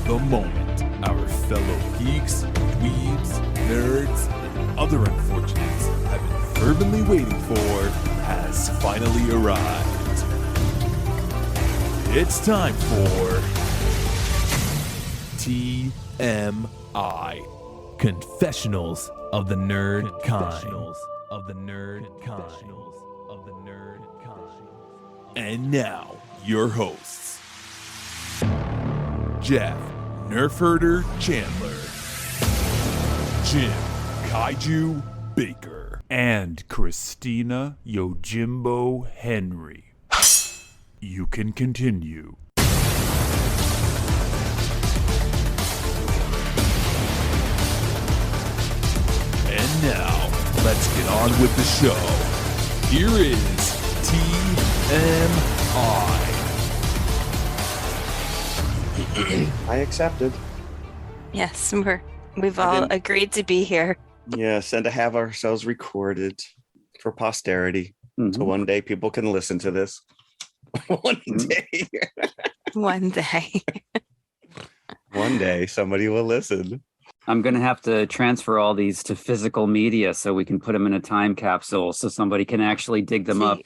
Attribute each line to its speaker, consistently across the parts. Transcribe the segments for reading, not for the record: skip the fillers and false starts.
Speaker 1: The moment our fellow geeks, dweebs, nerds, and other unfortunates have been fervently waiting for has finally arrived. It's time for TMI, Confessionals of the Nerd Kind. And now, your hosts, Jeff Nerf Herder Chandler, Jim Kaiju Baker, and Christina Yojimbo Henry. You can continue. And now, let's get on with the show. Here is TMI.
Speaker 2: I accepted.
Speaker 3: Yes, we've all agreed to be here.
Speaker 2: Yes, and to have ourselves recorded for posterity.
Speaker 4: Mm-hmm.
Speaker 2: So one day people can listen to this. One day.
Speaker 3: One day.
Speaker 2: One day somebody will listen.
Speaker 4: I'm going to have to transfer all these to physical media so we can put them in a time capsule so somebody can actually dig them up.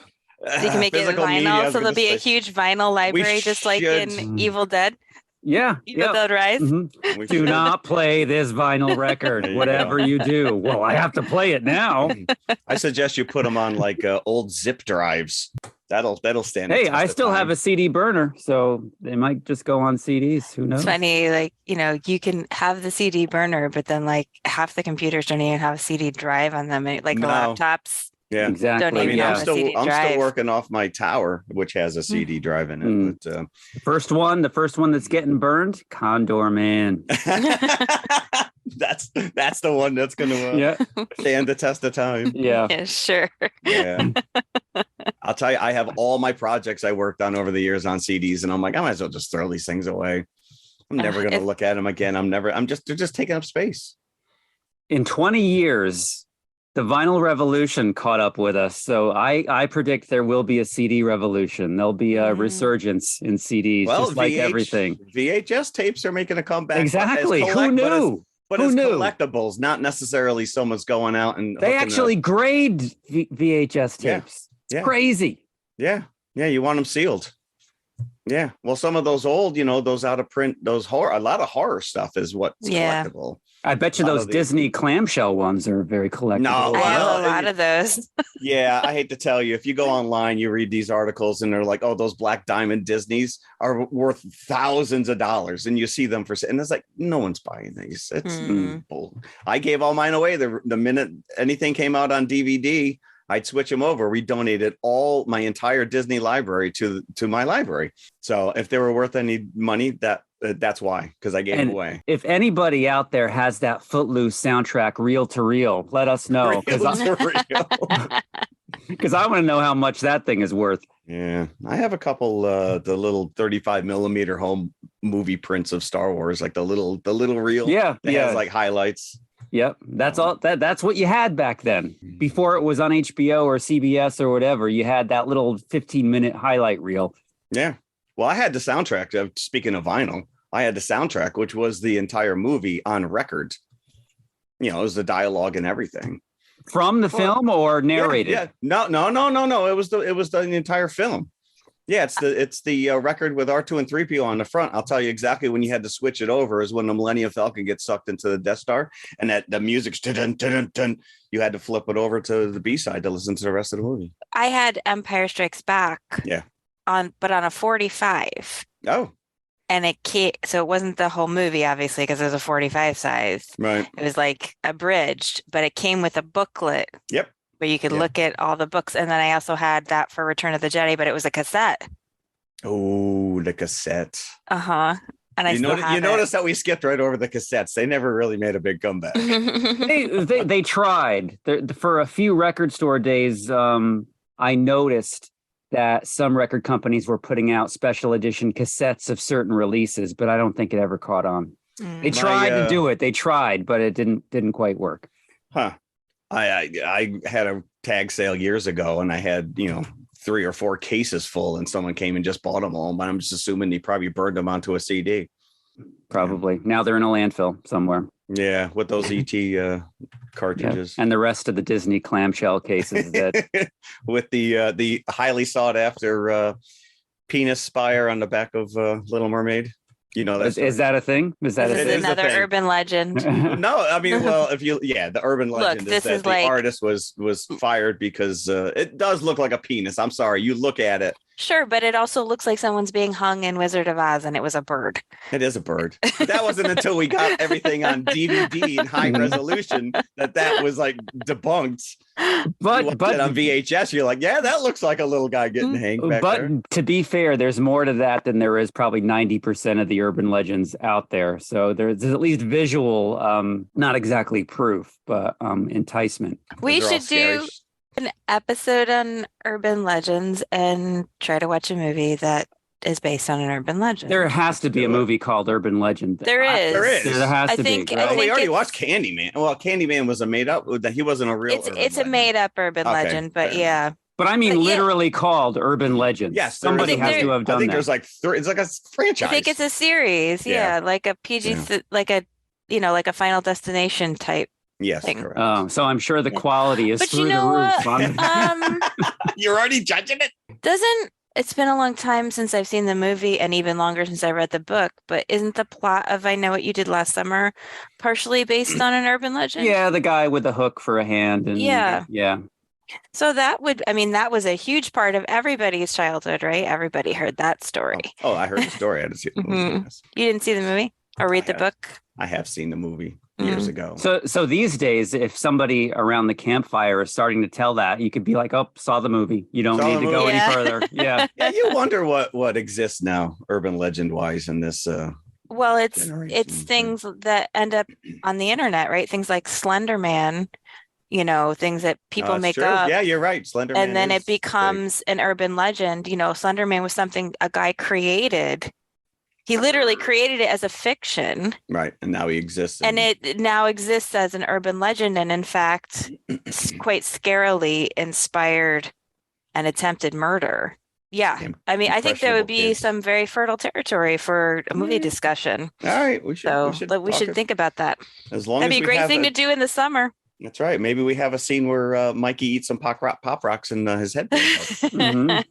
Speaker 3: So you can make it
Speaker 2: Physical media, I
Speaker 3: vinyl,
Speaker 2: was
Speaker 3: so
Speaker 2: gonna
Speaker 3: there'll be a
Speaker 2: say.
Speaker 3: huge vinyl library, just like
Speaker 2: should.
Speaker 3: in Evil Dead.
Speaker 4: Yeah.
Speaker 3: Evil Dead Rise.
Speaker 4: Mhm.
Speaker 2: We
Speaker 4: Do
Speaker 2: should.
Speaker 4: not play this vinyl record,
Speaker 2: There you
Speaker 4: whatever
Speaker 2: go.
Speaker 4: you do. Well, I have to play it now.
Speaker 2: I suggest you put them on like old zip drives. That'll stand.
Speaker 4: Hey, I still have a CD burner, so they might just go on CDs. Who knows?
Speaker 3: It's funny, like, you can have the CD burner, but then like half the computers don't even have a CD drive on them. Like
Speaker 2: No.
Speaker 3: laptops.
Speaker 2: Yeah.
Speaker 4: Exactly.
Speaker 3: Don't
Speaker 2: I
Speaker 3: even
Speaker 2: mean,
Speaker 3: have
Speaker 2: I'm
Speaker 3: a
Speaker 2: still
Speaker 3: CD
Speaker 2: I'm
Speaker 3: drive.
Speaker 2: still working off my tower, which has a CD drive in it. But,
Speaker 4: The first one that's getting burned, Condor Man.
Speaker 2: that's the one that's going to
Speaker 4: Yeah.
Speaker 2: stand the test of time.
Speaker 4: Yeah.
Speaker 3: Yeah, sure.
Speaker 2: Yeah. I'll tell you, I have all my projects I worked on over the years on CDs, and I'm like, I might as well just throw these things away. I'm never going to look at them again. They're just taking up space.
Speaker 4: In 20 years, the vinyl revolution caught up with us. So I predict there will be a CD revolution. There'll be a resurgence in CDs, just like everything.
Speaker 2: VHS tapes are making a comeback.
Speaker 4: Exactly. Who knew?
Speaker 2: But
Speaker 4: Who
Speaker 2: as
Speaker 4: knew?
Speaker 2: collectibles, not necessarily someone's going out and
Speaker 4: They
Speaker 2: hooking
Speaker 4: actually grade VHS
Speaker 2: Yeah.
Speaker 4: tapes.
Speaker 2: Yeah.
Speaker 4: It's crazy.
Speaker 2: Yeah. You want them sealed. Yeah. Well, some of those old, those out of print, a lot of horror stuff is what's
Speaker 3: Yeah.
Speaker 2: collectible.
Speaker 4: I bet you
Speaker 2: A lot
Speaker 4: those
Speaker 2: of these-
Speaker 4: Disney clamshell ones are very collectible.
Speaker 2: No,
Speaker 3: I have
Speaker 2: well,
Speaker 3: a lot of those.
Speaker 2: Yeah, I hate to tell you, if you go online, you read these articles and they're like, oh, those Black Diamond Disneys are worth thousands of dollars. And you see them and it's like, no one's buying these. It's bull. I gave all mine away the minute anything came out on DVD. I'd switch them over. We donated all my entire Disney library to my library. So if they were worth any money, that's why, because I gave them away.
Speaker 4: If anybody out there has that Footloose soundtrack reel to reel, let us know. Because I want to know how much that thing is worth.
Speaker 2: Yeah, I have a couple the little 35 millimeter home movie prints of Star Wars, like the little reel.
Speaker 4: Yeah,
Speaker 2: that has like highlights.
Speaker 4: Yep, that's all. That's what you had back then. Before it was on HBO or CBS or whatever, you had that little 15-minute highlight reel.
Speaker 2: Yeah. Well, I had the soundtrack. Speaking of vinyl, I had the soundtrack, which was the entire movie on record. It was the dialogue and everything.
Speaker 4: From the film or narrated?
Speaker 2: Yeah. No. It was the entire film. Yeah, it's the record with R2 and 3PO on the front. I'll tell you exactly when you had to switch it over is when the Millennium Falcon gets sucked into the Death Star, and that the music's dun, dun, dun, dun. You had to flip it over to the B-side to listen to the rest of the movie.
Speaker 3: I had Empire Strikes Back.
Speaker 2: Yeah.
Speaker 3: On a 45.
Speaker 2: Oh.
Speaker 3: And so it wasn't the whole movie, obviously, because it was a 45 size.
Speaker 2: Right.
Speaker 3: It was like abridged, but it came with a booklet.
Speaker 2: Yep.
Speaker 3: Where you could look at all the books. And then I also had that for Return of the Jedi, but it was a cassette.
Speaker 2: Oh, the cassette.
Speaker 3: Uh-huh. And I
Speaker 2: notice that we skipped right over the cassettes. They never really made a big comeback.
Speaker 4: They tried. For a few record store days, I noticed that some record companies were putting out special edition cassettes of certain releases, but I don't think it ever caught on. They tried to do it. They tried, but it didn't quite work.
Speaker 2: Huh. I had a tag sale years ago, and I had 3 or 4 cases full, and someone came and just bought them all. But I'm just assuming he probably burned them onto a CD.
Speaker 4: Probably. Now they're in a landfill somewhere.
Speaker 2: Yeah, with those ET cartridges.
Speaker 4: And the rest of the Disney clamshell cases that
Speaker 2: with the highly sought after penis spire on the back of Little Mermaid. You know,
Speaker 4: is that a thing? Is that
Speaker 3: This
Speaker 2: It
Speaker 3: is
Speaker 2: is a
Speaker 3: another
Speaker 2: thing.
Speaker 3: urban legend.
Speaker 2: No, I mean, well, the urban legend
Speaker 3: this
Speaker 2: is that
Speaker 3: is
Speaker 2: the
Speaker 3: like-
Speaker 2: artist was fired because it does look like a penis. I'm sorry, you look at it,
Speaker 3: Sure, but it also looks like someone's being hung in Wizard of Oz and it was a bird.
Speaker 2: it is a bird. But that wasn't until we got everything on DVD in high resolution that was like debunked. You watch it on VHS, you're like, yeah, that looks like a little guy getting hanged back
Speaker 4: but
Speaker 2: there.
Speaker 4: to be fair, there's more to that than there is probably 90% of the urban legends out there. So there's at least visual, not exactly proof, but enticement.
Speaker 3: We
Speaker 2: Those are all
Speaker 3: should do
Speaker 2: scary.
Speaker 3: an episode on urban legends and try to watch a movie that is based on an urban legend.
Speaker 4: There has to be a
Speaker 2: do it.
Speaker 4: movie called Urban Legend.
Speaker 3: There is.
Speaker 2: There is.
Speaker 4: There has
Speaker 3: I
Speaker 4: to
Speaker 3: think-
Speaker 4: be.
Speaker 3: I
Speaker 2: Oh, we
Speaker 3: think
Speaker 2: already
Speaker 3: it's-
Speaker 2: watched Candyman. Well, Candyman was a made up. He wasn't a real.
Speaker 3: It's
Speaker 2: urban
Speaker 3: a
Speaker 2: legend.
Speaker 3: made up urban
Speaker 2: Okay,
Speaker 3: legend, but
Speaker 2: fair
Speaker 3: yeah.
Speaker 4: But I mean,
Speaker 3: But yeah.
Speaker 4: literally called Urban Legends.
Speaker 2: Yes, there
Speaker 4: somebody
Speaker 3: is.
Speaker 4: has to have
Speaker 2: I
Speaker 4: done
Speaker 2: think
Speaker 4: that.
Speaker 2: there's like 3. It's like a franchise.
Speaker 3: I think it's a series.
Speaker 2: Yeah.
Speaker 3: Yeah, like a PG, like a like a Final Destination type.
Speaker 2: yes,
Speaker 3: thing.
Speaker 2: correct.
Speaker 4: Oh, so I'm sure the
Speaker 3: Yeah.
Speaker 4: quality is
Speaker 3: But
Speaker 4: through
Speaker 3: you know
Speaker 4: the roof.
Speaker 3: what?
Speaker 4: on-
Speaker 2: You're already judging it.
Speaker 3: It's been a long time since I've seen the movie and even longer since I read the book, but isn't the plot of I Know What You Did Last Summer partially based on an urban legend?
Speaker 4: yeah, the guy with the hook for a hand. And
Speaker 3: Yeah.
Speaker 4: Yeah.
Speaker 3: So that was a huge part of everybody's childhood, right? Everybody heard that story.
Speaker 2: Oh, I heard the story. I didn't see the movie.
Speaker 3: Mhm.
Speaker 2: Yes.
Speaker 3: You didn't see the movie or read
Speaker 2: I
Speaker 3: the
Speaker 2: have.
Speaker 3: book?
Speaker 2: I have seen the movie years
Speaker 3: Mm.
Speaker 2: ago.
Speaker 4: So these days, if somebody around the campfire is starting to tell that, you could be like, "Oh, saw the movie. You don't
Speaker 2: Saw
Speaker 4: need
Speaker 2: the
Speaker 4: to go
Speaker 3: movie.
Speaker 4: any
Speaker 3: Yeah.
Speaker 4: further." Yeah.
Speaker 2: Yeah, you wonder what exists now, urban legend wise, in this.
Speaker 3: Well, it's
Speaker 2: Generations, yeah.
Speaker 3: things that end up on the internet, right? Things like Slender Man, things that people
Speaker 2: that's
Speaker 3: make
Speaker 2: true.
Speaker 3: up.
Speaker 2: Yeah, you're right. Slender
Speaker 3: And
Speaker 2: Man
Speaker 3: then
Speaker 2: is
Speaker 3: it
Speaker 2: big.
Speaker 3: becomes an urban legend. Slender Man was something a guy created. He literally created it as a fiction,
Speaker 2: right, and now he exists.
Speaker 3: and it now exists as an urban legend, and in fact, quite scarily inspired an attempted murder. Yeah, I mean, I think there would be
Speaker 2: Impressionable kids.
Speaker 3: some very fertile territory for a movie discussion.
Speaker 2: All right, we should.
Speaker 3: So we
Speaker 2: talk
Speaker 3: should
Speaker 2: it-
Speaker 3: think about that.
Speaker 2: as long
Speaker 3: That'd
Speaker 2: as
Speaker 3: be a
Speaker 2: we
Speaker 3: great
Speaker 2: have
Speaker 3: thing to do in the summer.
Speaker 2: That's right. Maybe we have a scene where Mikey eats some pop rocks and his head blows up.
Speaker 4: Mhm.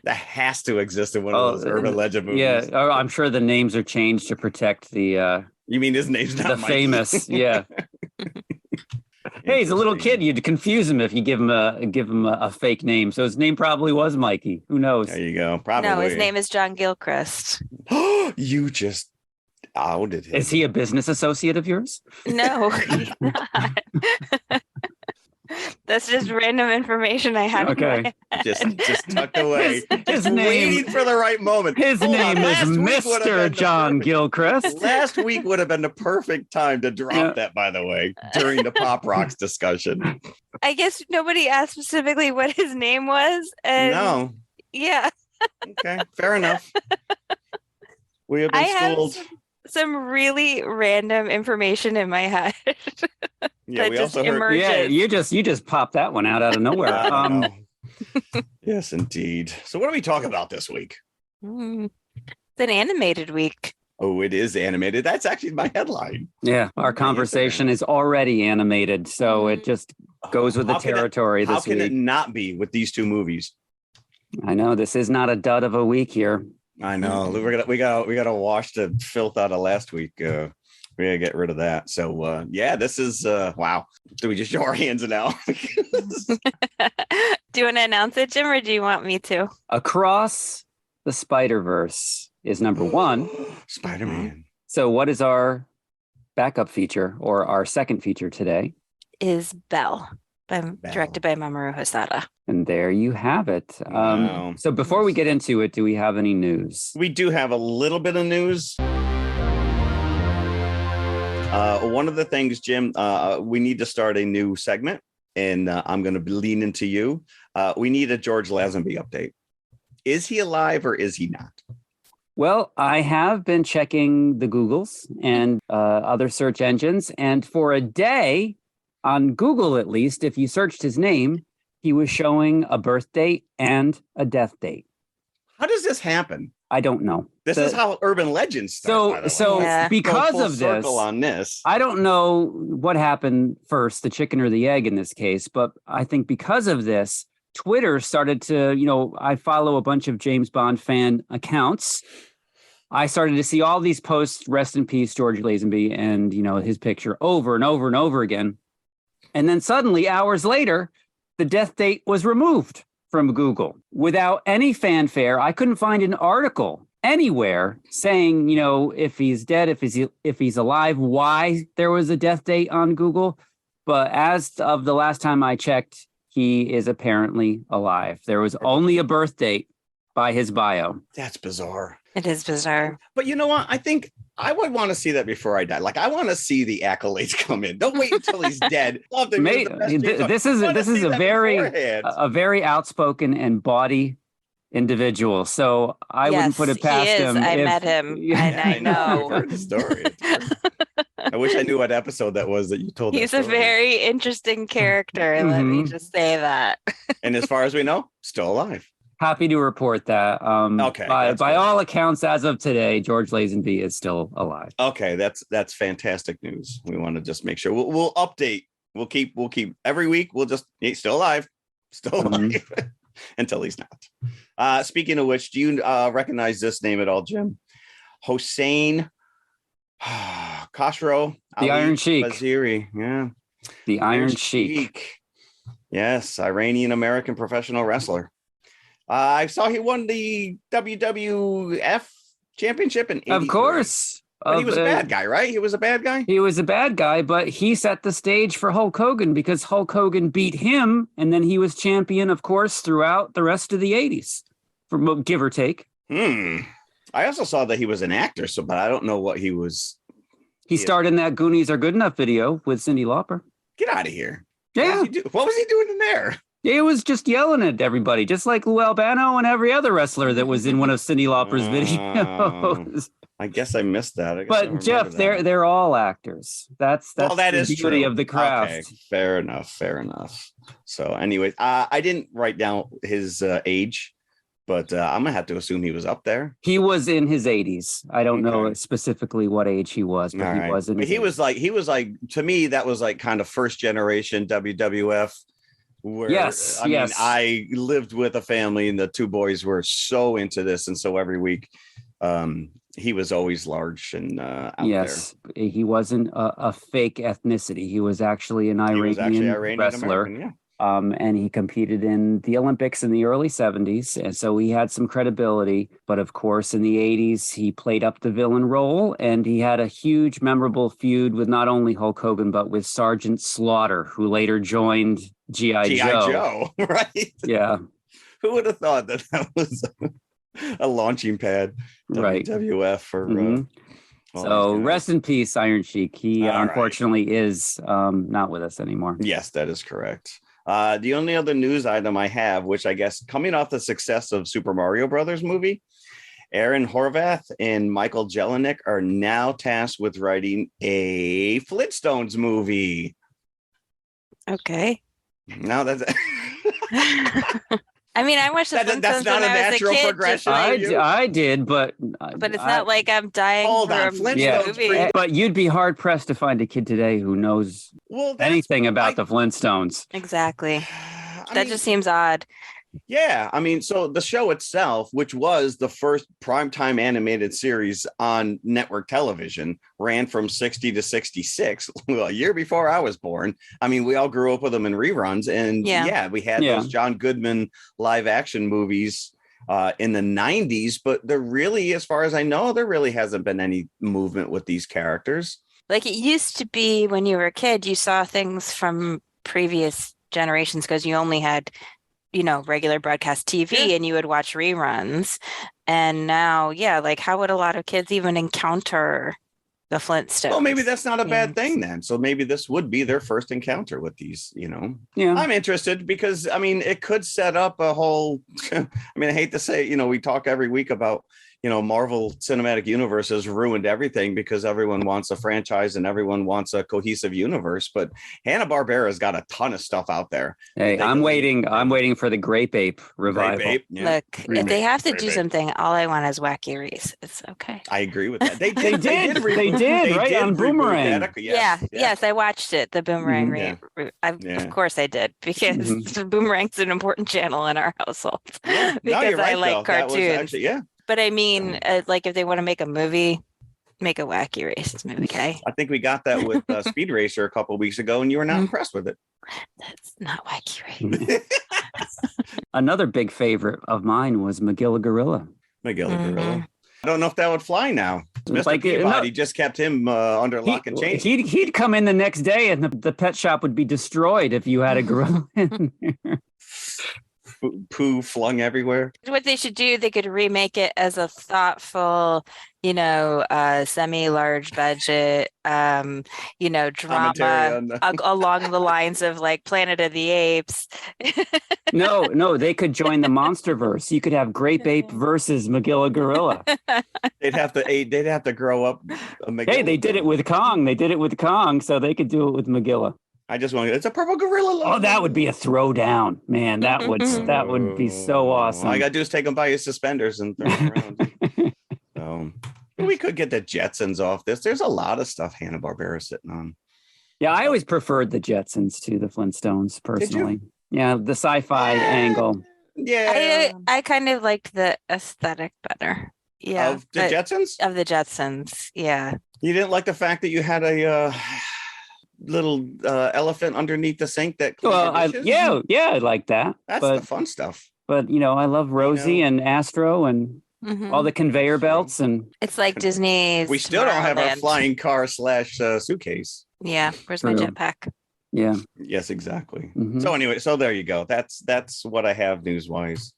Speaker 2: That has to exist in one
Speaker 4: Oh,
Speaker 2: of those urban legend movies.
Speaker 4: Yeah. Oh, I'm sure the names are changed to protect the
Speaker 2: You mean his name's not Mikey?
Speaker 4: famous. Yeah. Hey, he's a little kid. You'd confuse him if you give him a fake name. So his name probably was Mikey. Who knows?
Speaker 2: There you go. Probably.
Speaker 3: No, his name is John Gilchrist.
Speaker 2: You just outed him.
Speaker 4: Is he a business associate of yours?
Speaker 3: No, he's not. That's just random information I had. in my
Speaker 4: Okay.
Speaker 3: head.
Speaker 2: just tucked away.
Speaker 4: His
Speaker 2: Just
Speaker 4: name-
Speaker 2: waiting for the right moment.
Speaker 4: His
Speaker 2: Hold on,
Speaker 4: name is
Speaker 2: last week would have
Speaker 4: Mr.
Speaker 2: been the
Speaker 4: John
Speaker 2: perfect-
Speaker 4: Gilchrist.
Speaker 2: Last week would have been the perfect time to drop
Speaker 4: Yeah.
Speaker 2: that, by the way, during the Pop Rocks discussion.
Speaker 3: I guess nobody asked specifically what his name was. And
Speaker 2: No.
Speaker 3: yeah,
Speaker 2: Okay. Fair enough. We have
Speaker 3: I
Speaker 2: been
Speaker 3: have
Speaker 2: schooled.
Speaker 3: some really random information in my head.
Speaker 2: Yeah,
Speaker 3: that
Speaker 2: we
Speaker 3: just
Speaker 2: also heard.
Speaker 3: emerged.
Speaker 4: Yeah, you just popped that one out of nowhere.
Speaker 2: I don't know. Yes, indeed. So, what do we talk about this week?
Speaker 3: Mm. It's an animated week.
Speaker 2: Oh, it is animated. That's actually my headline.
Speaker 4: Yeah, our
Speaker 2: My
Speaker 4: conversation
Speaker 2: Instagram.
Speaker 4: is already animated, so it just goes with the
Speaker 2: How can it-
Speaker 4: territory
Speaker 2: How
Speaker 4: this
Speaker 2: can it
Speaker 4: week.
Speaker 2: not be with these two movies?
Speaker 4: I know this is not a dud of a week here.
Speaker 2: I know. We gotta wash the filth out of last week. We gotta get rid of that. So yeah, this is wow. Do we just show our hands now?
Speaker 3: Do you want to announce it, Jim, or do you want me to?
Speaker 4: Across the Spider-Verse is number one.
Speaker 2: Spider-Man.
Speaker 4: So what is our backup feature or our second feature today?
Speaker 3: Is Belle, directed by Mamoru Hosoda.
Speaker 4: And there you have it.
Speaker 2: Wow.
Speaker 4: So before we get into it, do we have any news?
Speaker 2: We do have a little bit of news. One of the things, Jim, we need to start a new segment, and I'm going to be leaning to you. We need a George Lazenby update. Is he alive or is he not?
Speaker 4: Well, I have been checking the Googles and other search engines, and for a day, on Google at least, if you searched his name, he was showing a birth date and a death date.
Speaker 2: How does this happen?
Speaker 4: I don't know.
Speaker 2: This is how urban legends start. By the way.
Speaker 4: So
Speaker 3: Yeah.
Speaker 4: because
Speaker 2: Full
Speaker 4: of this,
Speaker 2: circle on this.
Speaker 4: I don't know what happened first, the chicken or the egg in this case, but I think because of this, Twitter started to, I follow a bunch of James Bond fan accounts. I started to see all these posts, rest in peace, George Lazenby, and, his picture over and over and over again. And then suddenly, hours later, the death date was removed from Google without any fanfare. I couldn't find an article anywhere saying, if he's dead, if he's alive, why there was a death date on Google. But as of the last time I checked, he is apparently alive. There was only a birth date by his bio.
Speaker 2: That's bizarre.
Speaker 3: It is bizarre.
Speaker 2: But you know what? I think I would want to see that before I die. Like, I want to see the accolades come in. Don't wait until he's dead. Love him.
Speaker 4: This is a very outspoken and bawdy individual. So I wouldn't put it past him.
Speaker 3: I met him. I know.
Speaker 2: I've heard the story. I wish I knew what episode that was that you told.
Speaker 3: He's a very interesting character. Let me just say that.
Speaker 2: And as far as we know, still alive.
Speaker 4: Happy to report that.
Speaker 2: Okay.
Speaker 4: By all accounts, as of today, George Lazenby is still alive.
Speaker 2: Okay, that's fantastic news. We want to just make sure we'll update. We'll keep every week. He's still alive, until he's not. Speaking of which, do you recognize this name at all, Jim? Hossein Khosrow,
Speaker 4: the Iron Sheik,
Speaker 2: Vaziri. Yeah,
Speaker 4: the Iron Sheik.
Speaker 2: Yes, Iranian American professional wrestler. I saw he won the WWF championship in 83.
Speaker 4: Of course.
Speaker 2: But he was a bad guy, right? He was a bad guy?
Speaker 4: He was a bad guy, but he set the stage for Hulk Hogan because Hulk Hogan beat him, and then he was champion, of course, throughout the rest of the 80s, give or take.
Speaker 2: I also saw that he was an actor, but I don't know what he was.
Speaker 4: He starred in that Goonies Are Good Enough video with Cyndi Lauper.
Speaker 2: Get out of here.
Speaker 4: Yeah.
Speaker 2: What was he doing in there?
Speaker 4: He was just yelling at everybody, just like Lou Albano and every other wrestler that was in one of Cyndi Lauper's videos.
Speaker 2: I guess I missed that.
Speaker 4: But Jeff, they're all actors. That's
Speaker 2: that
Speaker 4: the
Speaker 2: is
Speaker 4: beauty
Speaker 2: true.
Speaker 4: of the craft.
Speaker 2: Okay, fair enough. So, anyways, I didn't write down his age, but I'm gonna have to assume he was up there.
Speaker 4: He was in his 80s. I don't know specifically what age he was, but he was in.
Speaker 2: He was like to me that was like kind of first generation WWF. Where, I mean, I lived with a family and the two boys were so into this. And so every week he was always large and out there.
Speaker 4: He wasn't a fake ethnicity. He was actually an Iranian wrestler.
Speaker 2: Yeah.
Speaker 4: And he competed in the Olympics in the early 70s. And so he had some credibility. But of course, in the 80s, he played up the villain role. And he had a huge, memorable feud with not only Hulk Hogan, but with Sergeant Slaughter, who later joined G.I. Joe.
Speaker 2: Right?
Speaker 4: Yeah.
Speaker 2: Who would have thought that was a launching pad?
Speaker 4: Right.
Speaker 2: WWF for.
Speaker 4: So rest in peace, Iron Sheik. He unfortunately is not with us anymore.
Speaker 2: Yes, that is correct. The only other news item I have, which I guess coming off the success of Super Mario Brothers movie, Aaron Horvath and Michael Jelenic are now tasked with writing a Flintstones movie.
Speaker 3: Okay.
Speaker 2: Now that's.
Speaker 3: I mean, I watched the Flintstones
Speaker 2: that's not
Speaker 3: when
Speaker 2: a
Speaker 3: I was
Speaker 2: natural
Speaker 3: a kid,
Speaker 2: progression.
Speaker 4: I did, but
Speaker 3: it's not like I'm dying
Speaker 2: Hold
Speaker 3: for
Speaker 2: on,
Speaker 3: a
Speaker 2: Flintstones
Speaker 3: movie.
Speaker 4: But you'd be hard pressed to find a kid today who knows anything about the Flintstones.
Speaker 3: Exactly. That just seems odd.
Speaker 2: Yeah, I mean, so the show itself, which was the first primetime animated series on network television, ran from 60 to 66, well, a year before I was born. I mean, we all grew up with them in reruns, and we had those John Goodman live action movies in the 90s, but there really, as far as I know, there really hasn't been any movement with these characters.
Speaker 3: Like it used to be when you were a kid, you saw things from previous generations because you only had regular broadcast TV and you would watch reruns. And now, like how would a lot of kids even encounter the Flintstones?
Speaker 2: Well, maybe that's not a bad thing then. So maybe this would be their first encounter with these, I'm interested because, I mean, it could set up a whole, I mean, I hate to say, we talk every week about, Marvel Cinematic Universe has ruined everything because everyone wants a franchise and everyone wants a cohesive universe. But Hanna-Barbera's got a ton of stuff out there.
Speaker 4: Hey, I'm waiting for the Grape Ape revival.
Speaker 2: Grape Ape, yeah.
Speaker 3: Look, if they have to do something, all I want is Wacky Reese. It's okay.
Speaker 2: I agree with that. They did
Speaker 4: right on Boomerang.
Speaker 3: Yes, I watched it. The Boomerang. Of course I did, because Boomerang's an important channel in our household.
Speaker 2: Yeah.
Speaker 3: Because
Speaker 2: I
Speaker 3: like cartoons. But I mean, like if they want to make a movie, make a Wacky Races movie, okay?
Speaker 2: I think we got that with Speed Racer a couple of weeks ago, and you were not impressed with it.
Speaker 3: That's not Wacky Races.
Speaker 4: Another big favorite of mine was Magilla Gorilla.
Speaker 2: Gorilla. I don't know if that would fly now. Mr. Peabody just kept him under lock and chain.
Speaker 4: He'd come in the next day, and the pet shop would be destroyed if you had a gorilla in there.
Speaker 2: Poo flung everywhere.
Speaker 3: What they should do, they could remake it as a thoughtful, semi-large budget, drama along the lines of like Planet of the Apes.
Speaker 4: No, they could join the Monsterverse. You could have Grape Ape versus Magilla Gorilla.
Speaker 2: They'd have to grow up.
Speaker 4: Hey, they did it with Kong, so they could do it with Magilla.
Speaker 2: I just want it's a purple gorilla.
Speaker 4: Oh, that would be a throwdown, man. That would be so awesome.
Speaker 2: All I gotta do is take him by his suspenders and throw him around. So we could get the Jetsons off this. There's a lot of stuff Hanna-Barbera sitting on.
Speaker 4: Yeah, I always preferred the Jetsons to the Flintstones personally. Yeah, the sci-fi angle.
Speaker 2: Yeah,
Speaker 3: I kind of liked the aesthetic better. Yeah,
Speaker 2: of the Jetsons.
Speaker 3: Of the Jetsons, yeah.
Speaker 2: You didn't like the fact that you had a little elephant underneath the sink that
Speaker 4: I like that.
Speaker 2: That's the fun stuff.
Speaker 4: But I love Rosie and Astro and all the conveyor belts, and
Speaker 3: it's like Disney's.
Speaker 2: We still don't have our flying car / suitcase.
Speaker 3: Yeah, where's my jetpack?
Speaker 4: Yeah.
Speaker 2: Yes, exactly. So anyway, there you go. That's what I have news wise.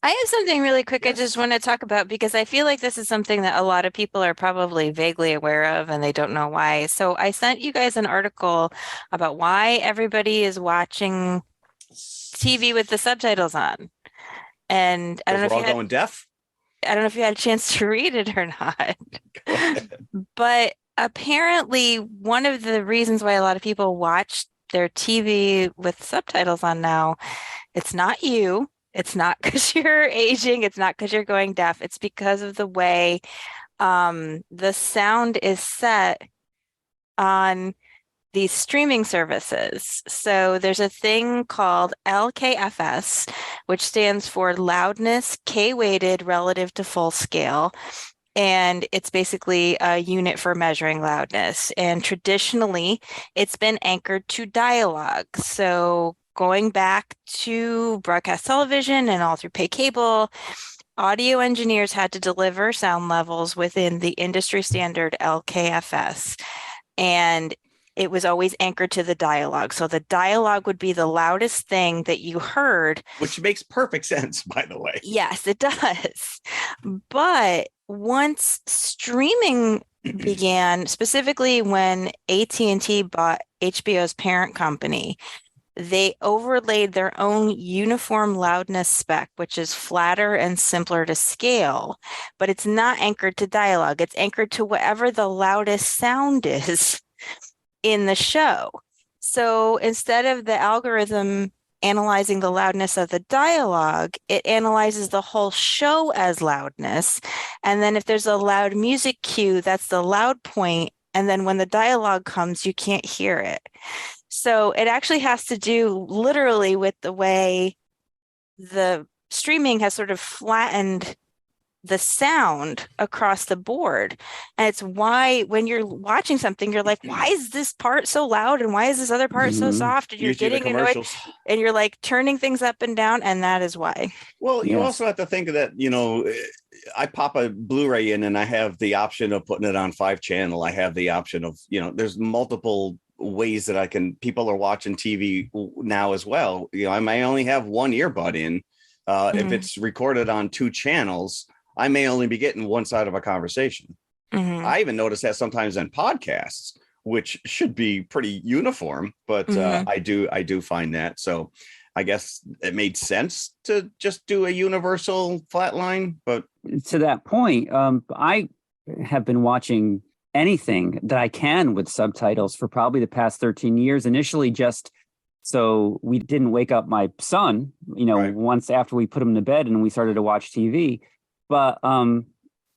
Speaker 3: I have something really quick I just want to talk about, because I feel like this is something that a lot of people are probably vaguely aware of and they don't know why. So I sent you guys an article about why everybody is watching TV with the subtitles on. And I don't know if
Speaker 2: we're all going deaf.
Speaker 3: I don't know if you had a chance to read it or not. But apparently one of the reasons why a lot of people watch their TV with subtitles on now, it's not you. It's not because you're aging. It's not because you're going deaf. It's because of the way the sound is set on these streaming services. So there's a thing called LKFS, which stands for loudness K-weighted relative to full scale. And it's basically a unit for measuring loudness. And traditionally, it's been anchored to dialogue. So going back to broadcast television and all through pay cable, audio engineers had to deliver sound levels within the industry standard LKFS. And it was always anchored to the dialogue. So the dialogue would be the loudest thing that you heard.
Speaker 2: Which makes perfect sense, by the way.
Speaker 3: Yes, it does. But once streaming began, specifically when AT&T bought HBO's parent company, they overlaid their own uniform loudness spec, which is flatter and simpler to scale, but it's not anchored to dialogue. It's anchored to whatever the loudest sound is in the show. So instead of the algorithm analyzing the loudness of the dialogue, it analyzes the whole show as loudness. And then if there's a loud music cue, that's the loud point. And then when the dialogue comes, you can't hear it. So it actually has to do literally with the way the streaming has sort of flattened the sound across the board. And it's why when you're watching something, you're like, why is this part so loud? And why is this other part so soft? And you're getting annoyed and you're like turning things up and down. And that is why.
Speaker 2: Well, you also have to think of that, I pop a Blu-ray in and I have the option of putting it on 5-channel. I have the option of, there's multiple ways that people are watching TV now as well. I may only have one earbud in. If it's recorded on 2 channels, I may only be getting one side of a conversation. I even notice that sometimes in podcasts, which should be pretty uniform, but I do find that. So I guess it made sense to just do a universal flatline. But
Speaker 4: To that point, I have been watching anything that I can with subtitles for probably the past 13 years. Initially, just so we didn't wake up my son,
Speaker 2: Right.
Speaker 4: once after we put him to bed and we started to watch TV. But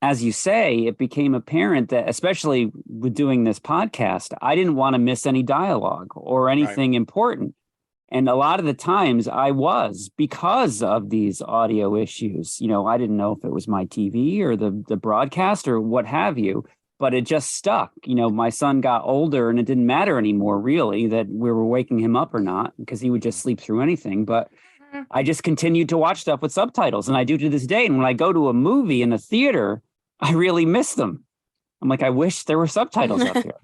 Speaker 4: as you say, it became apparent that, especially with doing this podcast, I didn't want to miss any dialogue or anything important. And a lot of the times I was, because of these audio issues. I didn't know if it was my TV or the broadcast or what have you, but it just stuck. My son got older and it didn't matter anymore, really, that we were waking him up or not, because he would just sleep through anything. But I just continued to watch stuff with subtitles, and I do to this day. And when I go to a movie in a theater, I really miss them. I'm like, I wish there were subtitles up here.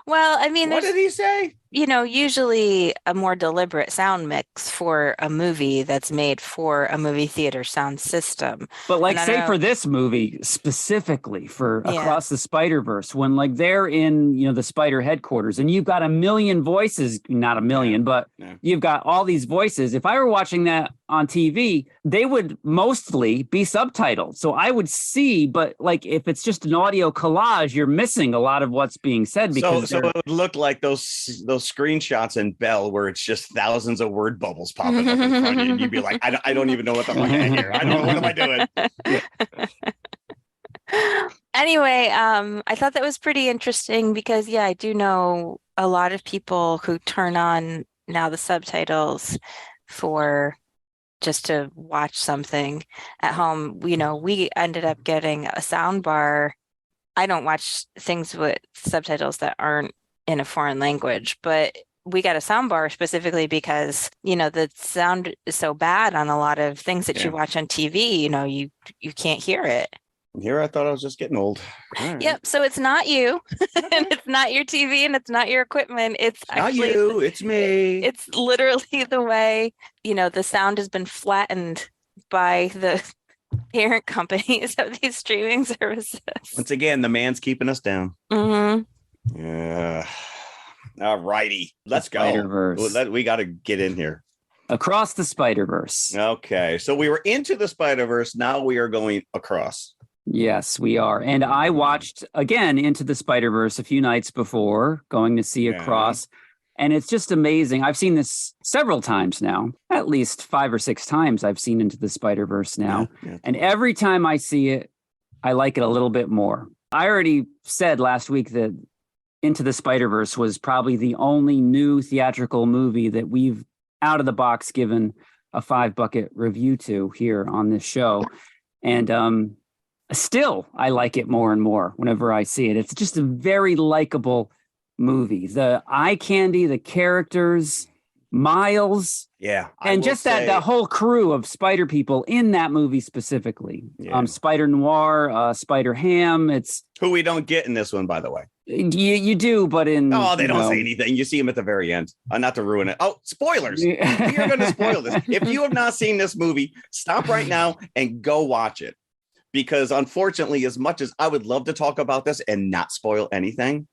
Speaker 3: Well, I mean,
Speaker 2: what
Speaker 3: there's,
Speaker 2: did he say?
Speaker 3: usually a more deliberate sound mix for a movie that's made for a movie theater sound system.
Speaker 4: But like,
Speaker 3: And I
Speaker 4: say
Speaker 3: know-
Speaker 4: for this movie specifically, for
Speaker 3: Yeah.
Speaker 4: Across the Spider-Verse, when like they're in, the Spider headquarters and you've got a million voices, not a million, but you've got all these voices. If I were watching that on TV, they would mostly be subtitled. So I would see, but like if it's just an audio collage, you're missing a lot of what's being said. Because
Speaker 2: So it would look like those screenshots in Belle where it's just thousands of word bubbles popping up in front of you, and you'd be like, I don't even know what I'm looking at here. I don't know, what am I doing?
Speaker 3: Anyway, I thought that was pretty interesting because, I do know a lot of people who turn on now the subtitles for just to watch something at home. We ended up getting a sound bar. I don't watch things with subtitles that aren't in a foreign language, but we got a sound bar specifically because, the sound is so bad on a lot of things that you watch on TV, you can't hear it.
Speaker 2: Here I thought I was just getting old. All right.
Speaker 3: Yep. So it's not you and it's not your TV and it's not your equipment. It's
Speaker 2: Not
Speaker 3: actually,
Speaker 2: you, it's me.
Speaker 3: it's literally the way, the sound has been flattened by the parent companies of these streaming services.
Speaker 2: Once again, the man's keeping us down.
Speaker 3: Mm-hmm.
Speaker 2: Yeah. All righty. Let's go.
Speaker 4: Spider-Verse.
Speaker 2: We got to get in here.
Speaker 4: Across the Spider-Verse.
Speaker 2: Okay. So we were into the Spider-Verse. Now we are going across.
Speaker 4: Yes, we are. And I watched again Into the Spider-Verse a few nights before going to see Across. And it's just amazing. I've seen this several times now, at least 5 or 6 times I've seen Into the Spider-Verse now. And every time I see it, I like it a little bit more. I already said last week that Into the Spider-Verse was probably the only new theatrical movie that we've out of the box given a 5-bucket review to here on this show. And still, I like it more and more whenever I see it. It's just a very likable movie. The eye candy, the characters, Miles.
Speaker 2: Yeah.
Speaker 4: And just that whole crew of Spider people in that movie specifically. Spider Noir, Spider Ham. It's
Speaker 2: who we don't get in this one, by the way.
Speaker 4: You do, but in
Speaker 2: they don't say anything. You see him at the very end. Not to ruin it. Oh, spoilers! We are going to spoil this. If you have not seen this movie, stop right now and go watch it. Because unfortunately, as much as I would love to talk about this and not spoil anything,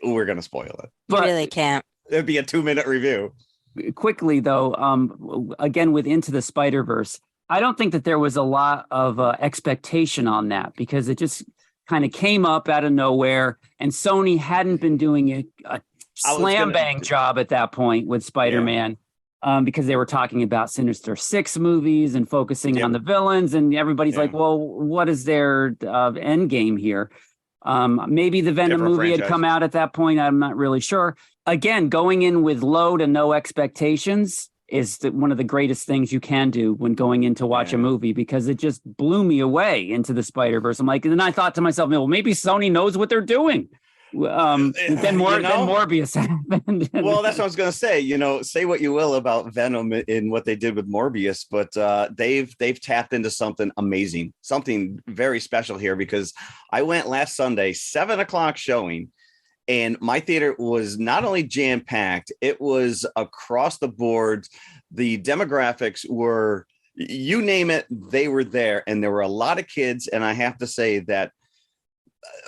Speaker 2: we're going to spoil it.
Speaker 3: But you really can't.
Speaker 2: It'd be a 2-minute review.
Speaker 4: Quickly though, again with Into the Spider-Verse, I don't think that there was a lot of expectation on that because it just kind of came up out of nowhere, and Sony hadn't been doing a slam bang job at that point with Spider-Man because they were talking about Sinister Six movies and focusing on the villains, and everybody's like, well, what is their end game here? Maybe the Venom movie had come out at that point. I'm not really sure. Again, going in with low to no expectations is one of the greatest things you can do when going in to watch a movie, because it just blew me away Into the Spider-Verse. I'm like, and then I thought to myself, well, maybe Sony knows what they're doing. Then Morbius happened.
Speaker 2: Well, that's what I was going to say. Say what you will about Venom in what they did with Morbius, but they've tapped into something amazing, something very special here, because I went last Sunday, 7:00 showing, and my theater was not only jam-packed, it was across the board. The demographics were, you name it, they were there. And there were a lot of kids. And I have to say that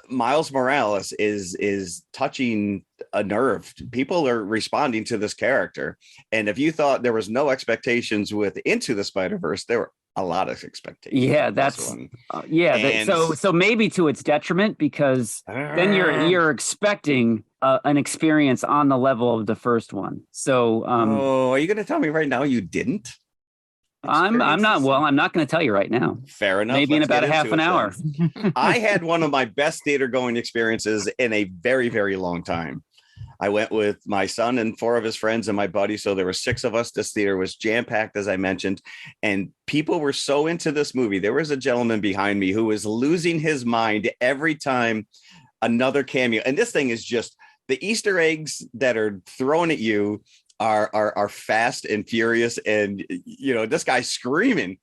Speaker 2: Miles Morales is touching a nerve. People are responding to this character, and if you thought there was no expectations with Into the Spider-Verse, there were a lot of expectations.
Speaker 4: Yeah,
Speaker 2: with
Speaker 4: that's
Speaker 2: this one.
Speaker 4: so maybe to its detriment, because then you're expecting an experience on the level of the first one. So
Speaker 2: are you going to tell me right now you didn't?
Speaker 4: I'm not. Well, I'm not going to tell you right now.
Speaker 2: Fair enough.
Speaker 4: Maybe in about a half an hour.
Speaker 2: I had one of my best theater going experiences in a very, very long time. I went with my son and 4 of his friends and my buddy. So there were 6 of us. This theater was jam-packed, as I mentioned, and people were so into this movie. There was a gentleman behind me who was losing his mind every time another cameo. And this thing is just the Easter eggs that are thrown at you are fast and furious, and this guy's screaming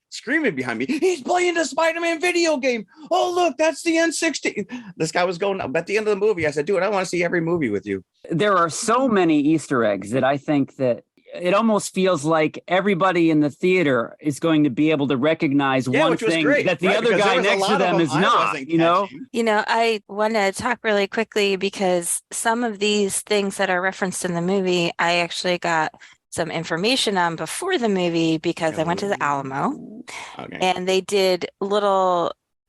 Speaker 2: behind me. He's playing the Spider-Man video game. Oh, look, that's the N16. This guy was going up. At the end of the movie, I said, dude, I want to see every movie with you.
Speaker 4: There are so many Easter eggs that I think that it almost feels like everybody in the theater is going to be able to recognize one thing that the other guy next to them is not,
Speaker 3: I want to talk really quickly because some of these things that are referenced in the movie, I actually got some information on before the movie because I went to the Alamo and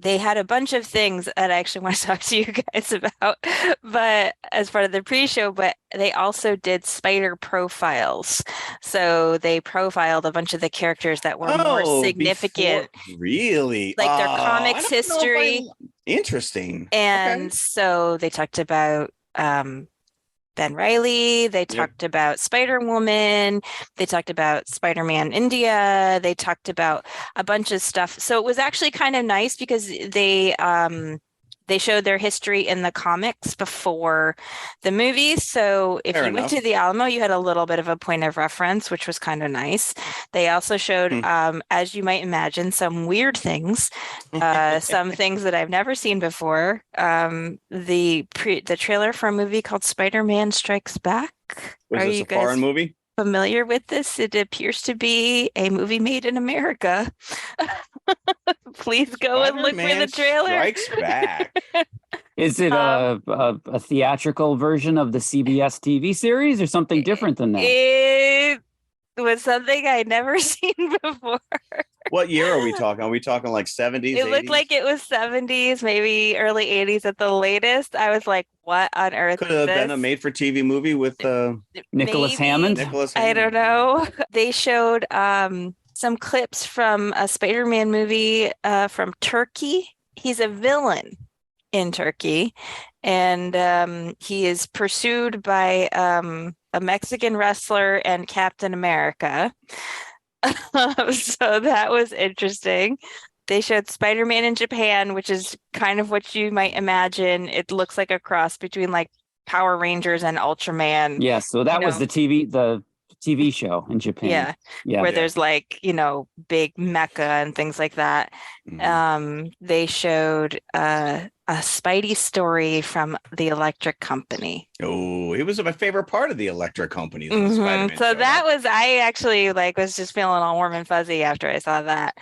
Speaker 3: they had a bunch of things that I actually want to talk to you guys about, but as part of the pre-show, but they also did spider profiles. So they profiled a bunch of the characters that were more significant.
Speaker 2: Really?
Speaker 3: Like their comics history.
Speaker 2: Interesting.
Speaker 3: And so they talked about Ben Reilly, they talked about Spider-Woman, they talked about Spider-Man India, they talked about a bunch of stuff. So it was actually kind of nice because they showed their history in the comics before the movies. So if you went to the Alamo, you had a little bit of a point of reference, which was kind of nice. They also showed, as you might imagine, some weird things, some things that I've never seen before. The trailer for a movie called Spider-Man Strikes Back.
Speaker 2: Was this a foreign movie?
Speaker 3: Familiar with this? It appears to be a movie made in America. Please go and look for the trailer.
Speaker 2: Strikes Back.
Speaker 4: Is it a theatrical version of the CBS TV series or something different than that?
Speaker 3: It was something I'd never seen before.
Speaker 2: What year are we talking? Are we talking like 70s?
Speaker 3: It looked
Speaker 2: 80s?
Speaker 3: like it was 70s, maybe early 80s at the latest. I was like, what on earth
Speaker 2: could have been a made-for-TV movie with
Speaker 4: Nicholas Hammond?
Speaker 3: I don't know. They showed some clips from a Spider-Man movie from Turkey. He's a villain in Turkey, and he is pursued by a Mexican wrestler and Captain America. So that was interesting. They showed Spider-Man in Japan, which is kind of what you might imagine. It looks like a cross between like Power Rangers and Ultraman.
Speaker 4: Yeah, so that was the TV show in Japan.
Speaker 3: Where there's like, big mecha and things like that. They showed a Spidey story from the Electric Company.
Speaker 2: Oh, it was my favorite part of the Electric Company.
Speaker 3: So that was, I actually was just feeling all warm and fuzzy after I saw that.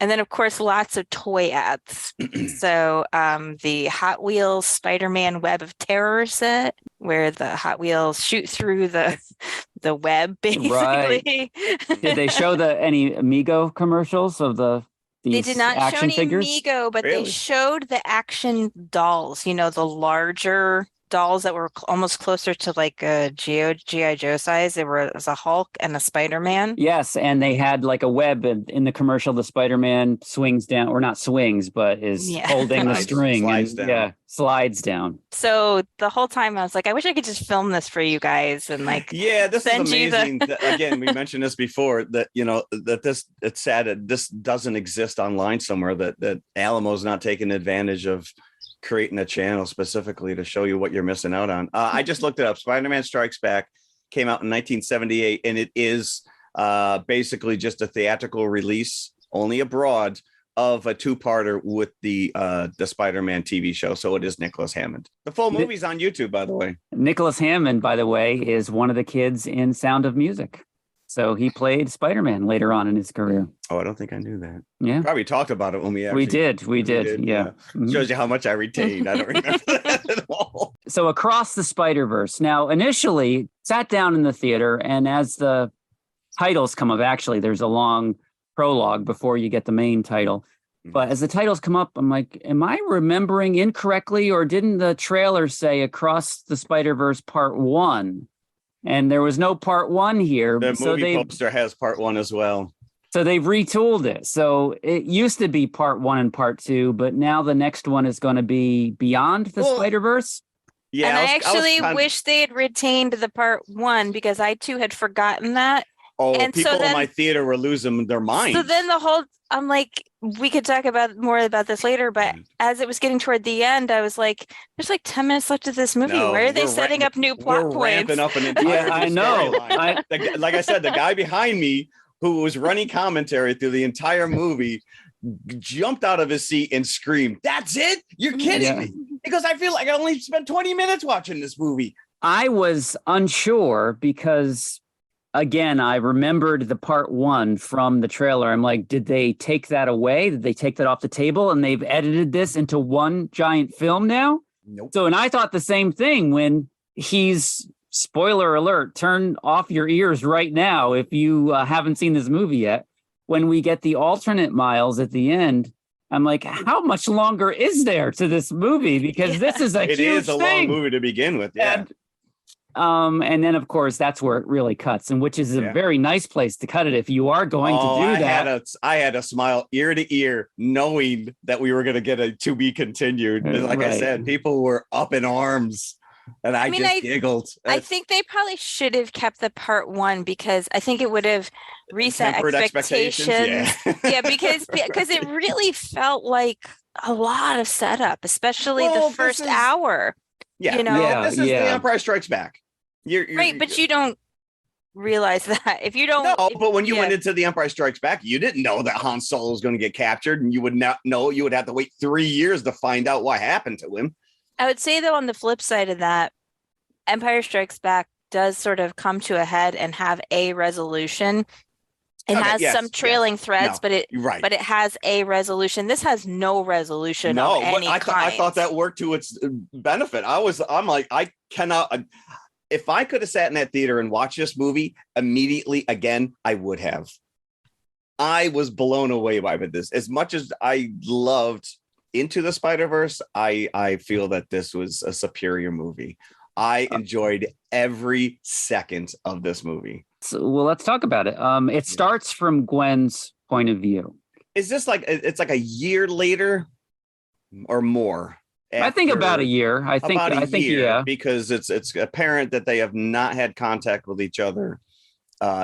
Speaker 3: And then, of course, lots of toy ads. So the Hot Wheels Spider-Man Web of Terror set, where the Hot Wheels shoot through the web, basically. Right.
Speaker 4: Did they show any Amigo commercials of these
Speaker 3: They did not show any
Speaker 4: figures?
Speaker 3: Amigo, but they showed the action dolls, the larger dolls that were almost closer to like a G.I. Joe size. There was a Hulk and a Spider-Man.
Speaker 4: Yes, and they had like a web in the commercial. The Spider-Man swings down, or not swings, but is holding the string.
Speaker 2: Slides down.
Speaker 4: Yeah, slides down.
Speaker 3: So the whole time I was like, I wish I could just film this for you guys and
Speaker 2: this is amazing. Again, we mentioned this before that it's sad that this doesn't exist online somewhere, that Alamo's not taking advantage of creating a channel specifically to show you what you're missing out on. I just looked it up. Spider-Man Strikes Back came out in 1978, and it is basically just a theatrical release, only abroad, of a 2-parter with the Spider-Man TV show. So it is Nicholas Hammond. The full movie's on YouTube, by the way.
Speaker 4: Nicholas Hammond, by the way, is one of the kids in Sound of Music. So he played Spider-Man later on in his career.
Speaker 2: Oh, I don't think I knew that.
Speaker 4: Yeah.
Speaker 2: Probably talked about it when we
Speaker 4: We did. Yeah. Mhm.
Speaker 2: Shows you how much I retained. I don't remember that at all.
Speaker 4: So Across the Spider-Verse. Now, initially sat down in the theater, and as the titles come up, actually, there's a long prologue before you get the main title. But as the titles come up, I'm like, am I remembering incorrectly, or didn't the trailer say Across the Spider-Verse Part 1? And there was no Part 1 here.
Speaker 2: The
Speaker 4: so
Speaker 2: movie poster has Part 1 as well.
Speaker 4: So they've retooled it. So it used to be Part 1 and Part 2, but now the next one is going to be Beyond the Spider-Verse.
Speaker 2: Yeah,
Speaker 3: and I actually wish they had retained the Part 1 because I too had forgotten that.
Speaker 2: Oh,
Speaker 3: and
Speaker 2: people
Speaker 3: so then,
Speaker 2: in my theater were losing their minds.
Speaker 3: So then I'm like, we could talk more about this later, but as it was getting toward the end, I was like, there's like 10 minutes left of this movie. Where are they setting up new plot points?
Speaker 2: Ramping up an entire
Speaker 4: I know.
Speaker 2: Like I said, the guy behind me who was running commentary through the entire movie jumped out of his seat and screamed, "That's it? You're kidding me!" Because I feel like I only spent 20 minutes watching this movie.
Speaker 4: I was unsure because, again, I remembered the Part 1 from the trailer. I'm like, did they take that away? Did they take that off the table and they've edited this into one giant film now?
Speaker 2: Nope.
Speaker 4: So, and I thought the same thing when he's, spoiler alert, turn off your ears right now if you haven't seen this movie yet. When we get the alternate Miles at the end, I'm like, how much longer is there to this movie? Because this is a huge thing. It is a long
Speaker 2: movie to begin with, yeah.
Speaker 4: And then, of course, that's where it really cuts, and which is a very nice place to cut it if you are going to do that.
Speaker 2: I had a smile ear to ear knowing that we were going to get a to be continued. And like I said, people were up in arms. And I just giggled.
Speaker 3: I think they probably should have kept the Part 1 because I think it would have reset expectations. Yeah, because it really felt like a lot of setup, especially the first hour.
Speaker 2: Yeah,
Speaker 3: you know,
Speaker 2: this is The Empire Strikes Back. You're
Speaker 3: right, but you don't realize that if you don't.
Speaker 2: No, but when you went into The Empire Strikes Back, you didn't know that Han Solo was going to get captured, and you would not know. You would have to wait 3 years to find out what happened to him.
Speaker 3: I would say, though, on the flip side of that, Empire Strikes Back does sort of come to a head and have a resolution. It has some trailing threads, but it has a resolution. This has no resolution of any kind.
Speaker 2: I thought that worked to its benefit. I'm like, I cannot. If I could have sat in that theater and watched this movie immediately again, I would have. I was blown away by this. As much as I loved Into the Spider-Verse, I feel that this was a superior movie. I enjoyed every second of this movie.
Speaker 4: So, well, let's talk about it. It starts from Gwen's point of view.
Speaker 2: Is this like it's like a year later or more?
Speaker 4: I think about a year. I think
Speaker 2: because it's apparent that they have not had contact with each other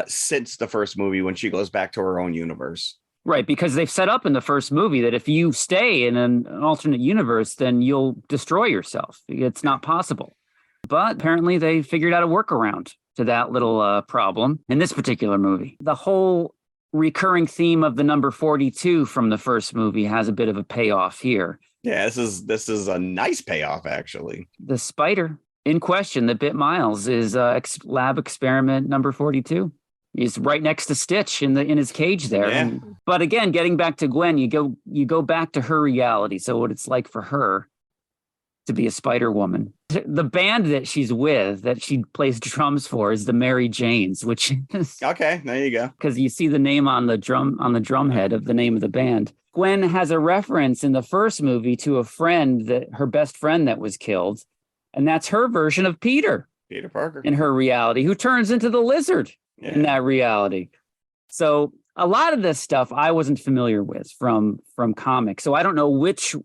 Speaker 2: since the first movie when she goes back to her own universe.
Speaker 4: Right, because they've set up in the first movie that if you stay in an alternate universe, then you'll destroy yourself. It's not possible. But apparently they figured out a workaround to that little problem in this particular movie. The whole recurring theme of the number 42 from the first movie has a bit of a payoff here.
Speaker 2: Yeah, this is a nice payoff, actually.
Speaker 4: The spider in question that bit Miles is lab experiment number 42. He's right next to Stitch in his cage there.
Speaker 2: Yeah.
Speaker 4: But again, getting back to Gwen, you go back to her reality. So what it's like for her to be a Spider Woman. The band that she's with, that she plays drums for, is the Mary Janes, which is
Speaker 2: okay. There you go.
Speaker 4: Because you see the name on the drum head of the name of the band. Gwen has a reference in the first movie to a friend, her best friend that was killed, and that's her version of Peter
Speaker 2: Parker
Speaker 4: in her reality, who turns into the lizard in that reality. So a lot of this stuff I wasn't familiar with from comics, so I don't know which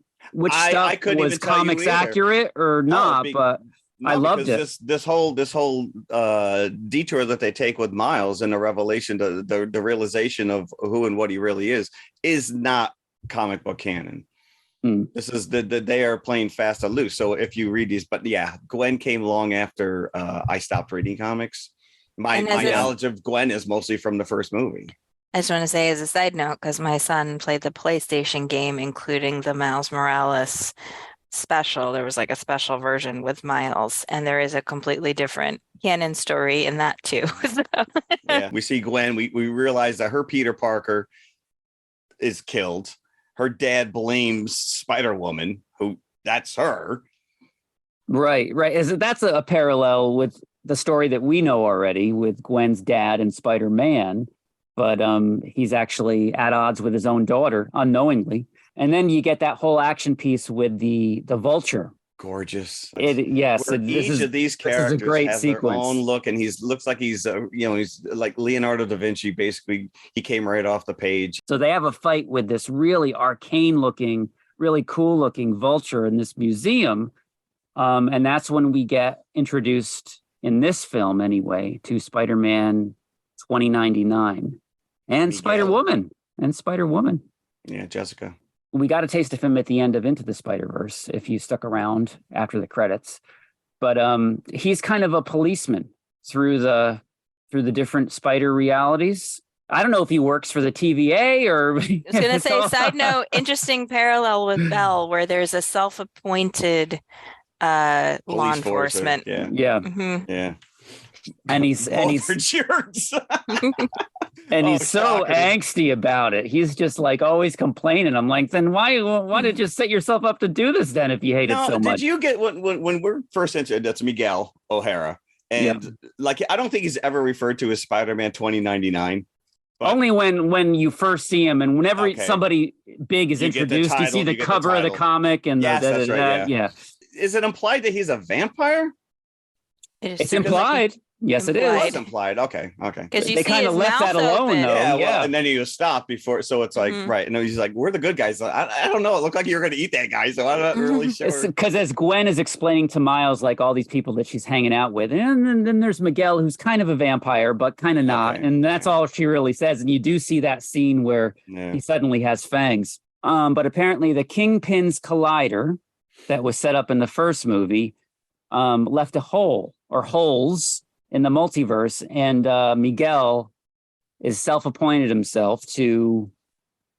Speaker 4: stuff was comics accurate or not, but I loved it.
Speaker 2: This whole detour that they take with Miles and the revelation, the realization of who and what he really is not comic book canon. This is they are playing fast and loose. So if you read these, but yeah, Gwen came long after I stopped reading comics. My knowledge of Gwen is mostly from the first movie.
Speaker 3: I just want to say as a side note, because my son played the PlayStation game, including the Miles Morales special. There was like a special version with Miles, and there is a completely different canon story in that too.
Speaker 2: Yeah, we see Gwen. We realize that her Peter Parker is killed. Her dad blames Spider-Woman, who that's her.
Speaker 4: Right. That's a parallel with the story that we know already with Gwen's dad and Spider-Man, but he's actually at odds with his own daughter unknowingly. And then you get that whole action piece with the Vulture.
Speaker 2: Gorgeous.
Speaker 4: Each
Speaker 2: of these characters
Speaker 4: a great
Speaker 2: has
Speaker 4: sequence.
Speaker 2: their own look, and looks like he's he's like Leonardo da Vinci. Basically, he came right off the page.
Speaker 4: So they have a fight with this really arcane looking, really cool looking Vulture in this museum. And that's when we get introduced in this film anyway to Spider-Man 2099 and Spider-Woman.
Speaker 2: Yeah, Jessica.
Speaker 4: We got a taste of him at the end of Into the Spider-Verse, if you stuck around after the credits. But he's kind of a policeman through the different spider realities. I don't know if he works for the TVA or...
Speaker 3: I was going to say, side note, interesting parallel with Belle, where there's a self-appointed law enforcement.
Speaker 2: Yeah.
Speaker 4: Yeah.
Speaker 3: Mm-hmm.
Speaker 2: Yeah.
Speaker 4: And he's
Speaker 2: jerks.
Speaker 4: and he's so angsty about it. He's just like always complaining. I'm like, then why did you set yourself up to do this then if you hate it so much?
Speaker 2: Did you get when we're first introduced? That's Miguel O'Hara, and like I don't think he's ever referred to as Spider-Man 2099.
Speaker 4: Only when you first see him, and whenever somebody big is introduced, you see the cover of the comic and
Speaker 2: that's right.
Speaker 4: Yeah.
Speaker 2: Is it implied that he's a vampire?
Speaker 4: It's implied. Yes, it is.
Speaker 2: It was implied. Okay.
Speaker 3: Because
Speaker 4: they kind of left that alone,
Speaker 3: open.
Speaker 4: though.
Speaker 2: Yeah, well, and then he was stopped before, so it's like right. And he's like, "We're the good guys." I don't know. It looked like you were going to eat that guy, so I'm not really sure.
Speaker 4: Because as Gwen is explaining to Miles, like all these people that she's hanging out with, and then there's Miguel, who's kind of a vampire, but kind of not, and that's all she really says. And you do see that scene where he suddenly has fangs. But apparently, the Kingpin's collider that was set up in the first movie left a hole or holes in the multiverse, and Miguel is self-appointed himself to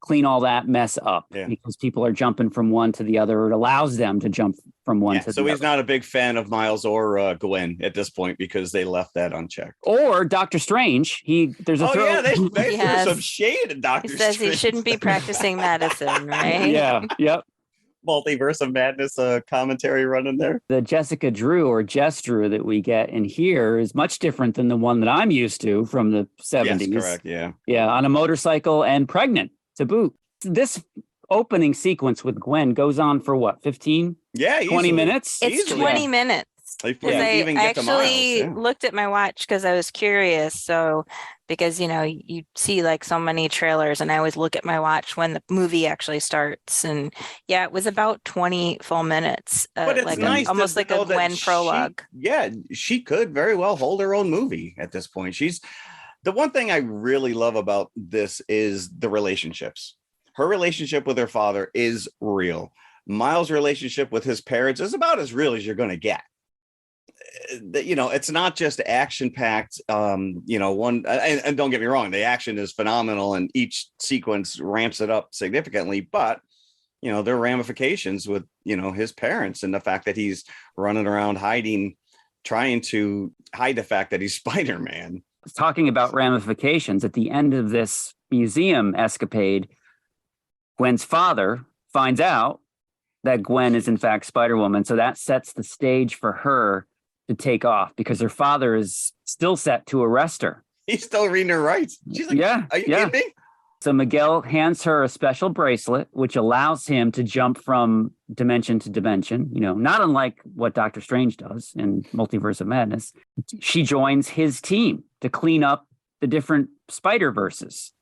Speaker 4: clean all that mess up because people are jumping from one to the other. It allows them to jump from one to the other.
Speaker 2: So he's not a big fan of Miles or Gwen at this point because they left that unchecked.
Speaker 4: Or Doctor Strange.
Speaker 2: They threw some shade at Doctor Strange.
Speaker 3: He says he shouldn't be practicing medicine, right?
Speaker 4: Yep.
Speaker 2: Multiverse of Madness commentary running there.
Speaker 4: The Jessica Drew or Jess Drew that we get in here is much different than the one that I'm used to from the 70s.
Speaker 2: Yes, correct, yeah.
Speaker 4: Yeah, on a motorcycle and pregnant to boot. This opening sequence with Gwen goes on for what, 15?
Speaker 2: Yeah,
Speaker 4: 20 minutes?
Speaker 3: It's 20 minutes. I actually looked at my watch because I was curious. So, because you see like so many trailers, and I always look at my watch when the movie actually starts. And it was about 20 full minutes.
Speaker 2: But it's
Speaker 3: like
Speaker 2: nice
Speaker 3: almost like a Gwen prologue.
Speaker 2: She could very well hold her own movie at this point. The one thing I really love about this is the relationships. Her relationship with her father is real. Miles' relationship with his parents is about as real as you're going to get. It's not just action-packed, and don't get me wrong, the action is phenomenal and each sequence ramps it up significantly, but there are ramifications with his parents and the fact that he's running around trying to hide the fact that he's Spider-Man.
Speaker 4: Talking about ramifications, at the end of this museum escapade, Gwen's father finds out that Gwen is in fact Spider-Woman, so that sets the stage for her to take off because her father is still set to arrest her.
Speaker 2: He's still reading her rights. She's like, are you kidding me?
Speaker 4: So Miguel hands her a special bracelet, which allows him to jump from dimension to dimension, not unlike what Doctor Strange does in Multiverse of Madness. She joins his team to clean up the different Spider-Verses.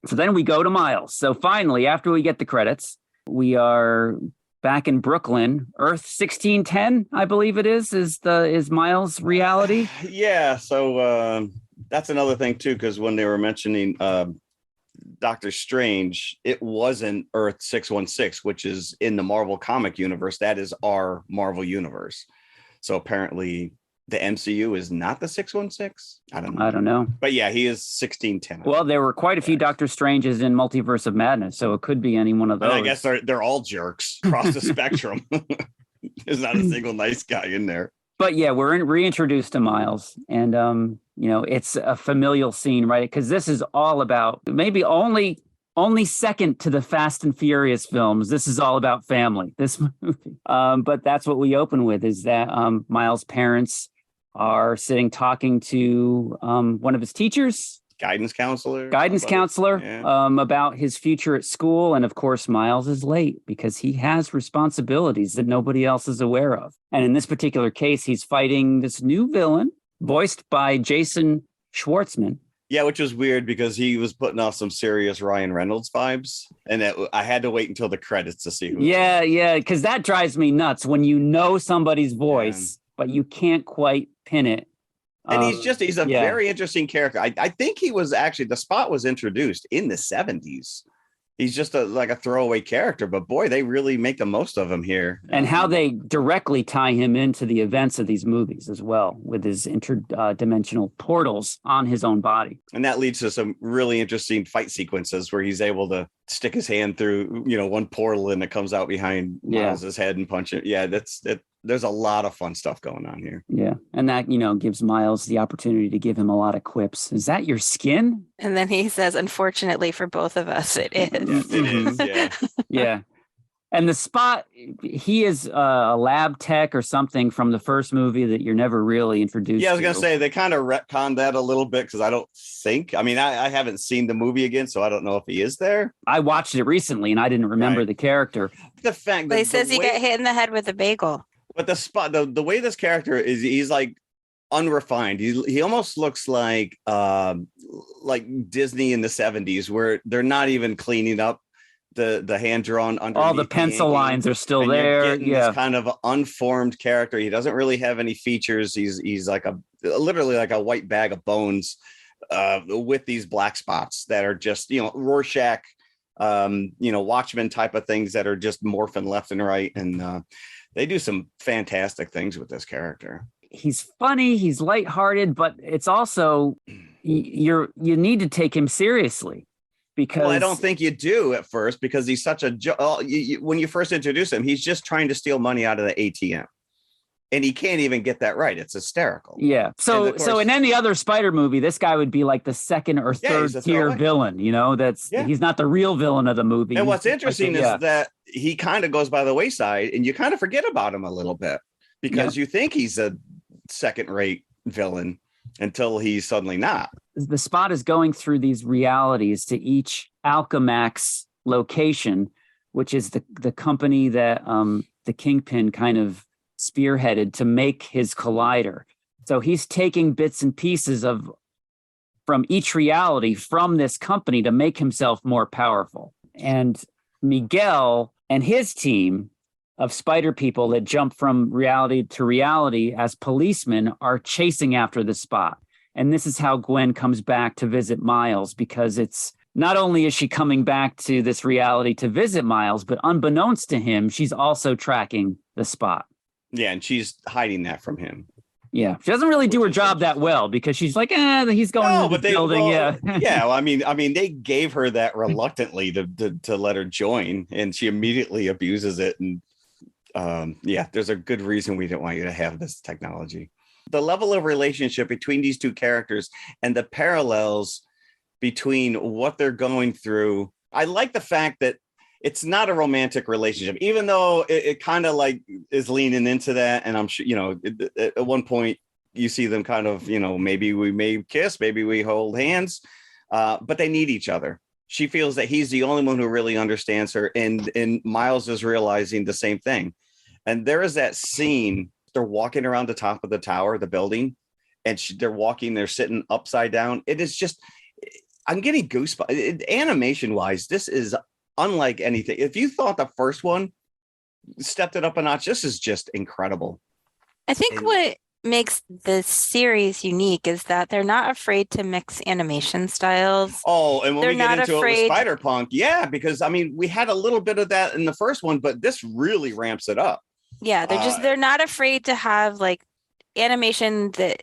Speaker 4: So then we go to Miles. So finally, after we get the credits, we are back in Brooklyn. Earth 1610, I believe it is Miles' reality.
Speaker 2: Yeah, so that's another thing too, because when they were mentioning Doctor Strange, it wasn't Earth 616, which is in the Marvel comic universe. That is our Marvel universe. So apparently the MCU is not the 616. I don't know. But yeah, he is 1610.
Speaker 4: Well, there were quite a few Doctor Stranges in Multiverse of Madness, so it could be any one of those.
Speaker 2: And I guess they're all jerks across the spectrum. There's not a single nice guy in there.
Speaker 4: But yeah, we're reintroduced to Miles, and it's a familial scene, right? Because this is all about maybe only second to the Fast and Furious films. This is all about family. This movie, but that's what we open with: is that Miles' parents are sitting talking to one of his teachers.
Speaker 2: Guidance counselor
Speaker 4: Yeah. About his future at school. And of course, Miles is late because he has responsibilities that nobody else is aware of. And in this particular case, he's fighting this new villain voiced by Jason Schwartzman.
Speaker 2: Yeah, which was weird because he was putting off some serious Ryan Reynolds vibes. And I had to wait until the credits to see who.
Speaker 4: Yeah, because that drives me nuts when you know somebody's voice, but you can't quite pin it.
Speaker 2: And he's a very interesting character. I think he was actually, the Spot was introduced in the 70s. He's just like a throwaway character, but boy, they really make the most of him here.
Speaker 4: And how they directly tie him into the events of these movies as well, with his interdimensional portals on his own body.
Speaker 2: And that leads to some really interesting fight sequences where he's able to stick his hand through, one portal and it comes out behind Miles's head and punch it. Yeah, there's a lot of fun stuff going on here.
Speaker 4: Yeah. And that, gives Miles the opportunity to give him a lot of quips. Is that your skin?
Speaker 3: And then he says, unfortunately for both of us, it is.
Speaker 2: Yes, it is. Yeah.
Speaker 4: Yeah. And the Spot, he is a lab tech or something from the first movie that you're never really introduced to.
Speaker 2: Yeah, I was going to say, they kind of retconned that a little bit because I haven't seen the movie again, so I don't know if he is there.
Speaker 4: I watched it recently and I didn't remember the character.
Speaker 2: The fact that
Speaker 3: he says he got hit in the head with a bagel.
Speaker 2: But the Spot, the way this character is, he's like unrefined. He almost looks like Disney in the 70s, where they're not even cleaning up the hand drawn under
Speaker 4: all the pencil lines are still there.
Speaker 2: This kind of unformed character. He doesn't really have any features. He's like literally like a white bag of bones with these black spots that are just Rorschach Watchmen type of things that are just morphing left and right. And they do some fantastic things with this character.
Speaker 4: He's funny, he's lighthearted, but it's also you need to take him seriously. Because
Speaker 2: I don't think you do at first, because he's such a when you first introduce him, he's just trying to steal money out of the ATM. And he can't even get that right. It's hysterical.
Speaker 4: Yeah. So in any other Spider movie, this guy would be like the second or third tier villain. He's not the real villain of the movie.
Speaker 2: And what's interesting is that he kind of goes by the wayside and you kind of forget about him a little bit because you think he's a second-rate villain until he's suddenly not.
Speaker 4: The Spot is going through these realities to each Alchemax location, which is the company that the Kingpin kind of spearheaded to make his collider. So he's taking bits and pieces from each reality from this company to make himself more powerful. And Miguel and his team of spider people that jump from reality to reality as policemen are chasing after the Spot. And this is how Gwen comes back to visit Miles, because it's not only is she coming back to this reality to visit Miles, but unbeknownst to him, she's also tracking the Spot.
Speaker 2: Yeah, and she's hiding that from him.
Speaker 4: Yeah, she doesn't really do her job that well because she's like, he's going to the building.
Speaker 2: Yeah, I mean, they gave her that reluctantly to let her join, and she immediately abuses it. And there's a good reason we didn't want you to have this technology. The level of relationship between these two characters and the parallels between what they're going through. I like the fact that it's not a romantic relationship, even though it kind of like is leaning into that. And I'm sure, at one point you see them kind of, maybe we may kiss, maybe we hold hands, but they need each other. She feels that he's the only one who really understands her. And Miles is realizing the same thing. And there is that scene, they're walking around the top of the tower, the building, and they're sitting upside down. It is just, I'm getting goosebumps. Animation wise, this is unlike anything. If you thought the first one stepped it up a notch, this is just incredible.
Speaker 3: I think what makes this series unique is that they're not afraid to mix animation styles.
Speaker 2: Oh, and when we get into it with Spider-Punk, because we had a little bit of that in the first one, but this really ramps it up.
Speaker 3: Yeah, they're not afraid to have like animation that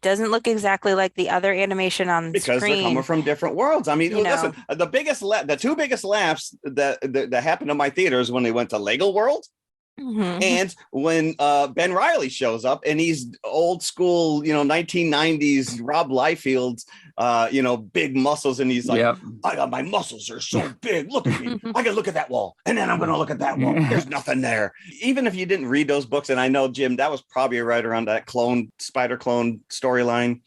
Speaker 3: doesn't look exactly like the other animation on
Speaker 2: because
Speaker 3: screen.
Speaker 2: They're coming from different worlds. Listen, the two biggest laughs that happened in my theaters when they went to Lego World
Speaker 3: Mhm.
Speaker 2: And when Ben Reilly shows up and he's old school, 1990s Rob Liefeld's, big muscles, and he's like,
Speaker 4: Yep.
Speaker 2: I got my muscles are so big. Look at me. I can look at that wall, and then I'm going to look at that wall. There's nothing there. Even if you didn't read those books, and I know, Jim, that was probably right around that spider clone storyline.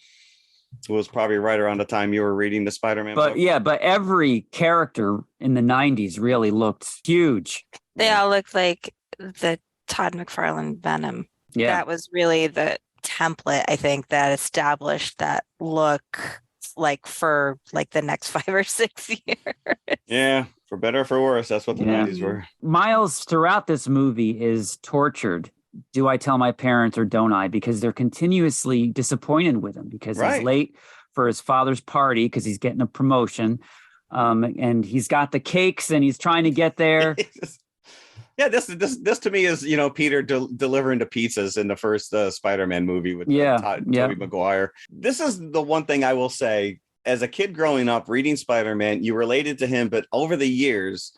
Speaker 2: It was probably right around the time you were reading the Spider-Man book.
Speaker 4: But every character in the 90s really looked huge.
Speaker 3: They all look like the Todd McFarlane Venom.
Speaker 4: Yeah.
Speaker 3: That was really the template, I think, that established that look like for like the next 5 or 6 years.
Speaker 2: Yeah, for better or for worse, that's what the 90s were.
Speaker 4: Miles throughout this movie is tortured. Do I tell my parents or don't I? Because they're continuously disappointed with him because he's late for his father's party because he's getting a promotion. And he's got the cakes and he's trying to get there.
Speaker 2: Yeah, this to me is, Peter delivering the pizzas in the first Spider-Man movie with Tobey Maguire. This is the one thing I will say. As a kid growing up reading Spider-Man, you related to him, but over the years,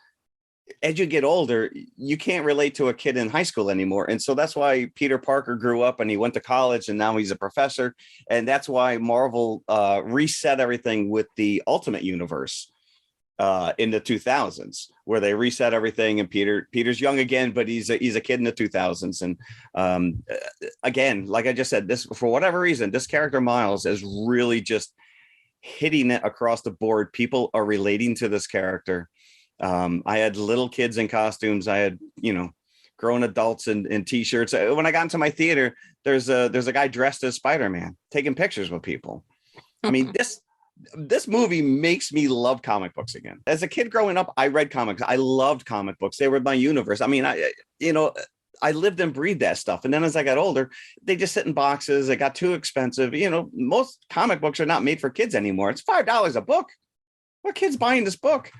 Speaker 2: as you get older, you can't relate to a kid in high school anymore. And so that's why Peter Parker grew up and he went to college and now he's a professor. And that's why Marvel reset everything with the Ultimate Universe in the 2000s, where they reset everything. And Peter's young again, but he's a kid in the 2000s. And again, like I just said, this, for whatever reason, this character Miles is really just hitting it across the board. People are relating to this character. I had little kids in costumes. I had, grown adults in t-shirts. When I got into my theater, there's a guy dressed as Spider-Man taking pictures with people. I mean, this movie makes me love comic books again. As a kid growing up, I read comics. I loved comic books. They were my universe. I mean, I lived and breathed that stuff. And then as I got older, they just sit in boxes. They got too expensive. Most comic books are not made for kids anymore. It's $5 a book. What kid's buying this book?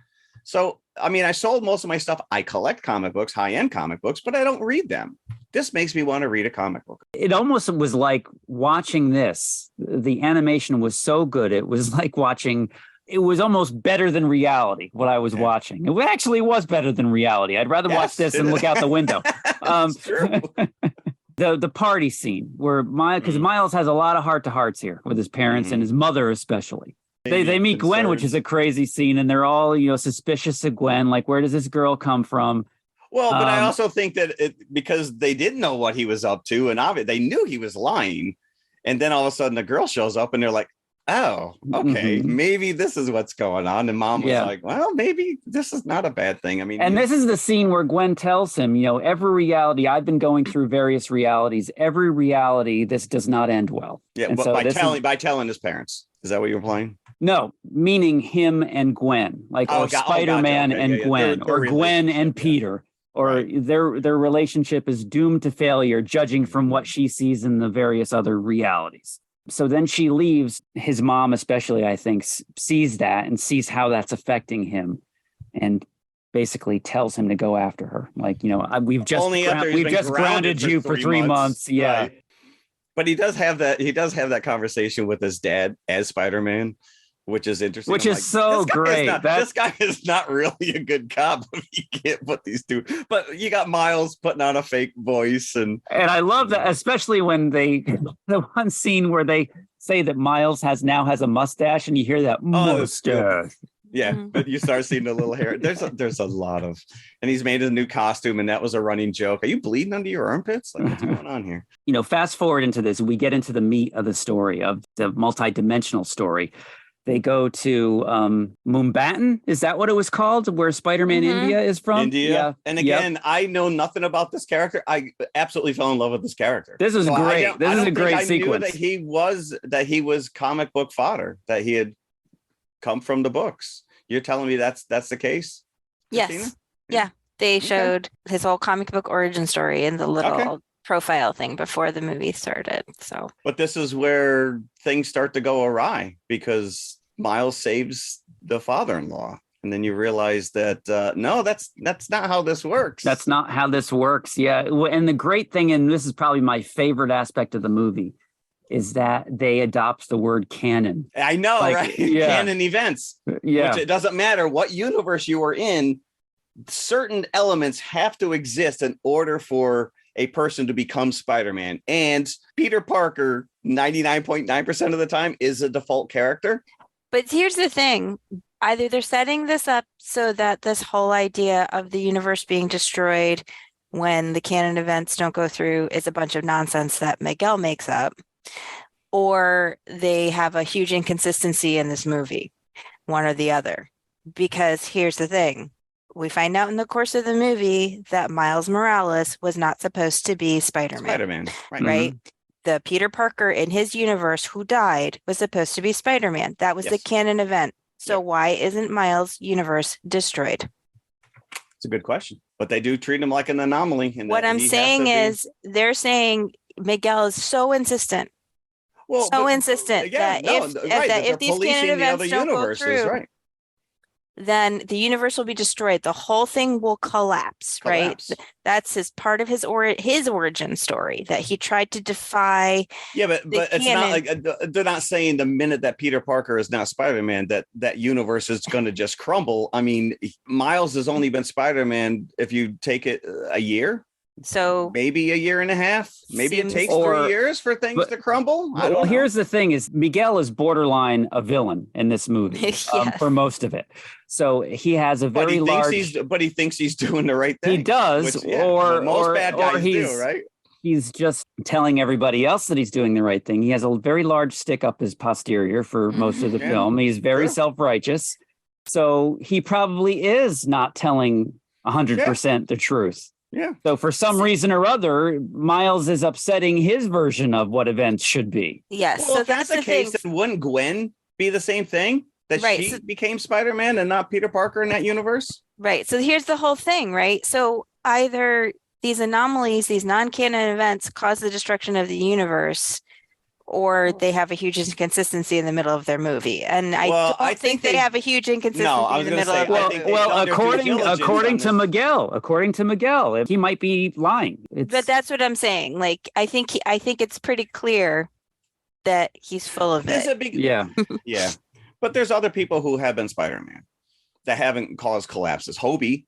Speaker 2: So, I mean, I sold most of my stuff. I collect comic books, high-end comic books, but I don't read them. This makes me want to read a comic book.
Speaker 4: It almost was like watching this. The animation was so good. It was like watching, it was almost better than reality, what I was watching. It actually was better than reality. I'd rather watch this and look out the window.
Speaker 2: True.
Speaker 4: The party scene where because Miles has a lot of heart-to-hearts here with his parents and his mother especially. They meet Gwen, which is a crazy scene, and they're all, suspicious of Gwen. Like, where does this girl come from?
Speaker 2: Well, but I also think that because they didn't know what he was up to, and they knew he was lying. And then all of a sudden the girl shows up and they're like, oh, okay, maybe this is what's going on. And mom was like, well, maybe this is not a bad thing. I mean, and
Speaker 4: this is the scene where Gwen tells him, every reality, I've been going through various realities. Every reality, this does not end well. Yeah,
Speaker 2: and but so by telling his parents. Is that what you're playing?
Speaker 4: No, meaning him and Gwen, or Spider-Man and Gwen, or Gwen and Peter, or their relationship is doomed to failure, judging from what she sees in the various other realities. So then she leaves. His mom, especially, I think, sees that and sees how that's affecting him, and basically tells him to go after her. Like, we've just grounded you for 3 months. Yeah. Right.
Speaker 2: But he does have that conversation with his dad as Spider-Man, which is interesting.
Speaker 4: Which is so great.
Speaker 2: This guy is not really a good cop. You can't put these two. But you got Miles putting on a fake voice, and
Speaker 4: I love that, especially when the one scene where they say that Miles now has a mustache, and you hear that mustache.
Speaker 2: Yeah, but you start seeing the little hair. There's a lot of, and he's made a new costume, and that was a running joke. Are you bleeding under your armpits? Like, what's going on here?
Speaker 4: Fast forward into this, we get into the meat of the story, of the multi-dimensional story. They go to Mumbattan. Is that what it was called? Where Spider-Man India is from?
Speaker 2: India. Yeah. And again, I know nothing about this character. I absolutely fell in love with this character.
Speaker 4: This is great. This is a great sequence.
Speaker 2: I knew that he was comic book fodder, that he had come from the books. You're telling me that's the case?
Speaker 3: Yes.
Speaker 2: Christina?
Speaker 3: Yeah. They showed his whole comic book origin story in the little profile thing before the movie started. So, but
Speaker 2: this is where things start to go awry because Miles saves the father-in-law, and then you realize that no, that's not how this works.
Speaker 4: That's not how this works. Yeah, and the great thing, and this is probably my favorite aspect of the movie, is that they adopt the word canon.
Speaker 2: I know, right? Yeah. Canon events. Yeah, which it doesn't matter what universe you are in. certain elements have to exist in order for a person to become Spider-Man. And Peter Parker, 99.9% of the time, is a default character.
Speaker 3: But here's the thing. Either they're setting this up so that this whole idea of the universe being destroyed when the canon events don't go through is a bunch of nonsense that Miguel makes up, or they have a huge inconsistency in this movie, one or the other. Because here's the thing. We find out in the course of the movie that Miles Morales was not supposed to be Spider-Man. Right? The Peter Parker in his universe who died was supposed to be Spider-Man. That was the canon event. So why isn't Miles' universe destroyed?
Speaker 2: It's a good question. But they do treat him like an anomaly.
Speaker 3: What I'm saying is they're saying Miguel is so insistent. Insistent that if these canon events don't go through, then the universe will be destroyed. The whole thing will collapse. Right? That's part of his origin story, that he tried to defy. Yeah, but it's not like
Speaker 2: they're not saying the minute that Peter Parker is not Spider-Man that universe is going to just crumble. I mean, Miles has only been Spider-Man, if you take it, a year. So maybe a year and a half. Maybe it takes 3 years for things to crumble. I don't know.
Speaker 4: Here's the thing: is Miguel is borderline a villain in this movie for most of it. So he has a very large.
Speaker 2: But he thinks he's doing the right thing.
Speaker 4: He does,
Speaker 2: which, most bad guys do, right?
Speaker 4: He's just telling everybody else that he's doing the right thing. He has a very large stick up his posterior for most of the film. He's very self-righteous, so he probably is not telling 100% the truth.
Speaker 2: Yeah.
Speaker 4: So for some reason or other, Miles is upsetting his version of what events should be.
Speaker 3: Yes.
Speaker 2: Well, so if that's the case, then wouldn't Gwen be the same thing? That she became Spider-Man and not Peter Parker in that universe?
Speaker 3: Right. So here's the whole thing, right? So either these anomalies, these non-canon events cause the destruction of the universe, or they have a huge inconsistency in the middle of their movie. And I think they have a huge inconsistency in the middle of it.
Speaker 4: Well, according to Miguel, he might be lying.
Speaker 3: But that's what I'm saying. Like, I think it's pretty clear that he's full of it.
Speaker 2: Yeah. But there's other people who have been Spider-Man that haven't caused collapses. Hobie,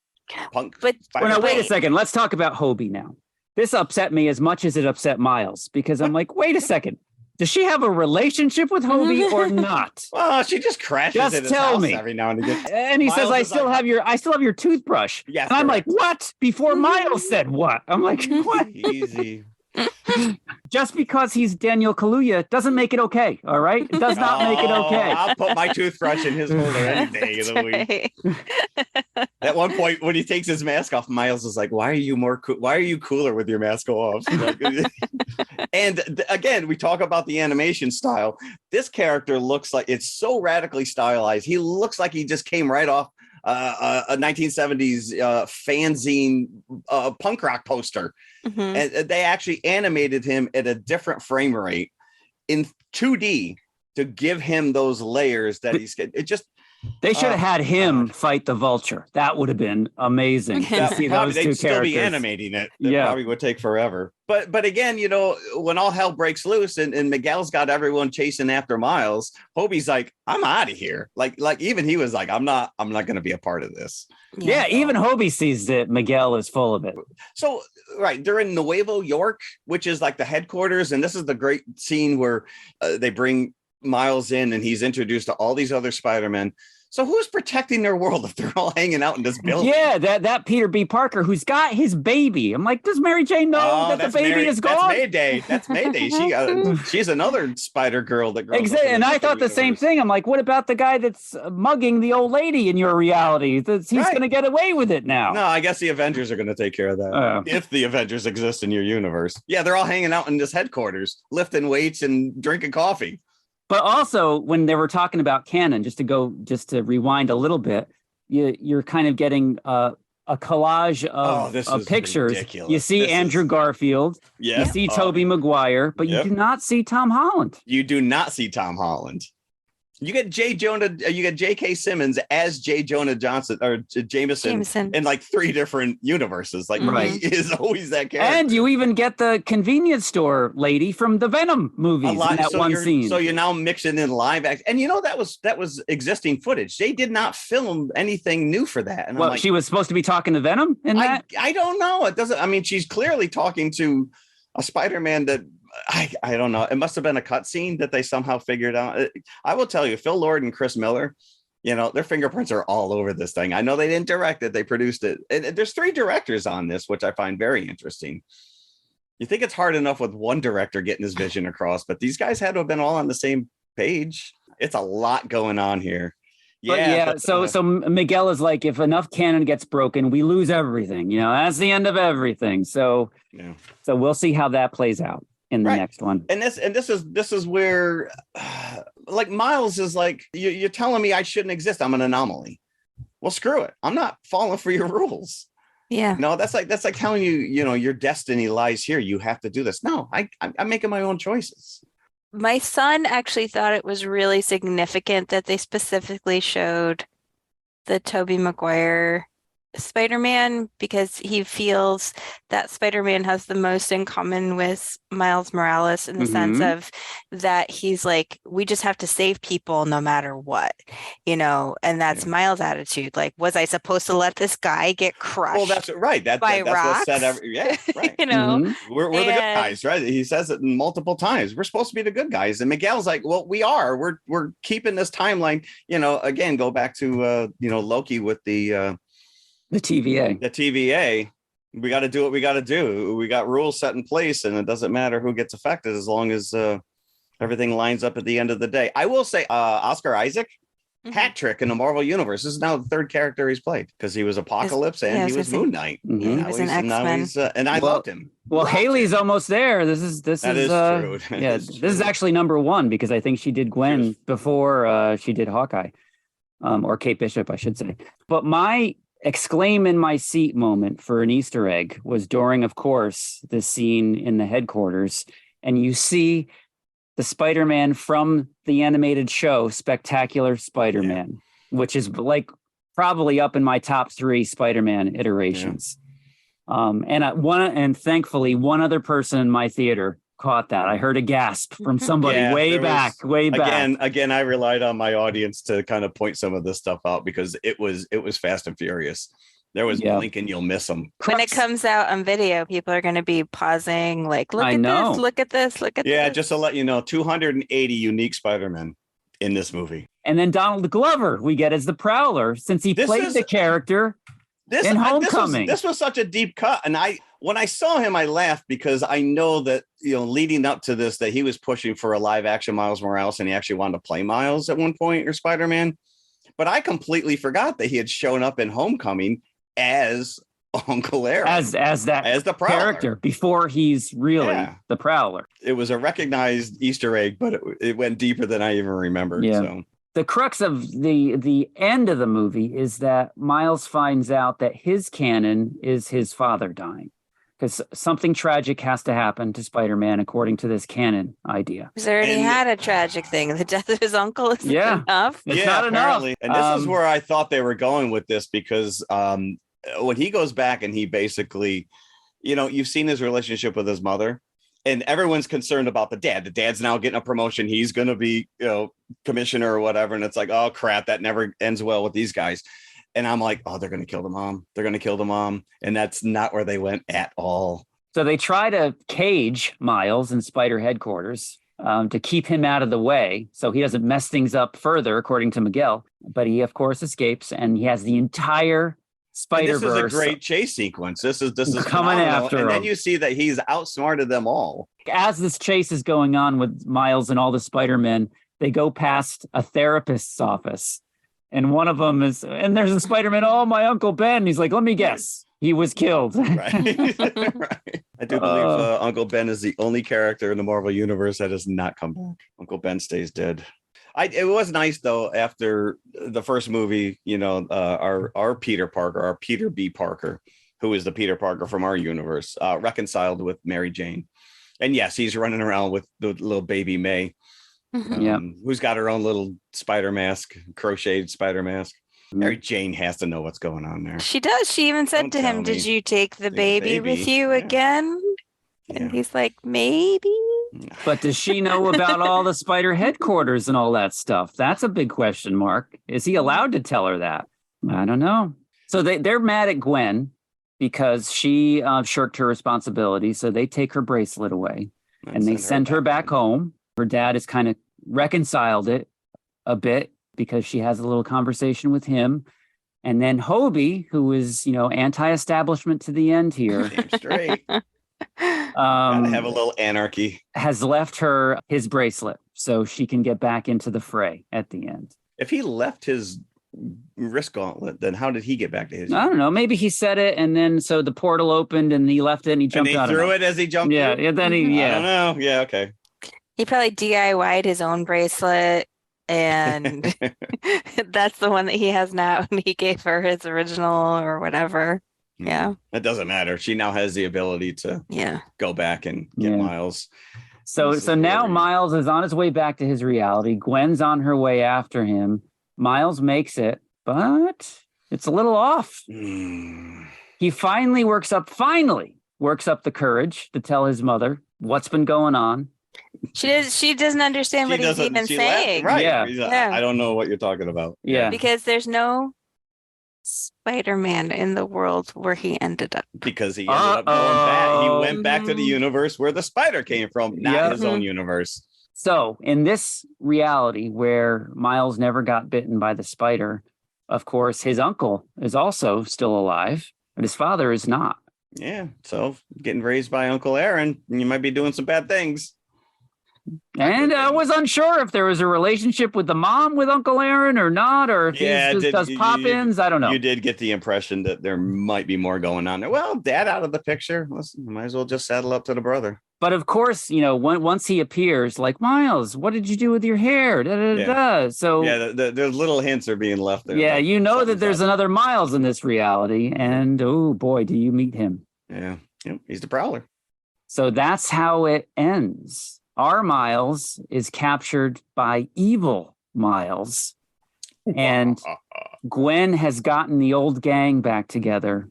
Speaker 2: Punk.
Speaker 3: But
Speaker 4: wait a second. Let's talk about Hobie now. This upset me as much as it upset Miles, because I'm like, wait a second. Does she have a relationship with Hobie or not?
Speaker 2: Well, she just crashes in his house every now and again.
Speaker 4: And he Miles says, I still have your toothbrush.
Speaker 2: Yes,
Speaker 4: and I'm like, what? Before Miles said what? I'm like, what?
Speaker 2: Easy.
Speaker 4: Just because he's Daniel Kaluuya doesn't make it okay. All right. It does not make it okay.
Speaker 2: I'll put my toothbrush in his holder any day of the week. At one point, when he takes his mask off, Miles is like, why are you cooler with your mask off? And again, we talk about the animation style. This character looks like it's so radically stylized. He looks like he just came right off a 1970s fanzine punk rock poster. And they actually animated him at a different frame rate in 2D to give him those layers that he's it just
Speaker 4: they should have had him fight the Vulture. That would have been amazing to see those two characters.
Speaker 2: Still be animating it. It probably would take forever. But again, when all hell breaks loose and Miguel's got everyone chasing after Miles, Hobie's like, I'm out of here. Like even he was like, I'm not going to be a part of this.
Speaker 4: Yeah, even Hobie sees that Miguel is full of it.
Speaker 2: So, they're in Nuevo York, which is like the headquarters. And this is the great scene where they bring Miles in and he's introduced to all these other Spider-Men. So who's protecting their world if they're all hanging out in this building?
Speaker 4: Yeah, that Peter B. Parker who's got his baby. I'm like, does Mary Jane know that the baby is gone?
Speaker 2: That's Mayday. She's another Spider Girl that grows
Speaker 4: exactly. And I thought the same thing. I'm like, what about the guy that's mugging the old lady in your reality? He's going to get away with it now.
Speaker 2: No, I guess the Avengers are going to take care of that. If the Avengers exist in your universe. Yeah, they're all hanging out in this headquarters, lifting weights and drinking coffee.
Speaker 4: But also, when they were talking about canon, just to rewind a little bit, you're kind of getting a collage of pictures.
Speaker 2: Ridiculous.
Speaker 4: You see Andrew Garfield, you see Tobey Maguire, but you do not see Tom Holland.
Speaker 2: You do not see Tom Holland. You get you get J.K. Simmons as J. Jonah Johnson or Jameson in like 3 different universes. Like
Speaker 4: Right.
Speaker 2: he is always that character.
Speaker 4: And you even get the convenience store lady from the Venom movies in that one scene.
Speaker 2: So you're now mixing in live act, and that was existing footage. They did not film anything new for that. And
Speaker 4: well,
Speaker 2: I'm like,
Speaker 4: she was supposed to be talking to Venom in that.
Speaker 2: I don't know. It doesn't. I mean, she's clearly talking to a Spider-Man that. I don't know. It must have been a cutscene that they somehow figured out. I will tell you, Phil Lord and Chris Miller, their fingerprints are all over this thing. I know they didn't direct it. They produced it. And there's 3 directors on this, which I find very interesting. You think it's hard enough with one director getting his vision across, but these guys had to have been all on the same page. It's a lot going on here.
Speaker 4: So Miguel is like, if enough canon gets broken, we lose everything. That's the end of everything. So we'll see how that plays out in the next one.
Speaker 2: And this is where like Miles is like, you're telling me I shouldn't exist. I'm an anomaly. Well, screw it. I'm not falling for your rules.
Speaker 3: Yeah.
Speaker 2: No, that's like telling you, your destiny lies here. You have to do this. No, I'm making my own choices.
Speaker 3: My son actually thought it was really significant that they specifically showed the Tobey Maguire Spider-Man because he feels that Spider-Man has the most in common with Miles Morales in the sense of that he's like, we just have to save people no matter what, and that's Miles' attitude. Like, was I supposed to let this guy get crushed? Well,
Speaker 2: that's right. That's
Speaker 3: rocks?
Speaker 2: what said right. We're the good guys, right? He says it multiple times. We're supposed to be the good guys. And Miguel's like, well, we are. We're keeping this timeline, again, go back to Loki with the TVA. The TVA. We got to do what we got to do. We got rules set in place, and it doesn't matter who gets affected as long as everything lines up at the end of the day. I will say, Oscar Isaac, hat trick in the Marvel universe. This is now the 3rd character he's played because he was Apocalypse and he was Moon Knight.
Speaker 3: He was an X-Men.
Speaker 2: And I loved him.
Speaker 4: Well, Haley's almost there. This is true. This is actually number 1 because I think she did Gwen before she did Hawkeye, or Kate Bishop, I should say. But my exclaim in my seat moment for an Easter egg was during, of course, the scene in the headquarters, and you see the Spider-Man from the animated show Spectacular Spider-Man, which is like probably up in my top 3 Spider-Man iterations. And thankfully one other person in my theater caught that. I heard a gasp from somebody way back.
Speaker 2: Again, I relied on my audience to kind of point some of this stuff out because it was Fast and Furious. There was blink and you'll miss them.
Speaker 3: When it comes out on video, people are going to be pausing, like, look at this.
Speaker 2: Yeah, just to let you know, 280 unique Spider-Men in this movie.
Speaker 4: And then Donald Glover we get as the Prowler since he played the character in Homecoming.
Speaker 2: This was such a deep cut, and when I saw him, I laughed because I know that, leading up to this, that he was pushing for a live action Miles Morales and he actually wanted to play Miles at one point or Spider-Man. But I completely forgot that he had shown up in Homecoming as Uncle Aaron.
Speaker 4: As the
Speaker 2: Prowler
Speaker 4: character before he's really the Prowler.
Speaker 2: It was a recognized Easter egg, but it went deeper than I even remembered.
Speaker 4: Yeah.
Speaker 2: So.
Speaker 4: The crux of the end of the movie is that Miles finds out that his canon is his father dying. Because something tragic has to happen to Spider-Man according to this canon idea.
Speaker 3: He's already had a tragic thing. The death of his uncle is enough.
Speaker 4: It's not
Speaker 2: apparently.
Speaker 4: enough.
Speaker 2: And this is where I thought they were going with this because when he goes back and he basically, you've seen his relationship with his mother and everyone's concerned about the dad. The dad's now getting a promotion. He's going to be, commissioner or whatever. And it's like, oh, crap, that never ends well with these guys. And I'm like, oh, they're going to kill the mom. They're going to kill the mom. And that's not where they went at all.
Speaker 4: So they try to cage Miles in Spider headquarters to keep him out of the way so he doesn't mess things up further, according to Miguel. But he, of course, escapes and he has the entire Spider-Verse.
Speaker 2: And this is a great chase sequence. This is
Speaker 4: coming
Speaker 2: phenomenal.
Speaker 4: after him.
Speaker 2: And then you see that he's outsmarted them all.
Speaker 4: As this chase is going on with Miles and all the Spider-Men, they go past a therapist's office. And one of them is, and there's a Spider-Man, oh, my Uncle Ben. He's like, let me guess. He was killed.
Speaker 2: Right. Right. I do believe Uncle Ben is the only character in the Marvel Universe that has not come back. Uncle Ben stays dead. It was nice, though, after the first movie, our Peter Parker, our Peter B. Parker, who is the Peter Parker from our universe, reconciled with Mary Jane. And yes, he's running around with the little baby May. Who's got her own little spider mask, crocheted spider mask. Mary Jane has to know what's going on there.
Speaker 3: She does. She even said
Speaker 2: Don't
Speaker 3: to him,
Speaker 2: tell
Speaker 3: "Did
Speaker 2: me.
Speaker 3: you take the
Speaker 2: Take the
Speaker 3: baby with
Speaker 2: baby."
Speaker 3: you
Speaker 2: Yeah.
Speaker 3: again?" And
Speaker 2: Yeah.
Speaker 3: he's like, "Maybe."
Speaker 4: But does she know about all the spider headquarters and all that stuff? That's a big question mark. Is he allowed to tell her that? I don't know. So they're mad at Gwen because she shirked her responsibility. So they take her bracelet away and they send her back home. Her dad has kind of reconciled it a bit because she has a little conversation with him. And then Hobie, who is, anti-establishment to the end here.
Speaker 2: Damn straight. Gotta have a little anarchy.
Speaker 4: Has left her his bracelet so she can get back into the fray at the end.
Speaker 2: If he left his wrist gauntlet, then how did he get back to his?
Speaker 4: I don't know. Maybe he said it, and then so the portal opened, and he left it, and he jumped out.
Speaker 2: And he threw it as he jumped.
Speaker 4: Yeah,
Speaker 2: through?
Speaker 4: yeah. Then he,
Speaker 2: I don't know. Yeah, okay.
Speaker 3: He probably DIY'd his own bracelet, and that's the one that he has now. And he gave her his original or whatever. Yeah.
Speaker 2: It doesn't matter. She now has the ability to go back and get Miles.
Speaker 4: So now Miles is on his way back to his reality. Gwen's on her way after him. Miles makes it, but it's a little off. He finally works up the courage to tell his mother what's been going on.
Speaker 3: She doesn't understand what he's even saying.
Speaker 2: Right.
Speaker 3: Yeah.
Speaker 2: I don't know what you're talking about.
Speaker 4: Yeah.
Speaker 3: Because there's no Spider-Man in the world where he ended up.
Speaker 2: Because he ended up going back. He went back to the universe where the spider came from, not his own universe.
Speaker 4: So in this reality where Miles never got bitten by the spider, of course, his uncle is also still alive, but his father is not.
Speaker 2: Yeah. So getting raised by Uncle Aaron, you might be doing some bad things.
Speaker 4: And I was unsure if there was a relationship with the mom with Uncle Aaron or not, or if he just does pop-ins. I don't know.
Speaker 2: You did get the impression that there might be more going on there. Well, dad out of the picture. Might as well just saddle up to the brother.
Speaker 4: But of course, once he appears, like, Miles, what did you do with your hair? So
Speaker 2: the little hints are being left there.
Speaker 4: Yeah, that there's another Miles in this reality, and oh boy, do you meet him.
Speaker 2: Yeah, he's the Prowler.
Speaker 4: So that's how it ends. Our Miles is captured by evil Miles, and Gwen has gotten the old gang back together,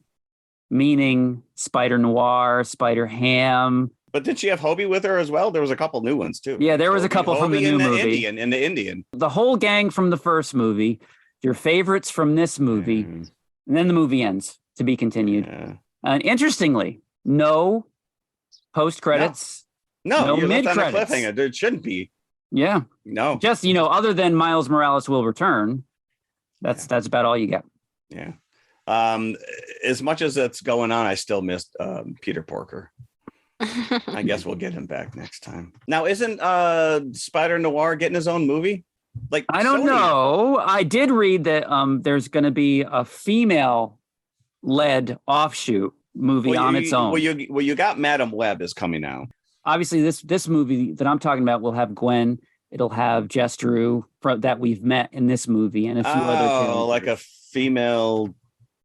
Speaker 4: meaning Spider Noir, Spider Ham.
Speaker 2: But did she have Hobie with her as well? There was a couple new ones too.
Speaker 4: Yeah, there was a couple from the new movie.
Speaker 2: And the Indian.
Speaker 4: The whole gang from the first movie, your favorites from this movie, and then the movie ends, to be continued. Yeah. And interestingly, no post-credits.
Speaker 2: No, you're left on a
Speaker 4: mid-credits.
Speaker 2: cliffhanger. There shouldn't be.
Speaker 4: Yeah.
Speaker 2: No.
Speaker 4: Just, other than Miles Morales will return, that's about all you get.
Speaker 2: Yeah. As much as that's going on, I still missed Peter Porker. I guess we'll get him back next time. Now, isn't Spider Noir getting his own movie? Like,
Speaker 4: I don't know. I did read that there's going to be a female-led offshoot movie on its own.
Speaker 2: Well, you got Madam Web is coming out.
Speaker 4: Obviously, this movie that I'm talking about will have Gwen. It'll have Jess Drew that we've met in this movie, and a few other characters.
Speaker 2: Like a female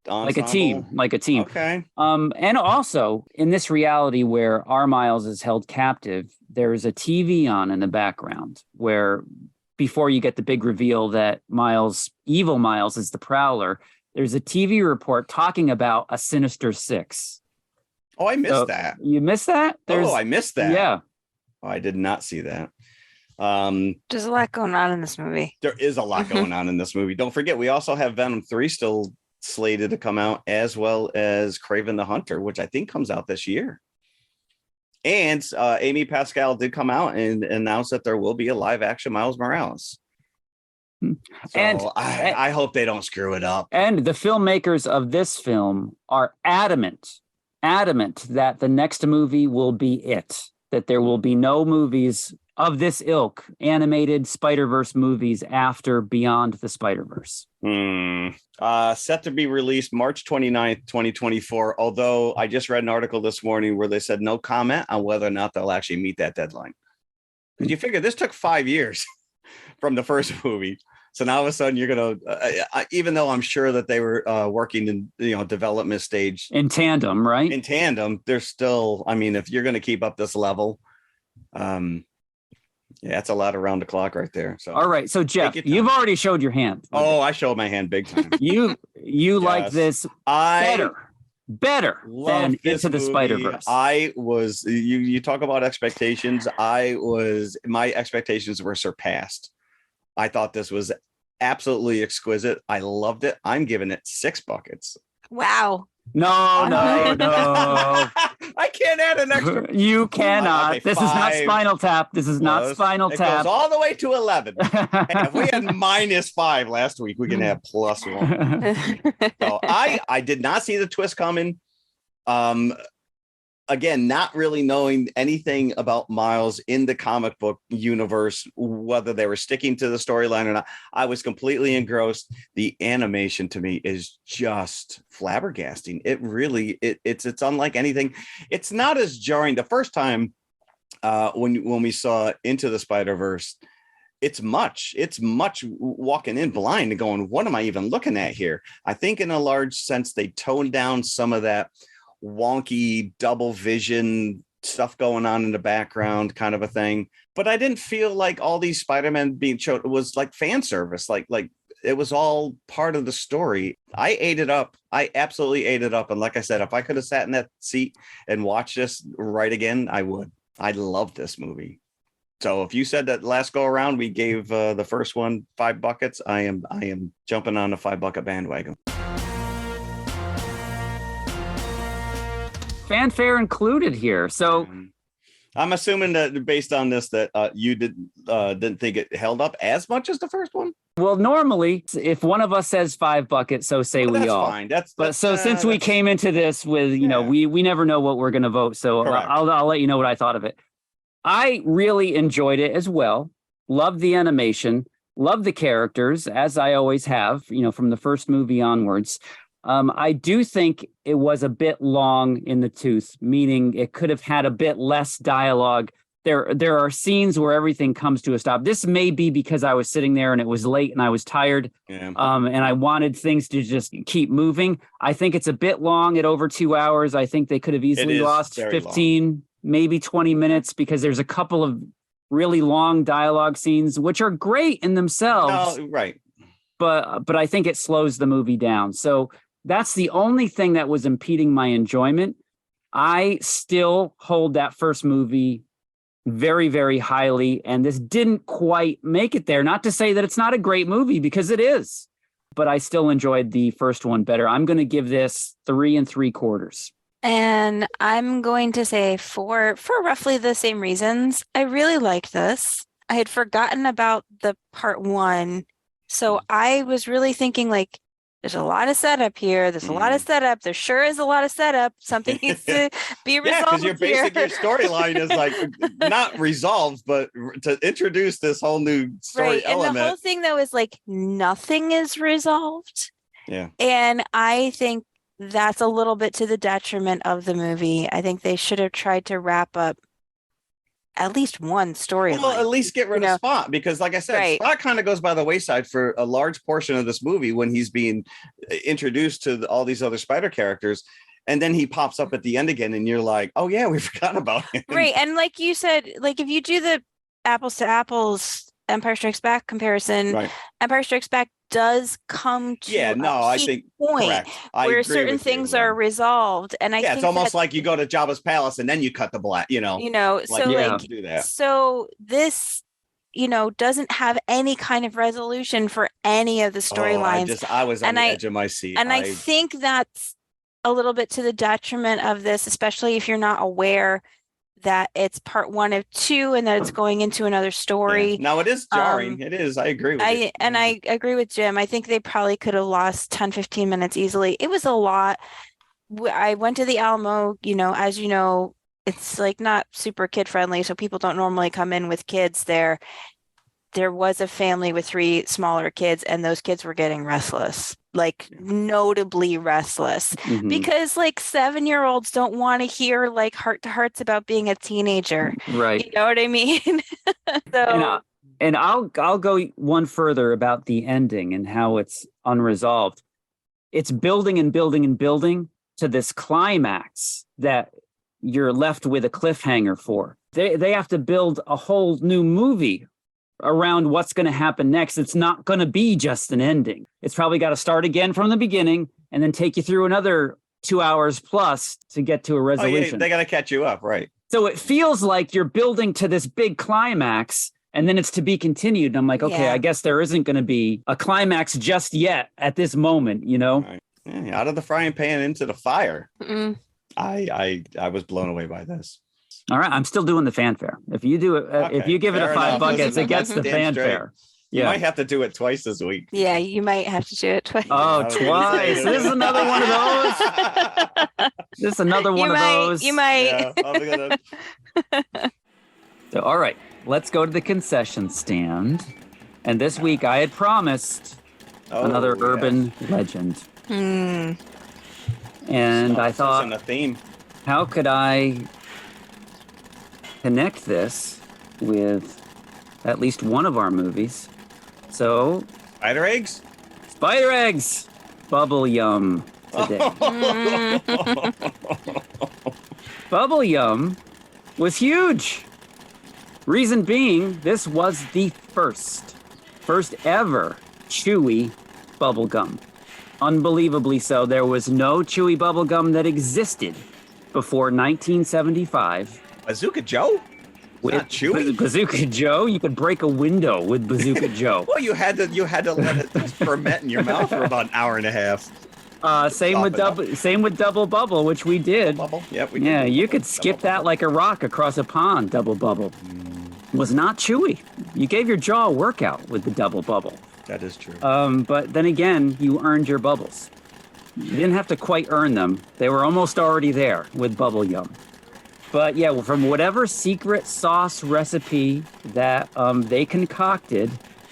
Speaker 2: ensemble?
Speaker 4: Like a team.
Speaker 2: Okay.
Speaker 4: And also in this reality where our Miles is held captive, there is a TV on in the background where before you get the big reveal that evil Miles is the Prowler, there's a TV report talking about a Sinister Six.
Speaker 2: Oh, I missed that.
Speaker 4: You missed that?
Speaker 2: I missed that.
Speaker 4: Yeah.
Speaker 2: Oh, I did not see that.
Speaker 3: There's a lot going on in this movie.
Speaker 2: There is a lot going on in this movie. Don't forget, we also have Venom 3 still slated to come out, as well as Kraven the Hunter, which I think comes out this year. And Amy Pascal did come out and announce that there will be a live action Miles Morales. So I hope they don't screw it up.
Speaker 4: And the filmmakers of this film are adamant that the next movie will be it, that there will be no movies of this ilk, animated Spider-Verse movies after Beyond the Spider-Verse.
Speaker 2: Set to be released March 29th, 2024. Although I just read an article this morning where they said no comment on whether or not they'll actually meet that deadline. Because you figure this took 5 years from the first movie. So now all of a sudden you're going to, even though I'm sure that they were working in, development stage.
Speaker 4: In tandem, right?
Speaker 2: In tandem, they're still, if you're going to keep up this level, Yeah, that's a lot around the clock right there. So
Speaker 4: All right. So Jeff,
Speaker 2: Take your
Speaker 4: you've
Speaker 2: time.
Speaker 4: already showed your hand.
Speaker 2: Oh, I showed my hand big time.
Speaker 4: You like
Speaker 2: Yes.
Speaker 4: this
Speaker 2: I
Speaker 4: better
Speaker 2: love
Speaker 4: than
Speaker 2: this
Speaker 4: Into the
Speaker 2: movie.
Speaker 4: Spider-Verse.
Speaker 2: You talk about expectations. My expectations were surpassed. I thought this was absolutely exquisite. I loved it. I'm giving it 6 buckets.
Speaker 3: Wow.
Speaker 4: No.
Speaker 2: I can't add an extra.
Speaker 4: You cannot.
Speaker 2: Okay,
Speaker 4: this is not
Speaker 2: 5
Speaker 4: Spinal Tap. This is not
Speaker 2: plus.
Speaker 4: Spinal
Speaker 2: It
Speaker 4: Tap.
Speaker 2: goes all the way to 11. And if we had -5 last week, we can have +1. So I did not see the twist coming. Again, not really knowing anything about Miles in the comic book universe, whether they were sticking to the storyline or not. I was completely engrossed. The animation to me is just flabbergasting. It really it's unlike anything. It's not as jarring. The first time when we saw Into the Spider-Verse, it's much walking in blind and going, what am I even looking at here? I think in a large sense they toned down some of that wonky double vision stuff going on in the background kind of a thing, but I didn't feel like all these Spider-Man being shown was like fan service, like it was all part of the story. I ate it up. I absolutely ate it up. And like I said, if I could have sat in that seat and watched this right again, I would. I love this movie. So if you said that last go around we gave the first one 5 buckets, I am jumping on the 5 bucket bandwagon.
Speaker 4: Fanfare included here. So
Speaker 2: I'm assuming that based on this that you didn't think it held up as much as the first one.
Speaker 4: well, normally if one of us says 5 buckets, so say we
Speaker 2: That's
Speaker 4: all.
Speaker 2: fine.
Speaker 4: Since we came into this with, we never know what we're going to vote. So I'll let you know what I thought of it. I really enjoyed it as well. Loved the animation, loved the characters, as I always have, from the first movie onwards. I do think it was a bit long in the tooth, meaning it could have had a bit less dialogue. There are scenes where everything comes to a stop. This may be because I was sitting there and it was late and I was tired, and I wanted things to just keep moving. I think it's a bit long at over 2 hours. I think they could have easily lost 15, maybe 20 minutes because there's a couple of really long dialogue scenes, which are great in themselves.
Speaker 2: No, right.
Speaker 4: But I think it slows the movie down. So that's the only thing that was impeding my enjoyment. I still hold that first movie very, very highly, and this didn't quite make it there. Not to say that it's not a great movie, because it is, but I still enjoyed the first one better. I'm going to give this 3 3/4.
Speaker 3: And I'm going to say for roughly the same reasons. I really liked this. I had forgotten about the part 1. So I was really thinking like, there's a lot of setup here. There's a lot of setup. There sure is a lot of setup. Something needs to be resolved.
Speaker 2: Yeah, because your storyline is like not resolved, but to introduce this whole new story element.
Speaker 3: And the whole thing though is like nothing is resolved.
Speaker 2: Yeah.
Speaker 3: And I think that's a little bit to the detriment of the movie. I think they should have tried to wrap up at least one storyline.
Speaker 2: Well, at least get rid of Spot, because like I said, Spot kind of goes by the wayside for a large portion of this movie when he's being introduced to all these other Spider characters. And then he pops up at the end again and you're like, oh yeah, we forgot about him.
Speaker 3: Right. And like you said, like if you do the apples to apples Empire Strikes Back comparison, Empire Strikes Back does come to
Speaker 2: I think
Speaker 3: point where certain things are resolved, and I think
Speaker 2: it's almost like you go to Jabba's palace and then you cut the black,
Speaker 3: do that. So this, doesn't have any kind of resolution for any of the storylines.
Speaker 2: I was on the edge of my seat,
Speaker 3: and I think that's a little bit to the detriment of this, especially if you're not aware that it's part 1 of 2 and that it's going into another story.
Speaker 2: Yeah. Now it is jarring. It is. I agree with you.
Speaker 3: And I agree with Jim. I think they probably could have lost 10, 15 minutes easily. It was a lot. I went to the Alamo, as you know, it's like not super kid friendly. So people don't normally come in with kids there. There was a family with 3 smaller kids, and those kids were getting restless, like notably restless, because like 7-year-olds don't want to hear like heart to hearts about being a teenager.
Speaker 4: Right.
Speaker 3: You know what I mean?
Speaker 4: And I'll go one further about the ending and how it's unresolved. It's building and building and building to this climax that you're left with a cliffhanger for. They have to build a whole new movie around what's going to happen next. It's not going to be just an ending. It's probably got to start again from the beginning and then take you through another 2 hours plus to get to a resolution.
Speaker 2: Oh, yeah, they got to catch you up, right?
Speaker 4: So it feels like you're building to this big climax and then it's to be continued. And I'm like, okay, I guess there isn't going to be a climax just yet at this moment, you know?
Speaker 2: Right. Yeah, out of the frying pan into the fire.
Speaker 3: Mm-mm.
Speaker 2: I was blown away by this.
Speaker 4: All right, I'm still doing the fanfare. If you do it, if you give it a
Speaker 2: Fair
Speaker 4: 5
Speaker 2: enough.
Speaker 4: buckets,
Speaker 2: Listen,
Speaker 4: it gets the
Speaker 2: damn
Speaker 4: fanfare.
Speaker 2: You might have to do it twice this week.
Speaker 3: Yeah, you might have to do it twice.
Speaker 4: Oh, twice. This is another one of those. This is another one of those.
Speaker 3: You might.
Speaker 2: Yeah, I'll be gonna...
Speaker 4: So, all right, let's go to the concession stand. And this week I had promised another urban legend.
Speaker 3: Hmm.
Speaker 4: And I
Speaker 2: It's
Speaker 4: thought,
Speaker 2: in a theme.
Speaker 4: how could I connect this with at least one of our movies? So,
Speaker 2: Spider eggs?
Speaker 4: spider eggs, bubble yum today. Bubble yum was huge. Reason being, this was the first ever chewy bubble gum. Unbelievably so. There was no chewy bubble gum that existed before 1975.
Speaker 2: Bazooka Joe? Not chewy.
Speaker 4: Bazooka Joe, you could break a window with Bazooka Joe.
Speaker 2: Well, you had to let it ferment in your mouth for about an hour and a half.
Speaker 4: Same with double bubble, which we did.
Speaker 2: Bubble? Yep, we did.
Speaker 4: Yeah, you could skip that like a rock across a pond. Double bubble was not chewy. You gave your jaw a workout with the double bubble.
Speaker 2: That is true.
Speaker 4: But then again, you earned your bubbles. You didn't have to quite earn them. They were almost already there with bubble yum. But yeah, from whatever secret sauce recipe that they concocted,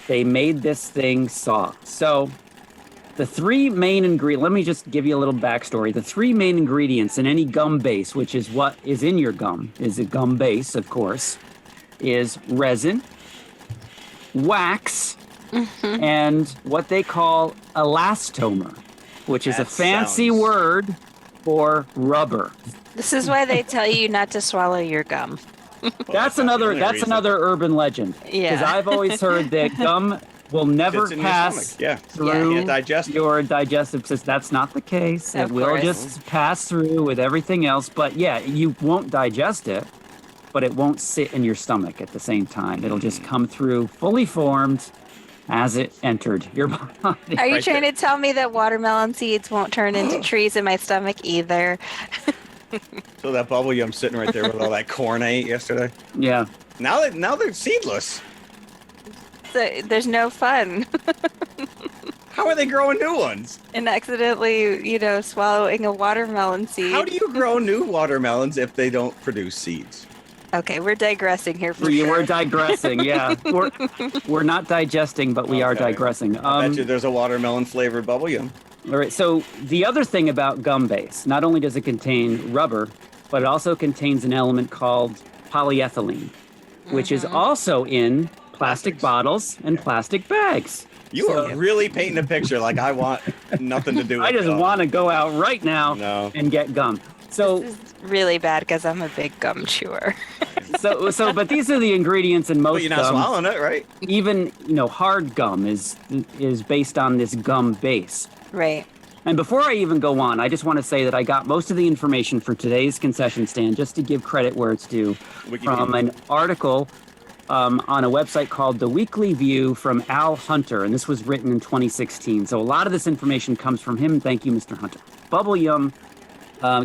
Speaker 4: they made this thing soft. So the 3 main ingredients, let me just give you a little backstory. The 3 main ingredients in any gum base, which is what is in your gum, is a gum base, of course, is resin, wax, and what they call elastomer, which is a fancy word for rubber.
Speaker 3: This is why they tell you not to swallow your gum.
Speaker 4: That's another urban legend.
Speaker 3: Yeah.
Speaker 4: Because I've always heard that gum will never
Speaker 2: Fits in your
Speaker 4: pass
Speaker 2: stomach. Yeah.
Speaker 4: through
Speaker 2: Can't digest it.
Speaker 4: your digestive system. That's not the case.
Speaker 3: Of
Speaker 4: It will
Speaker 3: course.
Speaker 4: just pass through with everything else. But yeah, you won't digest it, but it won't sit in your stomach at the same time. It'll just come through fully formed as it entered your body.
Speaker 3: Are you
Speaker 2: Right
Speaker 3: trying to tell me that watermelon seeds won't turn into trees in my stomach either?
Speaker 2: So that bubble yum sitting right there with all that corn I ate yesterday.
Speaker 4: Yeah.
Speaker 2: Now they're seedless.
Speaker 3: So there's no fun
Speaker 2: How are they growing new ones?
Speaker 3: in accidentally, swallowing a watermelon seed.
Speaker 2: How do you grow new watermelons if they don't produce seeds?
Speaker 3: Okay, we're digressing here for
Speaker 4: We're
Speaker 3: sure.
Speaker 4: digressing. Yeah. We're not digesting, but we are
Speaker 2: Okay.
Speaker 4: digressing.
Speaker 2: I bet you there's a watermelon flavored bubble yum.
Speaker 4: All right. So the other thing about gum base, not only does it contain rubber, but it also contains an element called polyethylene, which is also in plastic
Speaker 2: Plastics.
Speaker 4: bottles and plastic bags.
Speaker 2: You are really painting a picture like I want nothing to do with
Speaker 4: I just
Speaker 2: gum.
Speaker 4: want to go out right now
Speaker 2: No.
Speaker 4: and get gum. So,
Speaker 3: This is really bad because I'm a big gum chewer.
Speaker 4: but these are the ingredients in most
Speaker 2: But you're not
Speaker 4: gums.
Speaker 2: swallowing it, right?
Speaker 4: Even hard gum is based on this gum base.
Speaker 3: Right.
Speaker 4: And before I even go on, I just want to say that I got most of the information for today's concession stand, just to give credit where it's due, from an article on a website called The Weekly View from Al Hunter, and this was written in 2016. So a lot of this information comes from him. Thank you, Mr. Hunter. Bubble Yum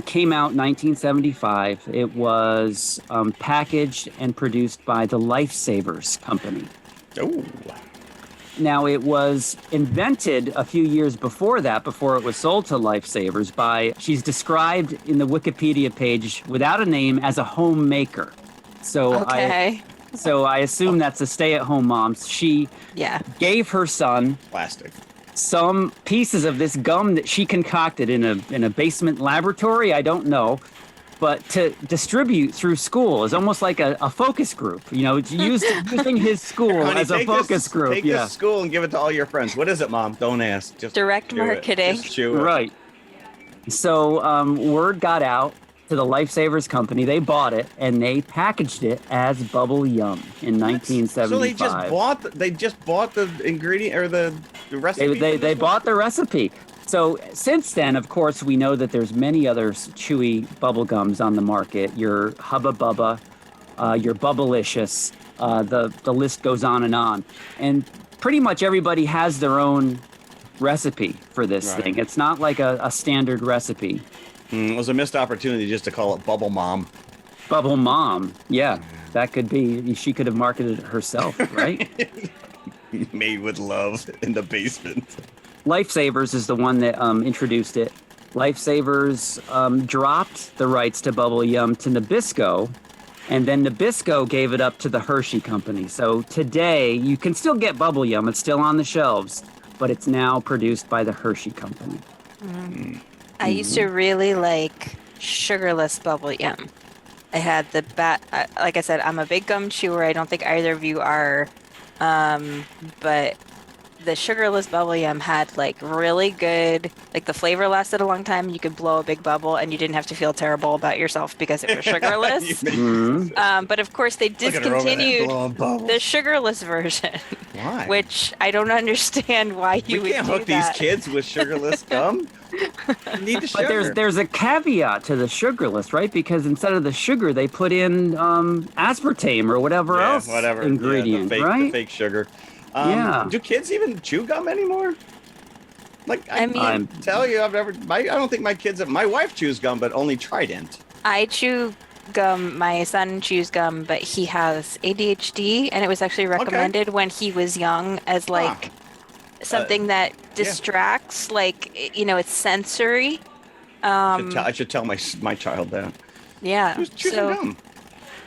Speaker 4: came out 1975. It was packaged and produced by the Lifesavers Company.
Speaker 2: Oh.
Speaker 4: Now, it was invented a few years before that, before it was sold to Lifesavers, by, she's described in the Wikipedia page without a name as a homemaker. So
Speaker 3: Okay.
Speaker 4: I assume that's a stay-at-home mom. She
Speaker 3: Yeah.
Speaker 4: gave her son
Speaker 2: Plastic.
Speaker 4: some pieces of this gum that she concocted in a basement laboratory. I don't know. But to distribute through school is almost like a focus group. Using his school
Speaker 2: Honey,
Speaker 4: as a focus group.
Speaker 2: Take this to school and give it to all your friends. What is it, Mom? Don't ask. Just
Speaker 3: Direct
Speaker 2: chew it.
Speaker 3: marketing.
Speaker 2: Just chew it.
Speaker 4: Right. So word got out, to the Lifesavers company. They bought it and they packaged it as Bubble Yum in 1975.
Speaker 2: So they just bought the ingredient or the recipe.
Speaker 4: They bought the recipe. So since then, of course, we know that there's many other chewy bubble gums on the market. Your Hubba Bubba, your Bubblicious, the list goes on. And pretty much everybody has their own recipe for this thing. It's not like a standard recipe.
Speaker 2: It was a missed opportunity just to call it Bubble Mom.
Speaker 4: Bubble Mom. Yeah, that could be. She could have marketed it herself, right?
Speaker 2: Made with love in the basement.
Speaker 4: Lifesavers is the one that introduced it. Lifesavers dropped the rights to Bubble Yum to Nabisco, and then Nabisco gave it up to the Hershey Company. So today, you can still get Bubble Yum. It's still on the shelves, but it's now produced by the Hershey Company.
Speaker 3: I used to really like sugarless Bubble Yum. I had like I said, I'm a big gum chewer. I don't think either of you are, but the sugarless Bubble Yum had like really good, like the flavor lasted a long time. You could blow a big bubble and you didn't have to feel terrible about yourself because it was sugarless. But of course they discontinued the sugarless version.
Speaker 2: Why?
Speaker 3: Which I don't understand why you would do that.
Speaker 2: We can't hook these kids with sugarless gum. You need the sugar.
Speaker 4: But there's a caveat to the sugarless, right? Because instead of the sugar, they put in aspartame or whatever else ingredient, right?
Speaker 2: The fake sugar.
Speaker 4: Yeah.
Speaker 2: Do kids even chew gum anymore? Like I mean, tell you, I don't think my wife chews gum, but only Trident.
Speaker 3: I chew gum. My son chews gum, but he has ADHD, and it was actually recommended when he was young as like something that distracts, like it's sensory.
Speaker 2: I should tell my child that.
Speaker 3: Yeah.
Speaker 2: He was chewing gum.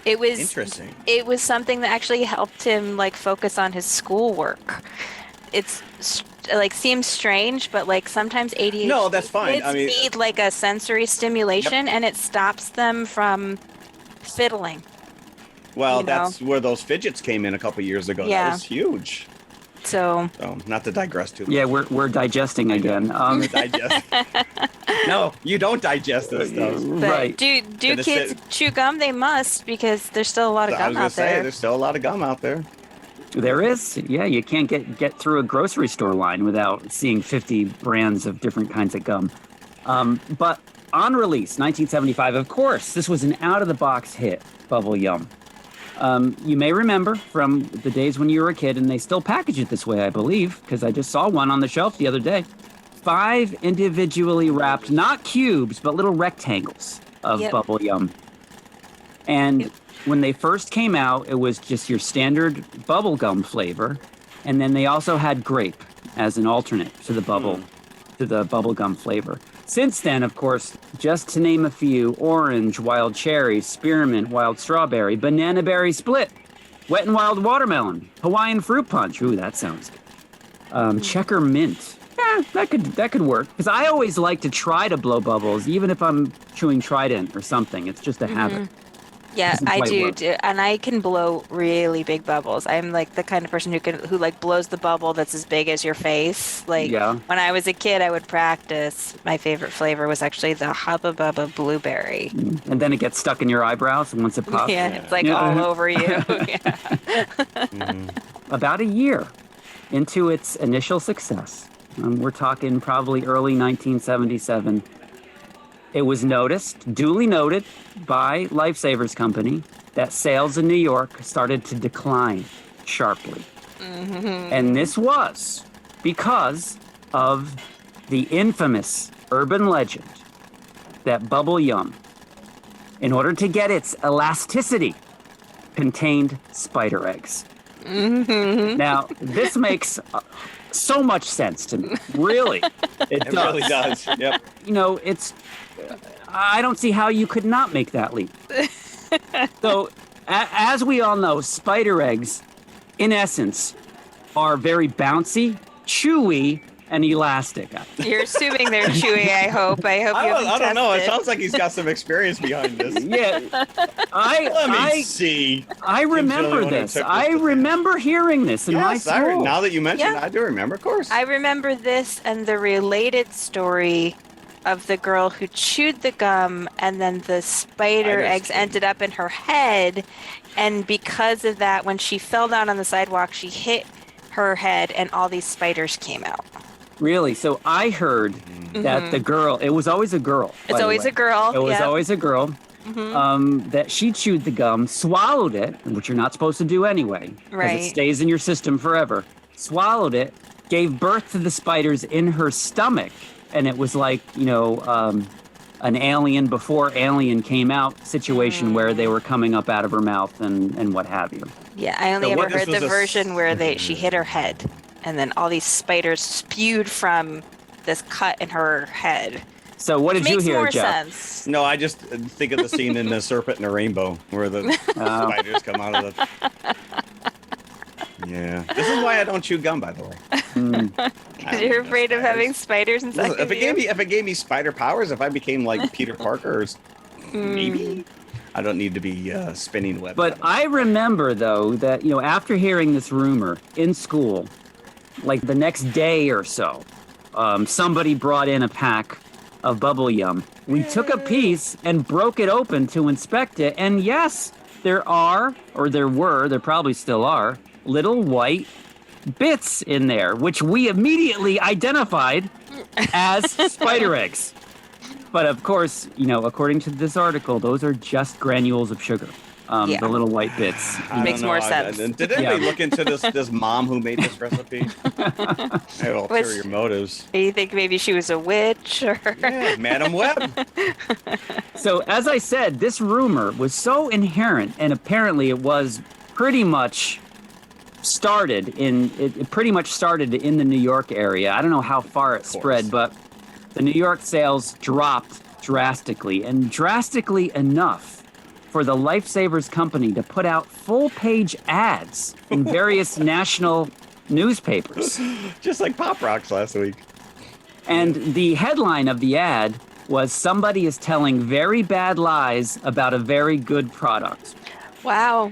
Speaker 3: It was
Speaker 2: interesting.
Speaker 3: It was something that actually helped him like focus on his schoolwork. It's like seems strange, but like sometimes ADHD
Speaker 2: no, that's fine.
Speaker 3: kids need like a sensory stimulation, and it stops them from fiddling.
Speaker 2: Well, that's where those fidgets came in a couple years ago.
Speaker 3: Yeah.
Speaker 2: That was huge.
Speaker 3: So
Speaker 2: not to digress too much.
Speaker 4: Yeah, we're digesting again.
Speaker 2: No, you don't digest this stuff.
Speaker 3: But
Speaker 4: right.
Speaker 3: Do kids chew gum? They must, because there's still a lot of gum out there.
Speaker 2: There's still a lot of gum out there.
Speaker 4: There is. Yeah, you can't get through a grocery store line without seeing 50 brands of different kinds of gum. But on release, 1975, of course, this was an out-of-the-box hit, Bubble Yum. You may remember from the days when you were a kid, and they still package it this way, I believe, because I just saw one on the shelf the other day. 5 individually wrapped, not cubes, but little rectangles of Bubble Yum. And when they first came out, it was just your standard bubble gum flavor. And then they also had grape as an alternate to the bubble gum flavor. Since then, of course, just to name a few: orange, wild cherry, spearmint, wild strawberry, banana berry split, wet and wild watermelon, Hawaiian fruit punch. Ooh, that sounds good. Checker mint. Yeah, that could work. Because I always like to try to blow bubbles, even if I'm chewing Trident or something. It's just a habit.
Speaker 3: Yeah, I do, and I can blow really big bubbles. I'm like the kind of person who like blows the bubble that's as big as your face. Like when I was a kid, I would practice. My favorite flavor was actually the Hubba Bubba blueberry.
Speaker 4: And then it gets stuck in your eyebrows, and once it pops,
Speaker 3: it's like all over you.
Speaker 4: About a year into its initial success, we're talking probably early 1977. It was duly noted by Lifesavers Company, that sales in New York started to decline sharply. And this was because of the infamous urban legend that Bubble Yum, in order to get its elasticity, contained spider eggs. Now, this makes so much sense to me. Really. It
Speaker 2: really does. Yep.
Speaker 4: I don't see how you could not make that leap. So, as we all know, spider eggs, in essence, are very bouncy, chewy, and elastic.
Speaker 3: You're assuming they're chewy, I hope. I
Speaker 2: don't know. It sounds like he's got some experience behind this.
Speaker 4: Yeah.
Speaker 2: Let me see.
Speaker 4: I remember this. I remember hearing this in my school.
Speaker 2: Now that you mention it, I do remember, of course.
Speaker 3: I remember this and the related story of the girl who chewed the gum and then the spider
Speaker 2: Spider's
Speaker 3: eggs
Speaker 2: sting.
Speaker 3: ended up in her head. And because of that, when she fell down on the sidewalk, she hit her head and all these spiders came out.
Speaker 4: Really? So I heard that the girl, it was always a girl. by
Speaker 3: It's
Speaker 4: the
Speaker 3: always
Speaker 4: way.
Speaker 3: a girl.
Speaker 4: It was
Speaker 3: Yep.
Speaker 4: always a girl. That she chewed the gum, swallowed it, which you're not supposed to do anyway, because
Speaker 3: Right.
Speaker 4: it stays in your system forever. Swallowed it, gave birth to the spiders in her stomach, and it was like, an alien before alien came out situation where they were coming up out of her mouth and what have you.
Speaker 3: Yeah, I only
Speaker 2: So
Speaker 3: ever
Speaker 2: what, this
Speaker 3: heard
Speaker 2: was
Speaker 3: the
Speaker 2: a
Speaker 3: version where she hit her head and then all these spiders spewed from this cut in her head.
Speaker 4: So what did you
Speaker 3: Makes
Speaker 4: hear,
Speaker 3: more
Speaker 4: Jeff?
Speaker 3: sense.
Speaker 2: No, I just think of the scene in The Serpent and the Rainbow where the spiders come out of the. Yeah, this is why I don't chew gum, by the way.
Speaker 3: Because you're afraid of having spiders inside
Speaker 2: Listen,
Speaker 3: of you.
Speaker 2: if it gave me spider powers, if I became like Peter Parker, or maybe I don't need to be spinning webs.
Speaker 4: But I remember, though, that, after hearing this rumor in school, like the next day or so, somebody brought in a pack of bubble yum. We took a piece and broke it open to inspect it. And yes, there probably still are, little white bits in there, which we immediately identified as spider eggs. But of course, according to this article, those are just granules of sugar.
Speaker 3: Yeah.
Speaker 4: The little white bits.
Speaker 2: I don't
Speaker 3: Makes
Speaker 2: know,
Speaker 3: more sense.
Speaker 2: Did anybody look into this mom who made this recipe? I have ulterior motives.
Speaker 3: Do you think maybe she was a witch or?
Speaker 2: Yeah, Madam Web.
Speaker 4: So, as I said, this rumor was so inherent, and apparently it was pretty much started in the New York area. I don't know how far it spread, but the New York sales dropped drastically, and drastically enough for the Lifesavers Company to put out full-page ads in various national newspapers.
Speaker 2: Just like Pop Rocks last week.
Speaker 4: And the headline of the ad was, "Somebody is telling very bad lies about a very good product."
Speaker 3: Wow.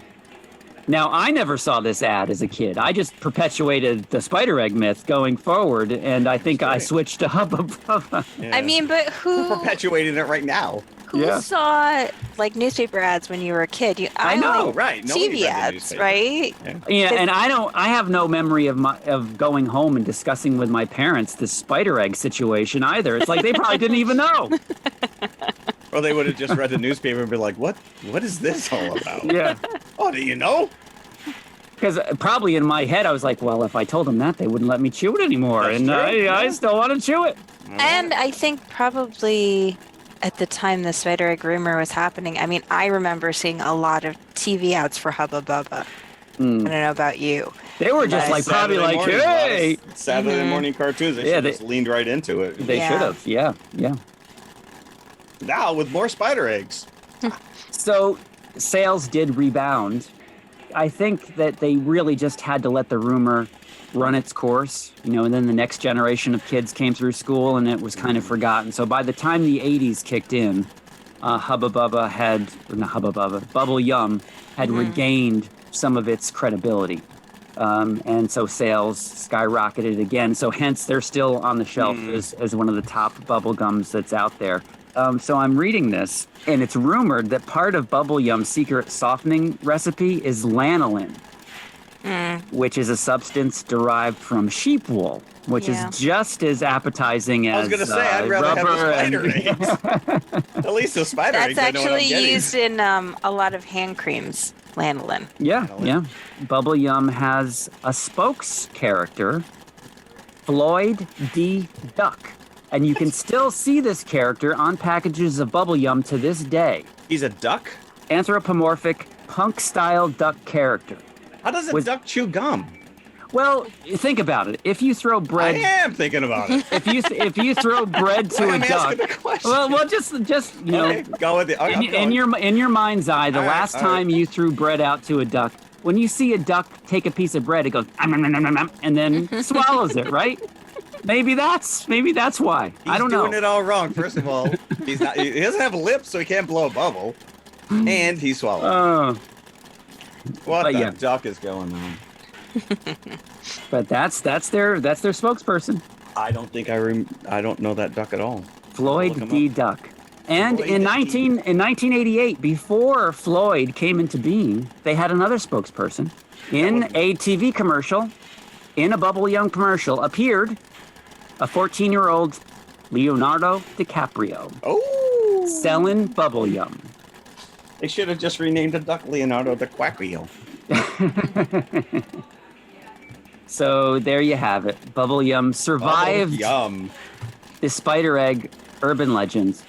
Speaker 4: Now, I never saw this ad as a kid. I just perpetuated the spider egg myth going forward, and I think I switched to Hubba Bubba.
Speaker 2: Yeah.
Speaker 3: I mean, but
Speaker 2: we're perpetuating it right now.
Speaker 3: who saw like newspaper ads when you were a kid?
Speaker 4: I know,
Speaker 3: only-
Speaker 2: right? Nobody
Speaker 3: TV
Speaker 2: read the
Speaker 3: ads,
Speaker 2: newspaper.
Speaker 3: right?
Speaker 4: Yeah, and I have no memory of going home and discussing with my parents this spider egg situation either. It's like they probably didn't even know.
Speaker 2: Or they would have just read the newspaper and be like, "What is this all about?"
Speaker 4: Yeah.
Speaker 2: Oh, do you know?
Speaker 4: Because probably in my head, I was like, well, if I told them that, they wouldn't let me chew it anymore.
Speaker 2: That's
Speaker 4: And
Speaker 2: true,
Speaker 4: I
Speaker 2: yeah.
Speaker 4: still want to chew it.
Speaker 3: And I think probably at the time the spider egg rumor was happening, I mean, I remember seeing a lot of TV ads for Hubba Bubba. I don't know about you.
Speaker 4: They were just like, probably
Speaker 2: Saturday
Speaker 4: like,
Speaker 2: morning, a lot of
Speaker 4: hey.
Speaker 2: Saturday morning cartoons. They
Speaker 4: Yeah,
Speaker 2: should have just leaned right into it.
Speaker 4: They
Speaker 3: Yeah.
Speaker 4: should have. Yeah, yeah.
Speaker 2: Now with more spider eggs.
Speaker 4: So sales did rebound. I think that they really just had to let the rumor run its course, and then the next generation of kids came through school and it was kind of forgotten. So by the time the 80s kicked in, Bubble Yum had regained some of its credibility. And so sales skyrocketed again. So hence they're still on the shelf as one of the top bubble gums that's out there. So I'm reading this, and it's rumored that part of Bubble Yum's secret softening recipe is lanolin, which is a substance derived from sheep wool, which
Speaker 3: Yeah.
Speaker 4: is just as appetizing as
Speaker 2: I was gonna say I'd rather have the
Speaker 4: rubber
Speaker 2: spider eggs. At least the spider
Speaker 3: That's
Speaker 2: eggs. I know what I'm
Speaker 3: actually
Speaker 2: getting.
Speaker 3: used in a lot of hand creams, lanolin.
Speaker 4: Yeah, yeah. Bubble Yum has a spokes character, Floyd D. Duck. And you can still see this character on packages of Bubble Yum to this day.
Speaker 2: He's a duck.
Speaker 4: Anthropomorphic, punk-style duck character.
Speaker 2: How does a duck chew gum?
Speaker 4: Well, think about it. If you throw
Speaker 2: I
Speaker 4: bread,
Speaker 2: am thinking about it.
Speaker 4: if you throw bread to
Speaker 2: I'm
Speaker 4: a duck,
Speaker 2: asking the question.
Speaker 4: well, just
Speaker 2: Okay, go with it.
Speaker 4: in your mind's eye, the
Speaker 2: All right,
Speaker 4: last
Speaker 2: all
Speaker 4: time you threw bread out to a duck, when you see a duck take a piece of bread, it goes and then swallows it, right? Maybe that's why. I don't know.
Speaker 2: He's doing it all wrong. First of all, he doesn't have lips, so he can't blow a bubble, and he swallowed. What
Speaker 4: but
Speaker 2: the
Speaker 4: yeah.
Speaker 2: duck is going on?
Speaker 4: But that's their spokesperson.
Speaker 2: I don't think I don't know that duck at all.
Speaker 4: Floyd
Speaker 2: Look 'em
Speaker 4: D.
Speaker 2: up.
Speaker 4: Duck. And
Speaker 2: Floyd
Speaker 4: in
Speaker 2: D.
Speaker 4: 1988, before Floyd came into being, they had another spokesperson. In a TV commercial, in a Bubble Yum commercial, appeared a 14-year-old Leonardo DiCaprio
Speaker 2: Oh,
Speaker 4: selling Bubble Yum.
Speaker 2: they should have just renamed the duck Leonardo DiCaprio.
Speaker 4: So there you have it. Bubble Yum survived
Speaker 2: Yum.
Speaker 4: the Spider Egg urban legend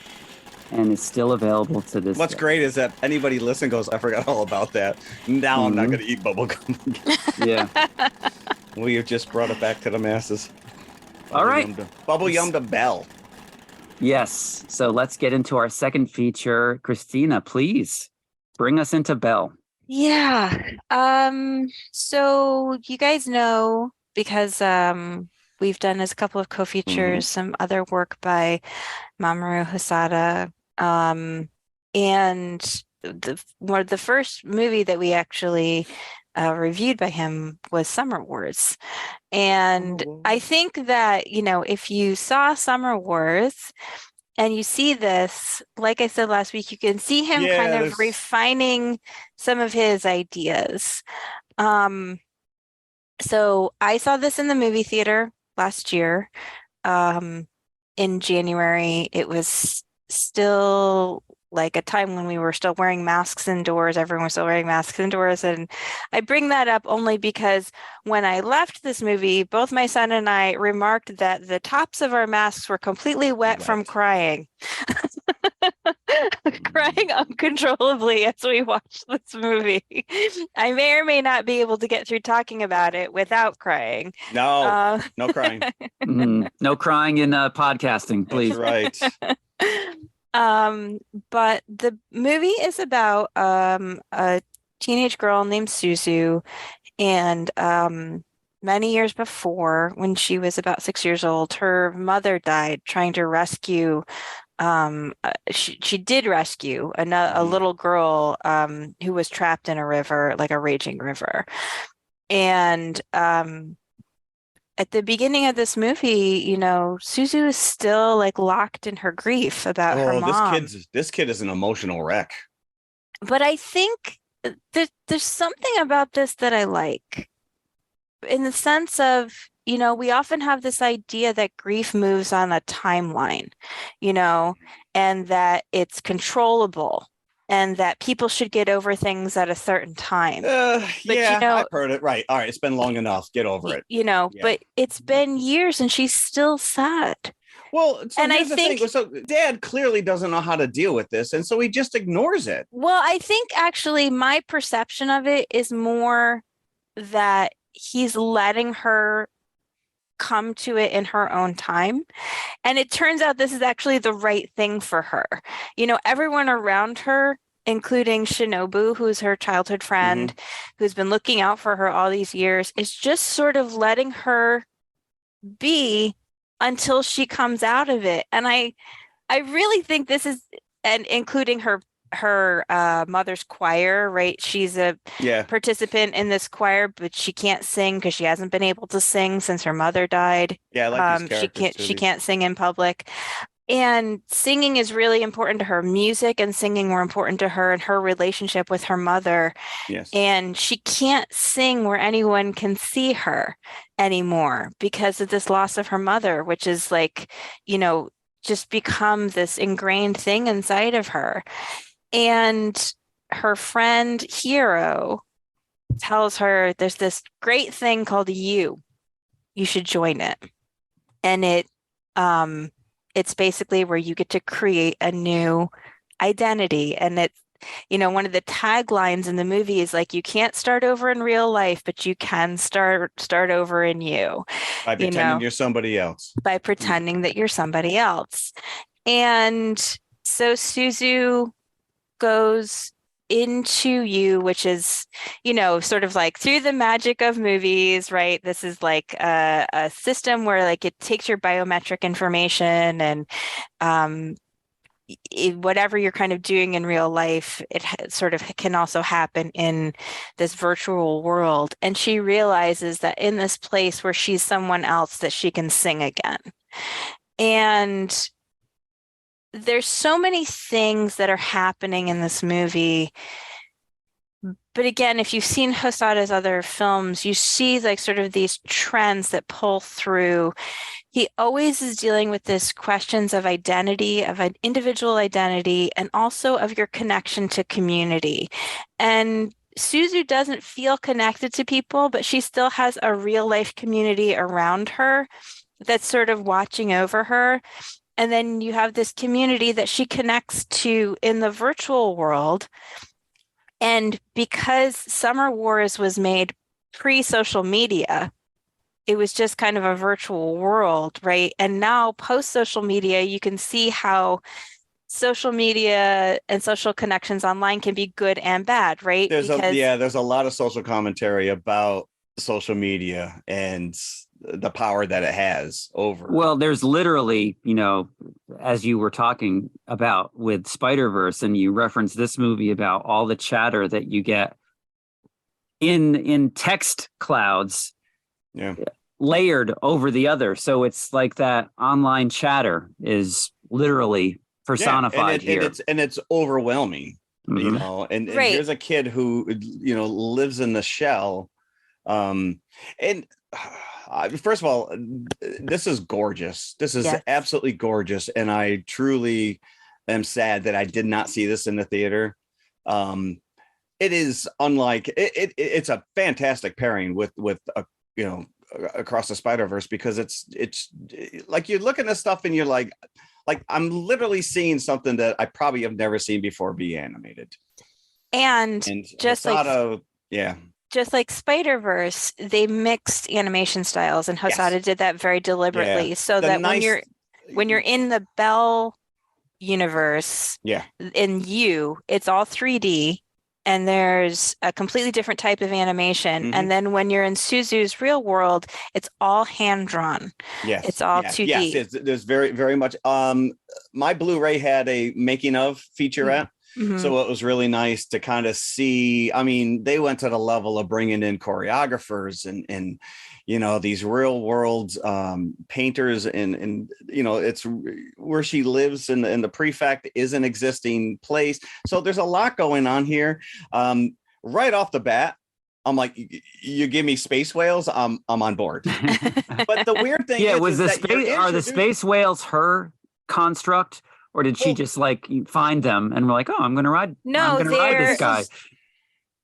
Speaker 4: and is still available to this
Speaker 2: What's
Speaker 4: day.
Speaker 2: great is that anybody listening goes, I forgot all about that. Now I'm not going to eat bubblegum again.
Speaker 4: Yeah.
Speaker 2: We have just brought it back to the masses.
Speaker 4: All right.
Speaker 2: Bubble Yum to Belle.
Speaker 4: Yes. So let's get into our second feature. Christina, please bring us into Belle.
Speaker 3: Yeah. So you guys know, because we've done as a couple of co-features, some other work by Mamoru Hosoda. And the first movie that we actually reviewed by him was Summer Wars. And I think that, if you saw Summer Wars and you see this, like I said last week, you can see him kind of refining some of his ideas. So I saw this in the movie theater last year. In January. It was still like a time when we were still wearing masks indoors. Everyone was still wearing masks indoors. And I bring that up only because when I left this movie, both my son and I remarked that the tops of our masks were completely wet from crying. Crying uncontrollably as we watched this movie. I may or may not be able to get through talking about it without crying.
Speaker 2: No, no crying.
Speaker 4: No crying in podcasting, please.
Speaker 2: That's right.
Speaker 3: But the movie is about a teenage girl named Suzu, and many years before, when she was about 6 years old, her mother died trying to rescue. She did rescue a little girl who was trapped in a river, like a raging river. And at the beginning of this movie, Suzu is still like locked in her grief about her mom.
Speaker 2: This kid is an emotional wreck.
Speaker 3: But I think there's something about this that I like, in the sense of, we often have this idea that grief moves on a timeline, and that it's controllable, and that people should get over things at a certain time.
Speaker 2: I've heard it. Right. All right. It's been long enough. Get over it.
Speaker 3: But it's been years and she's still sad.
Speaker 2: Well, so
Speaker 3: and
Speaker 2: I think so. Dad clearly doesn't know how to deal with this, and so he just ignores it.
Speaker 3: Well, I think actually my perception of it is more that he's letting her come to it in her own time. And it turns out this is actually the right thing for her. Everyone around her, including Shinobu, who's her childhood friend, who's been looking out for her all these years, is just sort of letting her be until she comes out of it. And I really think this is, and including her mother's choir, right? She's a participant in this choir, but she can't sing because she hasn't been able to sing since her mother died.
Speaker 2: Yeah, I like these characters
Speaker 3: she can't sing in public. And singing is really important to her. Music and singing were important to her and her relationship with her mother.
Speaker 2: Yes.
Speaker 3: And she can't sing where anyone can see her anymore because of this loss of her mother, which is like, just become this ingrained thing inside of her. And her friend Hiro tells her there's this great thing called you should join it. And it's basically where you get to create a new identity. And it's, one of the taglines in the movie is like, you can't start over in real life, but you can start over in you.
Speaker 2: By pretending you're somebody else.
Speaker 3: By pretending that you're somebody else. And so Suzu goes into you, which is, sort of like through the magic of movies, right? This is like a system where like it takes your biometric information and whatever you're kind of doing in real life, it sort of can also happen in this virtual world. And she realizes that in this place where she's someone else, that she can sing again. And there's so many things that are happening in this movie. But again, if you've seen Hosada's other films, you see like sort of these trends that pull through. He always is dealing with this questions of identity, of an individual identity, and also of your connection to community. And Suzu doesn't feel connected to people, but she still has a real life community around her that's sort of watching over her. And then you have this community that she connects to in the virtual world. And because Summer Wars was made pre-social media, it was just kind of a virtual world, right? And now post-social media, you can see how social media and social connections online can be good and bad, right?
Speaker 2: There's a lot of social commentary about social media and the power that it has over.
Speaker 4: Well, there's literally, as you were talking about with Spider-Verse, and you referenced this movie about all the chatter that you get in text clouds, layered over the other. So it's like that online chatter is literally personified here.
Speaker 2: And it's overwhelming, and here's a kid who, lives in the shell. First of all, this is gorgeous. This is absolutely gorgeous. And I truly am sad that I did not see this in the theater. It is unlike it's a fantastic pairing with Across the Spider-Verse, because it's like you look at this stuff and you're like I'm literally seeing something that I probably have never seen before be animated. And just Hosada,
Speaker 3: just like Spider-Verse, they mixed animation styles, and Hosada did that very deliberately, so that when you're in the Belle universe, in it's all 3D, and there's a completely different type of animation. And then when you're in Suzu's real world, it's all hand drawn. It's all 2D.
Speaker 2: Yes, there's very, very much. My Blu-ray had a making of featurette. So it was really nice to kind of see. I mean, they went to the level of bringing in choreographers and these real world painters, and it's where she lives, and the prefect is an existing place. So there's a lot going on here. Right off the bat, I'm like, you give me space whales, I'm on board. But the weird thing
Speaker 4: are the space whales her construct? Or did she just find them and we're like, oh, I'm going to ride?
Speaker 3: No,
Speaker 4: I'm going to ride this guy.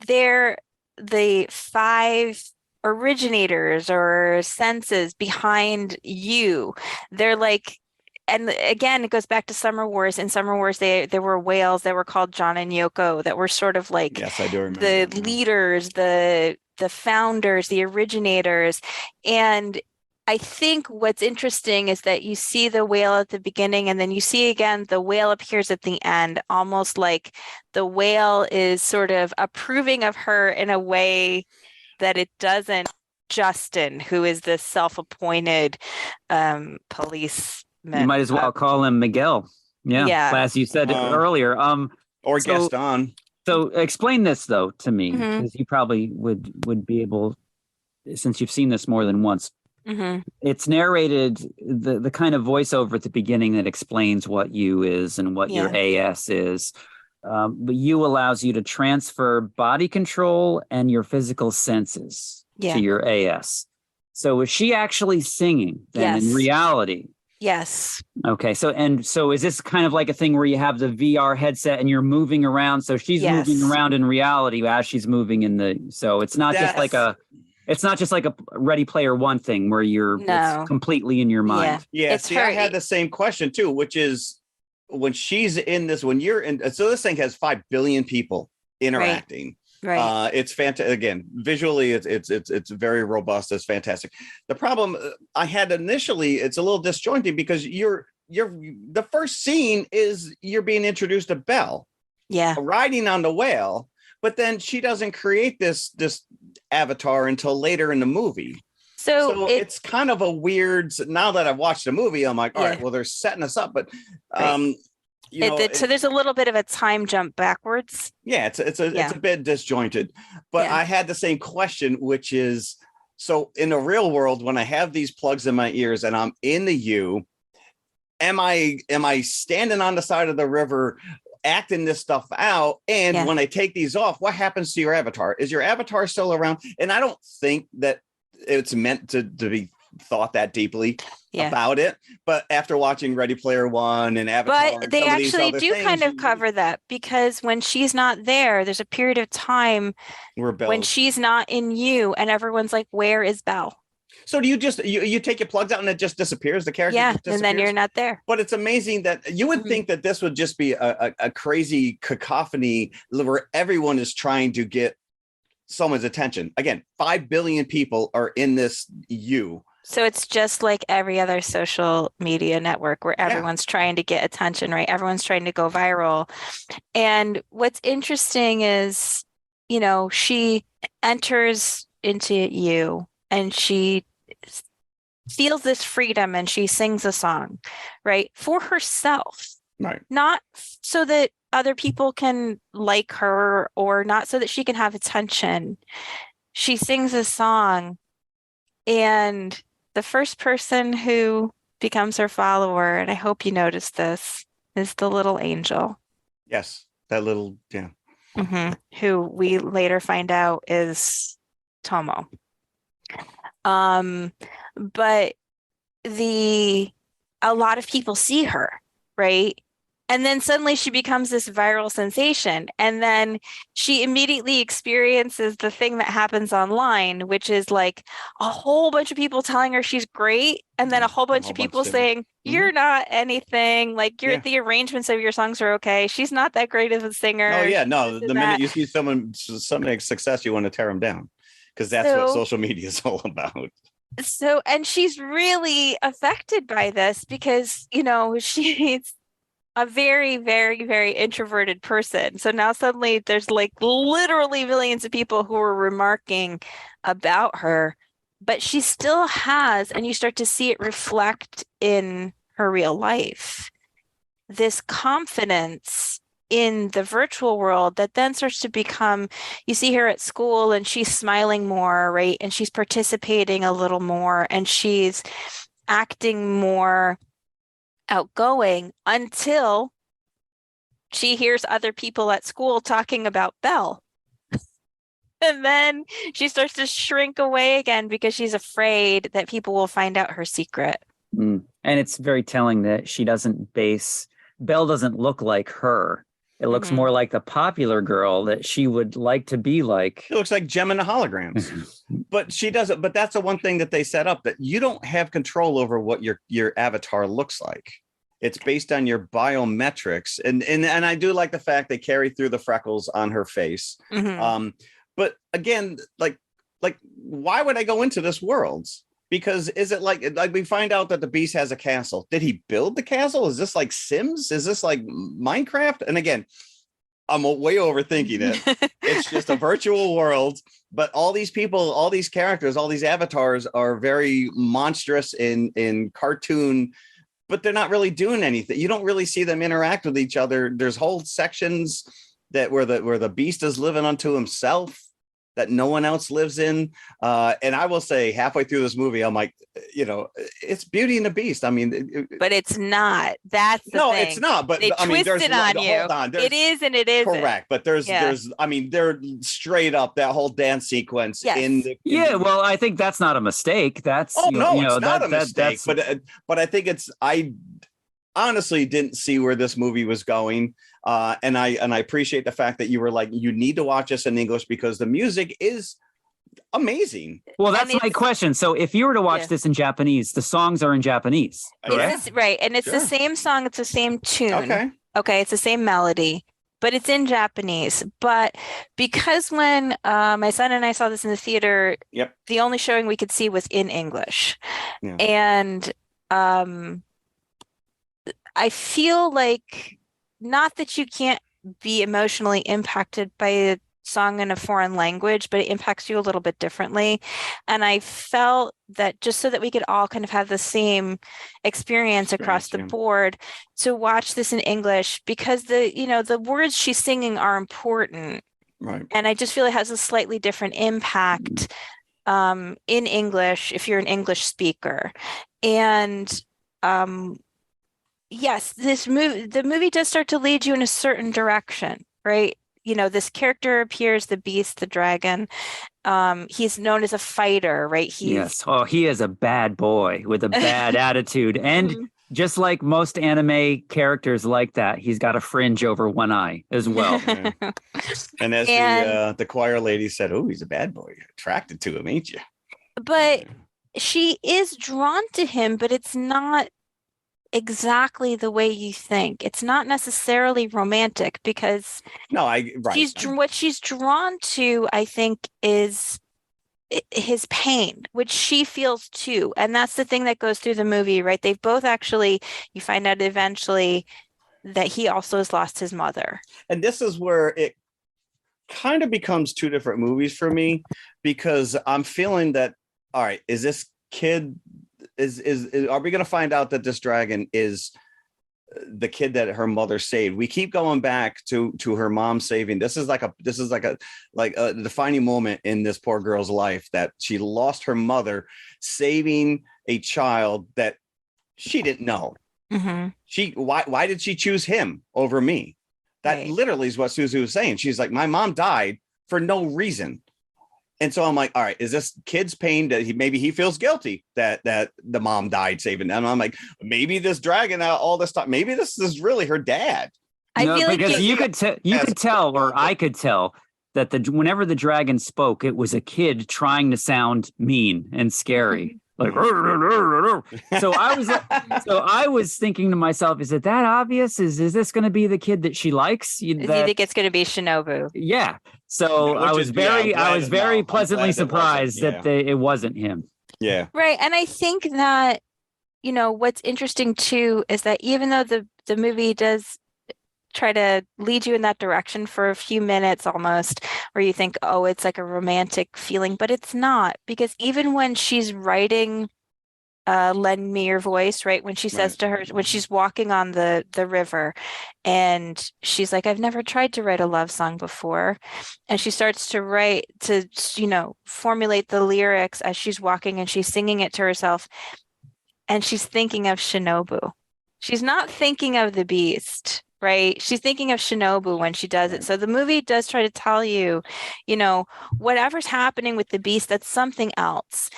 Speaker 3: They're the 5 originators or senses behind you. They're like, and again, it goes back to Summer Wars. In Summer Wars, there were whales that were called John and Yoko that were sort of like
Speaker 2: I do remember
Speaker 3: the leaders, the founders, the originators, and I think what's interesting is that you see the whale at the beginning, and then you see again the whale appears at the end, almost like the whale is sort of approving of her in a way that it doesn't Justin, who is the self-appointed policeman.
Speaker 4: You might as well call him Miguel. Yeah. As you said earlier.
Speaker 2: Or Gaston.
Speaker 4: So explain this though to me, because you probably would be able, since you've seen this more than once. It's narrated, the kind of voiceover at the beginning that explains what you is and what your AS is. But you allows you to transfer body control and your physical senses to your AS. So is she actually singing then in reality?
Speaker 3: Yes.
Speaker 4: Okay. So is this kind of like a thing where you have the VR headset and you're moving around? So she's moving around in reality as she's moving so it's not just like it's not just like a Ready Player One thing where it's completely in your mind.
Speaker 2: I had the same question too, which is when she's in this, when you're in, so this thing has 5 billion people interacting. Right. It's fantastic. Again, visually, it's very robust. It's fantastic. The problem I had initially, it's a little disjointed because the first scene is you're being introduced to Belle, riding on the whale. But then she doesn't create this avatar until later in the movie. So it's kind of a weird, now that I've watched the movie, I'm like, all right, well, they're setting us up. But,
Speaker 3: so there's a little bit of a time jump backwards.
Speaker 2: Yeah, it's a bit disjointed. But I had the same question, which is, so in the real world, when I have these plugs in my ears and I'm in the U, am I standing on the side of the river acting this stuff out? And when I take these off, what happens to your avatar? Is your avatar still around? And I don't think that it's meant to be thought that deeply about it. But after watching Ready Player One and Avatar,
Speaker 3: but they actually do kind of cover that, because when she's not there's a period of time when she's not in you, and everyone's like, where is Belle?
Speaker 2: So do you just you take your plugs out and it just disappears? The character just disappears?
Speaker 3: And then you're not there.
Speaker 2: But it's amazing that you would think that this would just be a crazy cacophony where everyone is trying to get someone's attention. Again, 5 billion people are in this
Speaker 3: So it's just like every other social media network where everyone's trying to get attention, right? Everyone's trying to go viral. And what's interesting is, you know, she enters into you and she feels this freedom and she sings a song, right? For herself,
Speaker 2: right? Not
Speaker 3: so that other people can like her, or not so that she can have attention. She sings a song, and the first person who becomes her follower, and I hope you noticed this, is the little angel.
Speaker 2: Yes, that little,
Speaker 3: who we later find out is Tomo. But a lot of people see her, right? And then suddenly she becomes this viral sensation. And then she immediately experiences the thing that happens online, which is like a whole bunch of people telling her she's great. And then a whole bunch of people saying, you're not anything. Like the arrangements of your songs are okay. She's not that great of a singer.
Speaker 2: Oh, yeah. No, the minute you see something success, you want to tear them down, because that's what social media is all about.
Speaker 3: So, and she's really affected by this because, you know, she's a very, very, very introverted person. So now suddenly there's like literally millions of people who are remarking about her, but she still has, and you start to see it reflect in her real life, this confidence in the virtual world that then starts to become, you see her at school and she's smiling more, right? And she's participating a little more and she's acting more outgoing until she hears other people at school talking about Belle. And then she starts to shrink away again because she's afraid that people will find out her secret.
Speaker 4: And it's very telling that Belle doesn't look like her. It looks more like the popular girl that she would like to be like.
Speaker 2: It looks like Gem in the holograms. But she doesn't. But that's the one thing that they set up, that you don't have control over what your avatar looks like. It's based on your biometrics. And I do like the fact they carry through the freckles on her face. But again, like why would I go into this world? Because is it like we find out that the beast has a castle? Did he build the castle? Is this like Sims? Is this like Minecraft? And again, I'm way overthinking it. It's just a virtual world, but all these people, all these characters, all these avatars are very monstrous in cartoon, but they're not really doing anything. You don't really see them interact with each other. There's whole sections where the beast is living unto himself, that no one else lives in. And I will say, halfway through this movie, I'm like, it's Beauty and the Beast. I mean,
Speaker 3: but it's not. That's the thing.
Speaker 2: It's not. But
Speaker 3: they twist it on you.
Speaker 2: Hold on,
Speaker 3: it is and it isn't.
Speaker 2: Correct. But there's, I mean, they're straight up that whole dance sequence.
Speaker 4: Yes. Well, I think that's not a mistake. That's
Speaker 2: it's not a mistake. But I think I honestly didn't see where this movie was going. And I appreciate the fact that you were like, you need to watch this in English because the music is amazing.
Speaker 4: Well, that's my question. So if you were to watch this in Japanese, the songs are in Japanese, correct?
Speaker 3: Right. And it's the same song. It's the same tune. Okay. It's the same melody, but it's in Japanese. But because when my son and I saw this in the theater, the only showing we could see was in English. And I feel like, not that you can't be emotionally impacted by a song in a foreign language, but it impacts you a little bit differently. And I felt that just so that we could all kind of have the same experience across the board, to watch this in English, because the words she's singing are important.
Speaker 2: Right.
Speaker 3: And I just feel it has a slightly different impact in English if you're an English speaker. And yes, the movie does start to lead you in a certain direction, right? This character appears, the beast, the dragon. He's known as a fighter, right?
Speaker 4: Yes. Oh, he is a bad boy with a bad attitude. And just like most anime characters like that, he's got a fringe over one eye as well.
Speaker 2: Yeah. And as the choir lady said, "Oh, he's a bad boy. You're attracted to him, ain't you?"
Speaker 3: But she is drawn to him, but it's not exactly the way you think. It's not necessarily romantic because
Speaker 2: Right.
Speaker 3: what she's drawn to, I think, is his pain, which she feels too. And that's the thing that goes through the movie, right? They've both actually, you find out eventually that he also has lost his mother.
Speaker 2: And this is where it kind of becomes two different movies for me, because I'm feeling that, all right, is this kid are we going to find out that this dragon is the kid that her mother saved? We keep going back to her mom saving. This is like a defining moment in this poor girl's life, that she lost her mother saving a child that she didn't know.
Speaker 3: Mm-hmm.
Speaker 2: Why did she choose him over me? That literally is what Susie was saying. She's like, my mom died for no reason. And so I'm like, all right, is this kid's pain that maybe he feels guilty that the mom died saving them? And I'm like, maybe this dragon all this time, maybe this is really her dad.
Speaker 3: I feel like
Speaker 4: you could tell, or I could tell, that whenever the dragon spoke, it was a kid trying to sound mean and scary. Like, so I was thinking to myself, is it that obvious? Is this going to be the kid that she likes?
Speaker 3: Do you think it's going to be Shinobu?
Speaker 4: Yeah. So I was very pleasantly surprised that it wasn't him.
Speaker 2: Yeah.
Speaker 3: Right. And I think that, what's interesting too is that even though the movie does try to lead you in that direction for a few minutes almost, where you think, oh, it's like a romantic feeling, but it's not, because even when she's writing Lend Me Your Voice, right, when she says to her, when she's walking on the river and she's like, I've never tried to write a love song before, and she starts to write, to formulate the lyrics as she's walking, and she's singing it to herself, and she's thinking of Shinobu. She's not thinking of the beast, right? She's thinking of Shinobu when she does it. So the movie does try to tell you, whatever's happening with the beast, that's something else.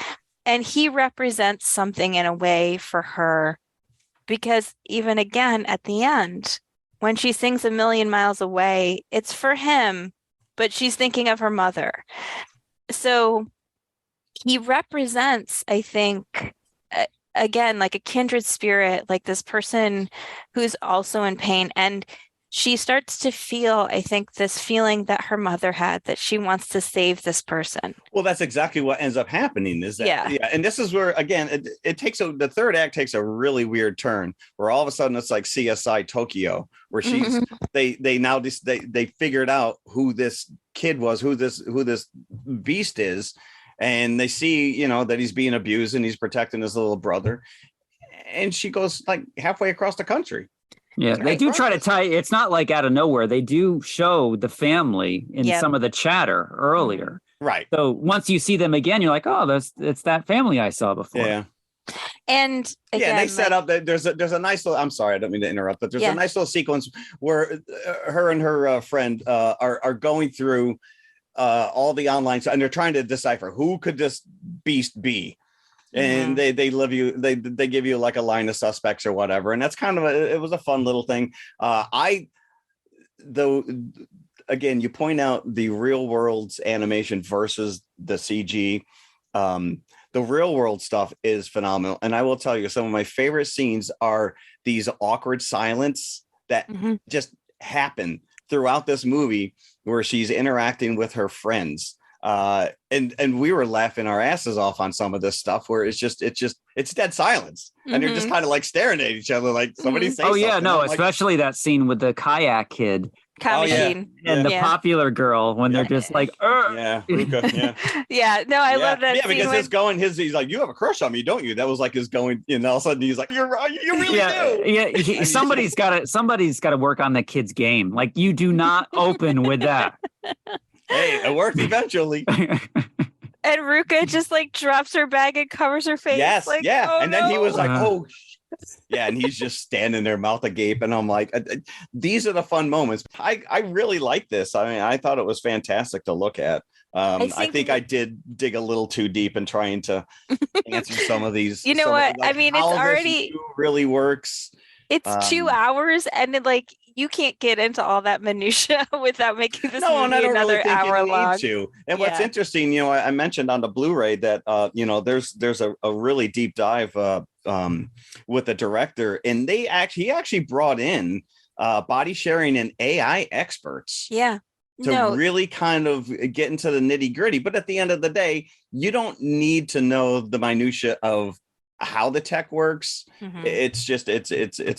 Speaker 3: And he represents something in a way for her, because even again, at the end, when she sings A Million Miles Away, it's for him, but she's thinking of her mother. So he represents, I think, again, like a kindred spirit, like this person who's also in pain. And she starts to feel, I think, this feeling that her mother had, that she wants to save this person.
Speaker 2: Well, that's exactly what ends up happening, is that, yeah. And this is where, again, the third act takes a really weird turn, where all of a sudden it's like CSI Tokyo, where she's, they figured out who this kid was, who this beast is. And they see, that he's being abused and he's protecting his little brother. And she goes like halfway across the country.
Speaker 4: Yeah, they do try to tie. It's not like out of nowhere. They do show the family in some of the chatter earlier.
Speaker 2: Right.
Speaker 4: So once you see them again, you're like, oh, it's that family I saw before.
Speaker 2: Yeah.
Speaker 3: And again,
Speaker 2: they set up that there's a nice little, I'm sorry, I don't mean to interrupt, but there's a nice little sequence where her and her friend are going through all the online, and they're trying to decipher who could this beast be. And they give you like a line of suspects or whatever, and that's kind of it was a fun little thing. Again, you point out the real world's animation versus the CG. The real world stuff is phenomenal, and I will tell you, some of my favorite scenes are these awkward silence that just happen throughout this movie, where she's interacting with her friends. And we were laughing our asses off on some of this stuff, where it's dead silence, and you're just kind of like staring at each other, like somebody say something.
Speaker 4: Yeah, no,
Speaker 2: I'm
Speaker 4: especially that scene with the kayak kid
Speaker 3: and
Speaker 4: the popular girl, when they're just like,
Speaker 2: Ruka,
Speaker 3: no, I love that scene
Speaker 2: because he's like, you have a crush on me, don't you? That was like his going, all of a sudden he's like, you really do.
Speaker 4: Somebody's got to work on the kid's game. Like, you do not open with that.
Speaker 2: Hey, it worked eventually.
Speaker 3: And Ruka just like drops her bag and covers her face.
Speaker 2: Yes,
Speaker 3: like,
Speaker 2: and then he was like, oh, Yeah, and he's just standing there, mouth agape, and I'm like, these are the fun moments. I really like this. I mean, I thought it was fantastic to look at. I think I did dig a little too deep in trying to answer some of these.
Speaker 3: You know what? I mean, it's
Speaker 2: how this
Speaker 3: already
Speaker 2: really works.
Speaker 3: it's 2 hours, and like you can't get into all that minutia without making this
Speaker 2: No, and I
Speaker 3: movie
Speaker 2: don't
Speaker 3: another
Speaker 2: really think
Speaker 3: hour
Speaker 2: you need
Speaker 3: long.
Speaker 2: to. And what's
Speaker 3: Yeah.
Speaker 2: interesting, you know, I mentioned on the Blu-ray that there's a really deep dive with the director, and he actually brought in body sharing and AI experts.
Speaker 3: Yeah.
Speaker 2: To really kind of get into the nitty gritty. But at the end of the day, you don't need to know the minutia of how the tech works.
Speaker 3: Mm-hmm.
Speaker 2: It's just, it's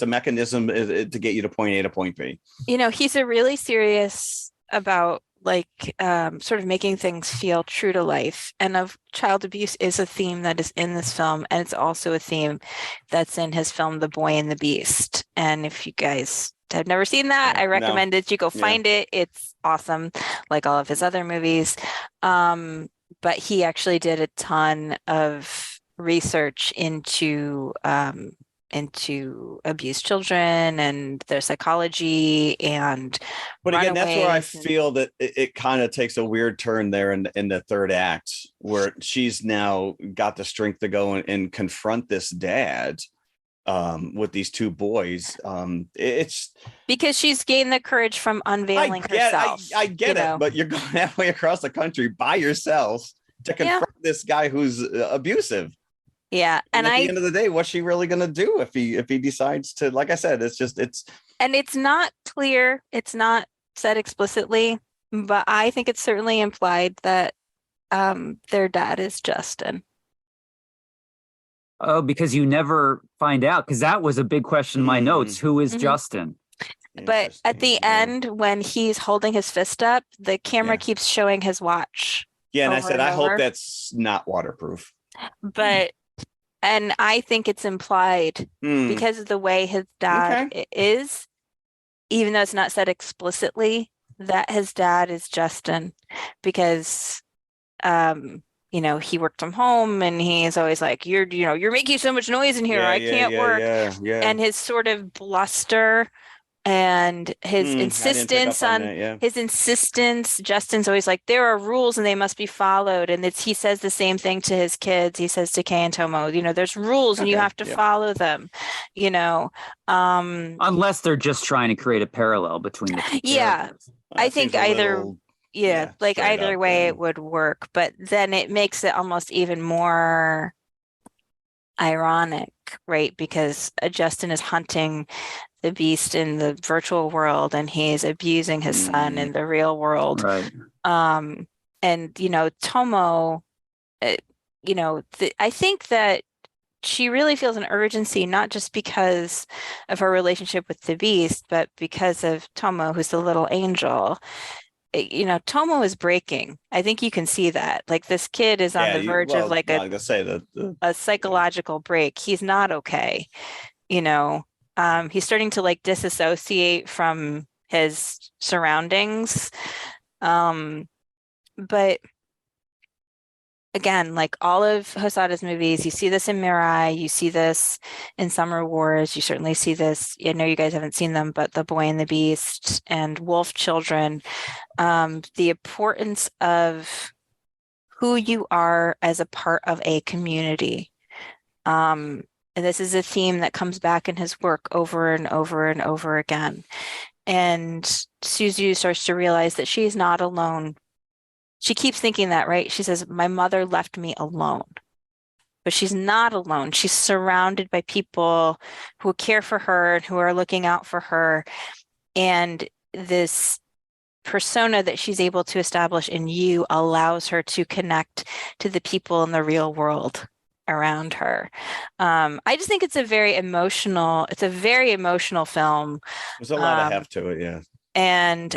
Speaker 2: a mechanism to get you to point A to point B.
Speaker 3: You know, he's a really serious about like sort of making things feel true to life. And of child abuse is a theme that is in this film. And it's also a theme that's in his film, The Boy and the Beast. And if you guys have never seen that, I recommend that you go find it. It's awesome, like all of his other movies. But he actually did a ton of research into abused children and their psychology
Speaker 2: but again, that's where I feel that it kind of takes a weird turn there in the third act, where she's now got the strength to go and confront this dad with these two boys. It's because
Speaker 3: she's gained the courage from unveiling herself.
Speaker 2: I get it, but you're going halfway across the country by yourself to confront this guy who's abusive.
Speaker 3: Yeah,
Speaker 2: and at the end of the day, what's she really going to do if he decides to? Like I said, it's
Speaker 3: not clear. It's not said explicitly, but I think it's certainly implied that their dad is Justin.
Speaker 4: Oh, because you never find out, because that was a big question in my notes. Who is Justin?
Speaker 3: But at the end, when he's holding his fist up, the camera keeps showing his watch.
Speaker 2: Yeah, and I said, I hope that's not waterproof.
Speaker 3: But, and I think it's implied because of the way his dad is, even though it's not said explicitly, that his dad is Justin, because you know, he worked from home and he's always like, you're making so much noise in here. I can't work. And his sort of bluster and his insistence Justin's always like, there are rules and they must be followed. And he says the same thing to his kids. He says to Kay and Tomo, you know, there's rules and you have to follow them, you know.
Speaker 4: Unless they're just trying to create a parallel between the two characters.
Speaker 3: I think either either way it would work, but then it makes it almost even more ironic, right? Because Justin is hunting the beast in the virtual world and he's abusing his son in the real world.
Speaker 4: Right.
Speaker 3: And you know, Tomo, you know, I think that she really feels an urgency, not just because of her relationship with the beast, but because of Tomo, who's the little angel. You know, Tomo is breaking. I think you can see that. Like, this kid is on the verge of like a psychological break. He's not okay. You know, he's starting to like disassociate from his surroundings. But again, like all of Hosada's movies, you see this in Mirai, you see this in Summer Wars, you certainly see this, I know you guys haven't seen them, but The Boy and the Beast and Wolf Children, the importance of who you are as a part of a community. And this is a theme that comes back in his work over and over and over again. And Suzu starts to realize that she's not alone. She keeps thinking that, right? She says, my mother left me alone. But she's not alone. She's surrounded by people who care for her and who are looking out for her. And this persona that she's able to establish in you allows her to connect to the people in the real world around her. I just think it's a very emotional film.
Speaker 2: There's a lot of heft to it, yeah.
Speaker 3: And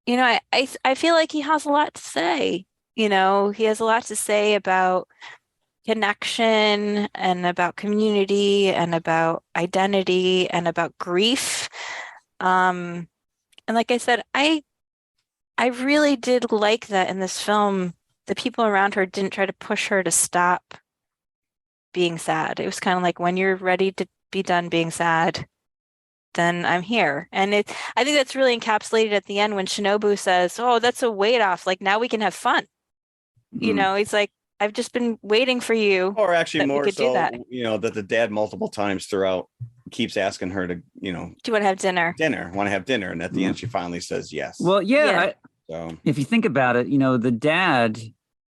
Speaker 3: you know, I feel like he has a lot to say. You know, he has a lot to say about connection and about community and about identity and about grief. And like I said, I really did like that in this film. The people around her didn't try to push her to stop being sad. It was kind of like, when you're ready to be done being sad, then I'm here. And I think that's really encapsulated at the end when Shinobu says, oh, that's a weight off. Like now we can have fun. You know, he's like, I've just been waiting for you.
Speaker 2: Or actually more so,
Speaker 3: that.
Speaker 2: That the dad multiple times throughout keeps asking her to, do you
Speaker 3: want to have dinner?
Speaker 2: Want to have dinner. And at the end, she finally says yes.
Speaker 4: Well, yeah.
Speaker 2: So
Speaker 4: if you think about it, the dad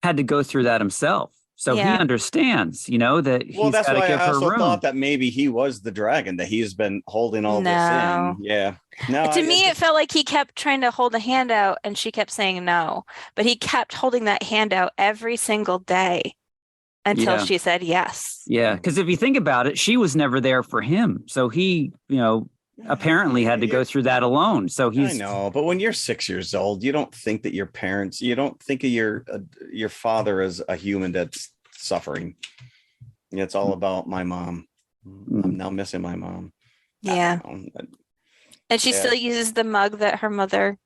Speaker 4: had to go through that himself. So he understands, that he's got to give her room. I
Speaker 2: thought that maybe he was the dragon, that he's been holding all this in. Yeah. No.
Speaker 3: To me, it felt like he kept trying to hold a hand out and she kept saying no. But he kept holding that hand out every single day until she said yes.
Speaker 4: Yeah. Because if you think about it, she was never there for him. So he, apparently had to go through that alone. So I
Speaker 2: know, but when you're 6 years old, you don't think that your parents, you don't think of your father as a human that's suffering. It's all about my mom. I'm now missing my mom.
Speaker 3: Yeah. And she still uses the mug that her mother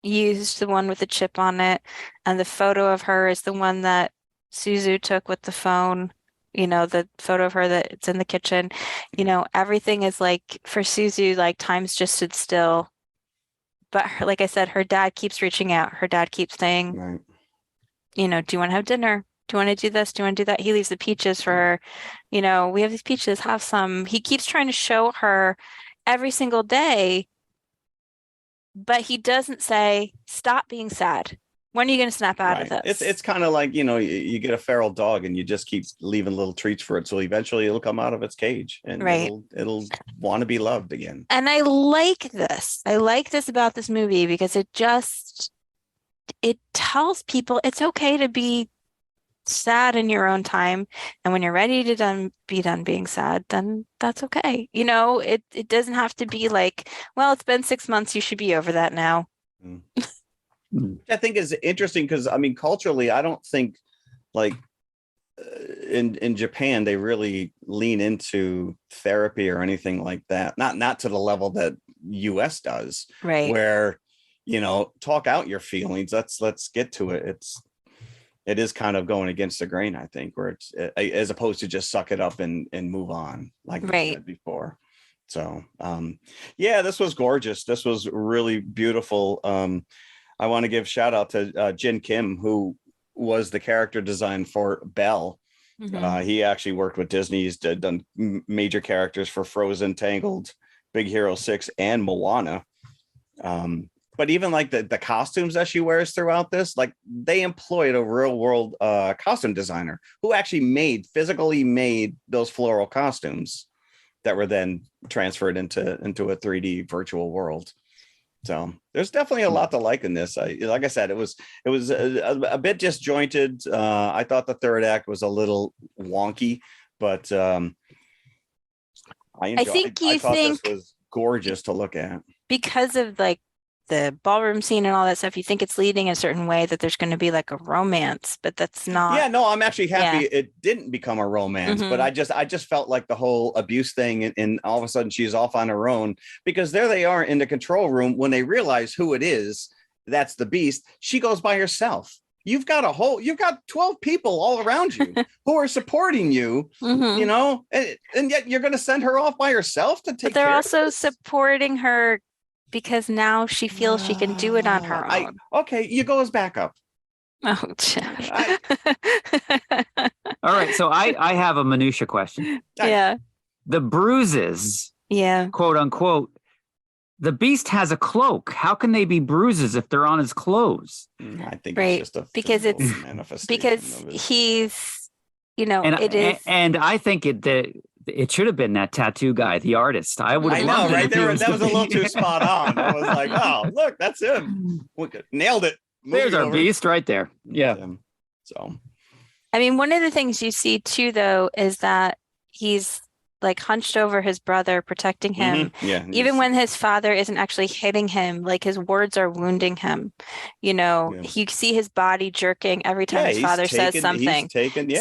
Speaker 3: used, the one with the chip on it. And the photo of her is the one that Suzu took with the phone. The photo of her that's in the kitchen, everything is like for Suzu, like time's just stood still. But like I said, her dad keeps reaching out. Her dad keeps saying,
Speaker 2: right.
Speaker 3: Do you want to have dinner? Do you want to do this? Do you want to do that? He leaves the peaches for her. We have these peaches, have some. He keeps trying to show her every single day, but he doesn't say, stop being sad. When are you going to snap out of this?
Speaker 2: It's kind of like, you get a feral dog and you just keep leaving little treats for it. So eventually it'll come out of its cage and it'll want to be loved again.
Speaker 3: And I like this. I like this about this movie because it tells people it's okay to be sad in your own time. And when you're ready to be done being sad, then that's okay. It doesn't have to be like, well, it's been 6 months. You should be over that now.
Speaker 2: I think is interesting because culturally, I don't think in Japan they really lean into therapy or anything like that. Not to the level that US does,
Speaker 3: right?
Speaker 2: Where talk out your feelings. Let's get to it. It is kind of going against the grain, I think, where it's as opposed to just suck it up and move on like we said before. So this was gorgeous. This was really beautiful. I want to give shout out to Jin Kim, who was the character design for Belle. He actually worked with Disney. He's done major characters for Frozen, Tangled, Big Hero 6, and Moana. But even like the costumes that she wears throughout this, like they employed a real world costume designer who actually physically made those floral costumes that were then transferred into a 3D virtual world. So there's definitely a lot to like in this. Like I said, it was a bit disjointed. I thought the third act was a little wonky, but I thought this was gorgeous to look at
Speaker 3: because of like the ballroom scene and all that stuff. You think it's leading a certain way that there's going to be like a romance, but that's not.
Speaker 2: Yeah, no, I'm actually happy it didn't become a romance, but I just felt like the whole abuse thing and all of a sudden she's off on her own because there they are in the control room when they realize who it is. That's the beast. She goes by herself. You've got 12 people all around you who are supporting you, and yet you're going to send her off by herself to take care of this?
Speaker 3: But they're also supporting her because now she feels she can do it on her own.
Speaker 2: You go as backup.
Speaker 3: Oh, Jeff.
Speaker 4: All right. So I have a minutia question.
Speaker 3: Yeah.
Speaker 4: The bruises, quote unquote, the beast has a cloak. How can they be bruises if they're on his clothes?
Speaker 2: I think it's just a manifestation.
Speaker 3: Because he's, it is.
Speaker 4: And I think it should have been that tattoo guy, the artist. I would have loved it.
Speaker 2: Right there. That was a little too spot on. I was like, oh, look, that's him. Nailed it.
Speaker 4: There's our beast right there. Yeah.
Speaker 2: So,
Speaker 3: one of the things you see too, though, is that he's like hunched over his brother, protecting him. Even when his father isn't actually hitting him, like his words are wounding him. You see his body jerking every time his father says something.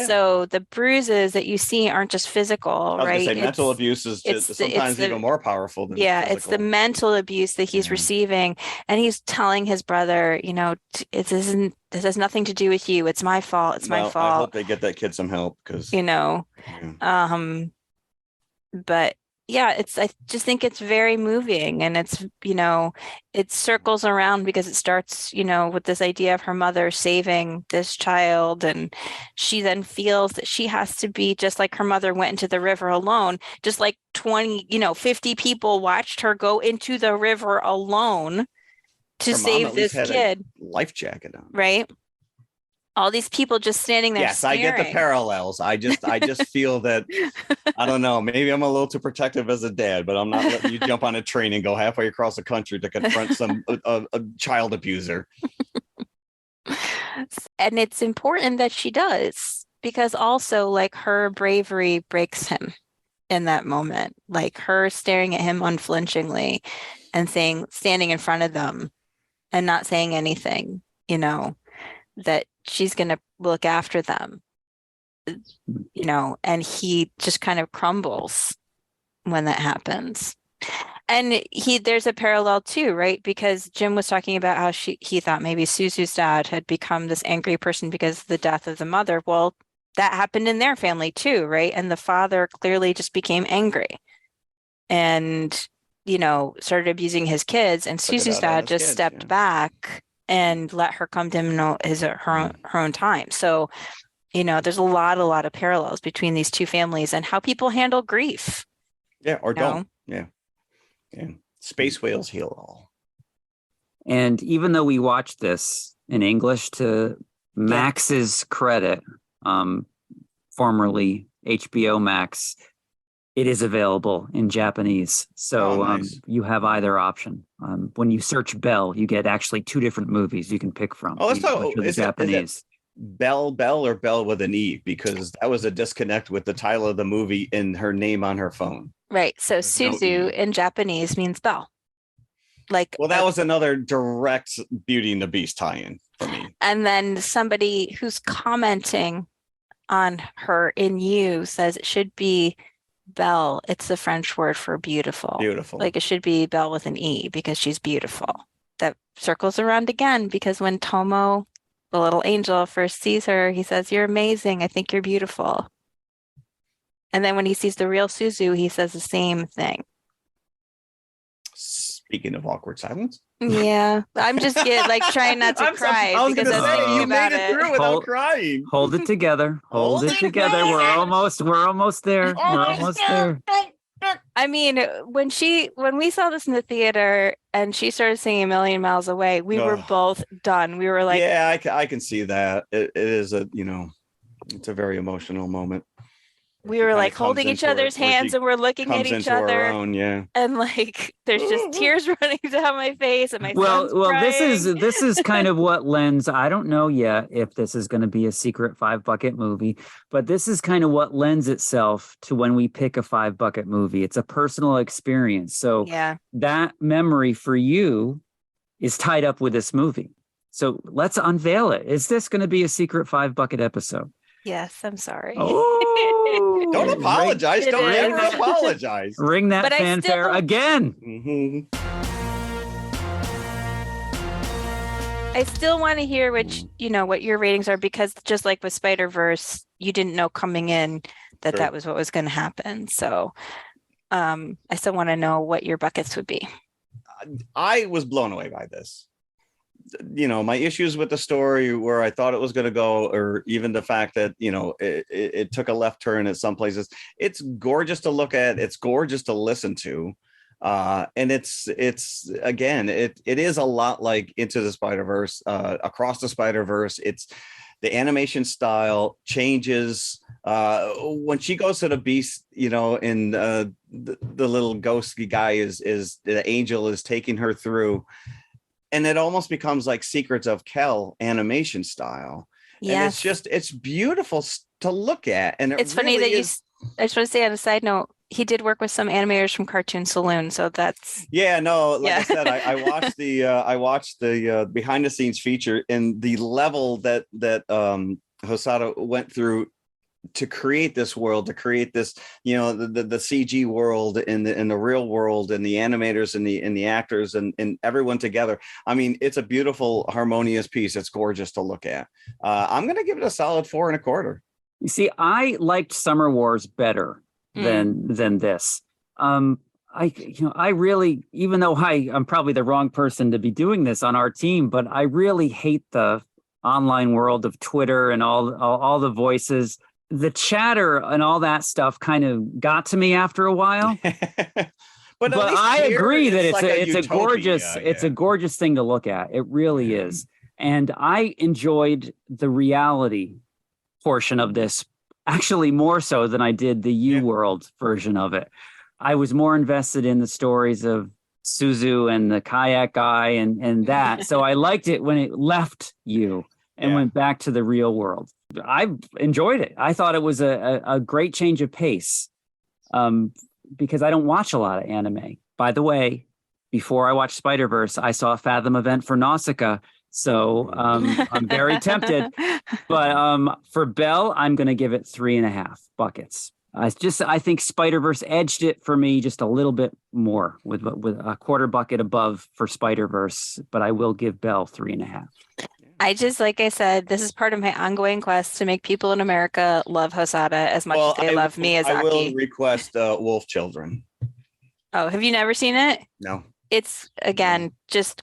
Speaker 3: So the bruises that you see aren't just physical, right?
Speaker 2: Mental abuse is sometimes even more powerful than physical.
Speaker 3: It's the mental abuse that he's receiving, and he's telling his brother, this has nothing to do with you. It's my fault. It's my fault.
Speaker 2: I hope they get that kid some help because
Speaker 3: but yeah, I just think it's very moving, and it's, it circles around because it starts, with this idea of her mother saving this child, and she then feels that she has to be just like her mother went into the river alone, just like 20, 50 people watched her go into the river alone to
Speaker 2: Her mom
Speaker 3: save
Speaker 2: at least
Speaker 3: this
Speaker 2: had
Speaker 3: kid,
Speaker 2: a life jacket on.
Speaker 3: right? All these people just standing there
Speaker 2: Yes, I get the
Speaker 3: staring.
Speaker 2: parallels. I just feel that, I don't know, maybe I'm a little too protective as a dad, but I'm not letting you jump on a train and go halfway across the country to confront some a child abuser.
Speaker 3: And it's important that she does, because also, like, her bravery breaks him in that moment, like her staring at him unflinchingly and standing in front of them and not saying anything, that she's going to look after them, and he just kind of crumbles when that happens. And there's a parallel too, right? Because Jim was talking about how he thought maybe Suzu's dad had become this angry person because of the death of the mother. Well, that happened in their family too, right? And the father clearly just became angry and, started abusing his kids. And Suzu's dad just stepped back and let her come to him her own time. So, there's a lot of parallels between these two families and how people handle grief.
Speaker 2: Yeah, or don't. Yeah. Space whales heal all.
Speaker 4: And even though we watched this in English, to Max's credit, formerly HBO Max, it is available in Japanese. So
Speaker 2: nice.
Speaker 4: You have either option. When you search Belle, you get actually 2 different movies you can pick from.
Speaker 2: Oh, let's talk.
Speaker 4: Is it
Speaker 2: Belle or Belle with an E? Because that was a disconnect with the title of the movie and her name on her phone.
Speaker 3: Right. So Suzu in Japanese means Belle. Like,
Speaker 2: well, that was another direct Beauty and the Beast tie-in for me.
Speaker 3: And then somebody who's commenting on her in you says it should be Belle. It's the French word for beautiful.
Speaker 2: Beautiful.
Speaker 3: Like, it should be Belle with an E because she's beautiful. That circles around again, because when Tomo, the little angel, first sees her, he says, "You're amazing. I think you're beautiful." And then when he sees the real Suzu, he says the same thing.
Speaker 2: Speaking of awkward silence.
Speaker 3: Yeah, I'm just trying not to cry because I was thinking about it.
Speaker 2: Through without crying.
Speaker 4: Hold it together. Hold it together. We're almost there. We're almost there.
Speaker 3: I mean, when we saw this in the theater and she started singing "A Million Miles Away," we were both done. We were like,
Speaker 2: yeah, I can see that. It is it's a very emotional moment.
Speaker 3: We were like holding each other's hands and we're looking at each other. And like, there's just tears running down my face and my son's crying.
Speaker 4: This is kind of what lends. I don't know yet if this is going to be a secret 5-bucket movie, but this is kind of what lends itself to when we pick a 5-bucket movie. It's a personal experience. So that memory for you is tied up with this movie. So let's unveil it. Is this going to be a secret 5-bucket episode?
Speaker 3: Yes, I'm sorry.
Speaker 4: Oh,
Speaker 2: don't apologize. Don't ever apologize.
Speaker 4: Ring that fanfare again.
Speaker 2: Mm-hmm.
Speaker 3: I still want to hear what your ratings are, because just like with Spider-Verse, you didn't know coming in that was what was going to happen. So I still want to know what your buckets would be.
Speaker 2: I was blown away by this. My issues with the story, where I thought it was going to go, or even the fact that, it took a left turn at some places. It's gorgeous to look at. It's gorgeous to listen to. And it's again, it is a lot like Into the Spider-Verse, Across the Spider-Verse. It's the animation style changes. When she goes to the beast, and the little ghostly guy is the angel is taking her through. And it almost becomes like Secrets of Kel animation style. Yeah. And it's beautiful to look at. And
Speaker 3: it's funny that I just want to say on a side note, he did work with some animators from Cartoon Saloon. So that's.
Speaker 2: Yeah, no, like I said, I watched the behind the scenes feature, and the level that Hosoda went through to create this world, to create this, the CG world in the real world, and the animators and the actors and everyone together. I mean, it's a beautiful, harmonious piece. It's gorgeous to look at. I'm going to give it a solid 4.25.
Speaker 4: You see, I liked Summer Wars better than this. I really, even though I'm probably the wrong person to be doing this on our team, but I really hate the online world of Twitter and all the voices. The chatter and all that stuff kind of got to me after a while.
Speaker 2: But
Speaker 4: I agree that it's
Speaker 2: a
Speaker 4: a gorgeous thing to look at. It really is. And I enjoyed the reality portion of this actually more so than I did the U-World version of it. I was more invested in the stories of Suzu and the kayak guy and that. So I liked it when it left you and went back to the real world. I enjoyed it. I thought it was a great change of pace because I don't watch a lot of anime. By the way, before I watched Spider-Verse, I saw a Fathom event for Nausicaa. So I'm very tempted. But for Belle, I'm going to give it 3.5 buckets. I think Spider-Verse edged it for me just a little bit more with a quarter bucket above for Spider-Verse, but I will give Belle 3.5.
Speaker 3: Like I said, this is part of my ongoing quest to make people in America love Hosada as much as they love Miyazaki.
Speaker 2: I will request Wolf Children.
Speaker 3: Oh, have you never seen it?
Speaker 2: No.
Speaker 3: It's, again, just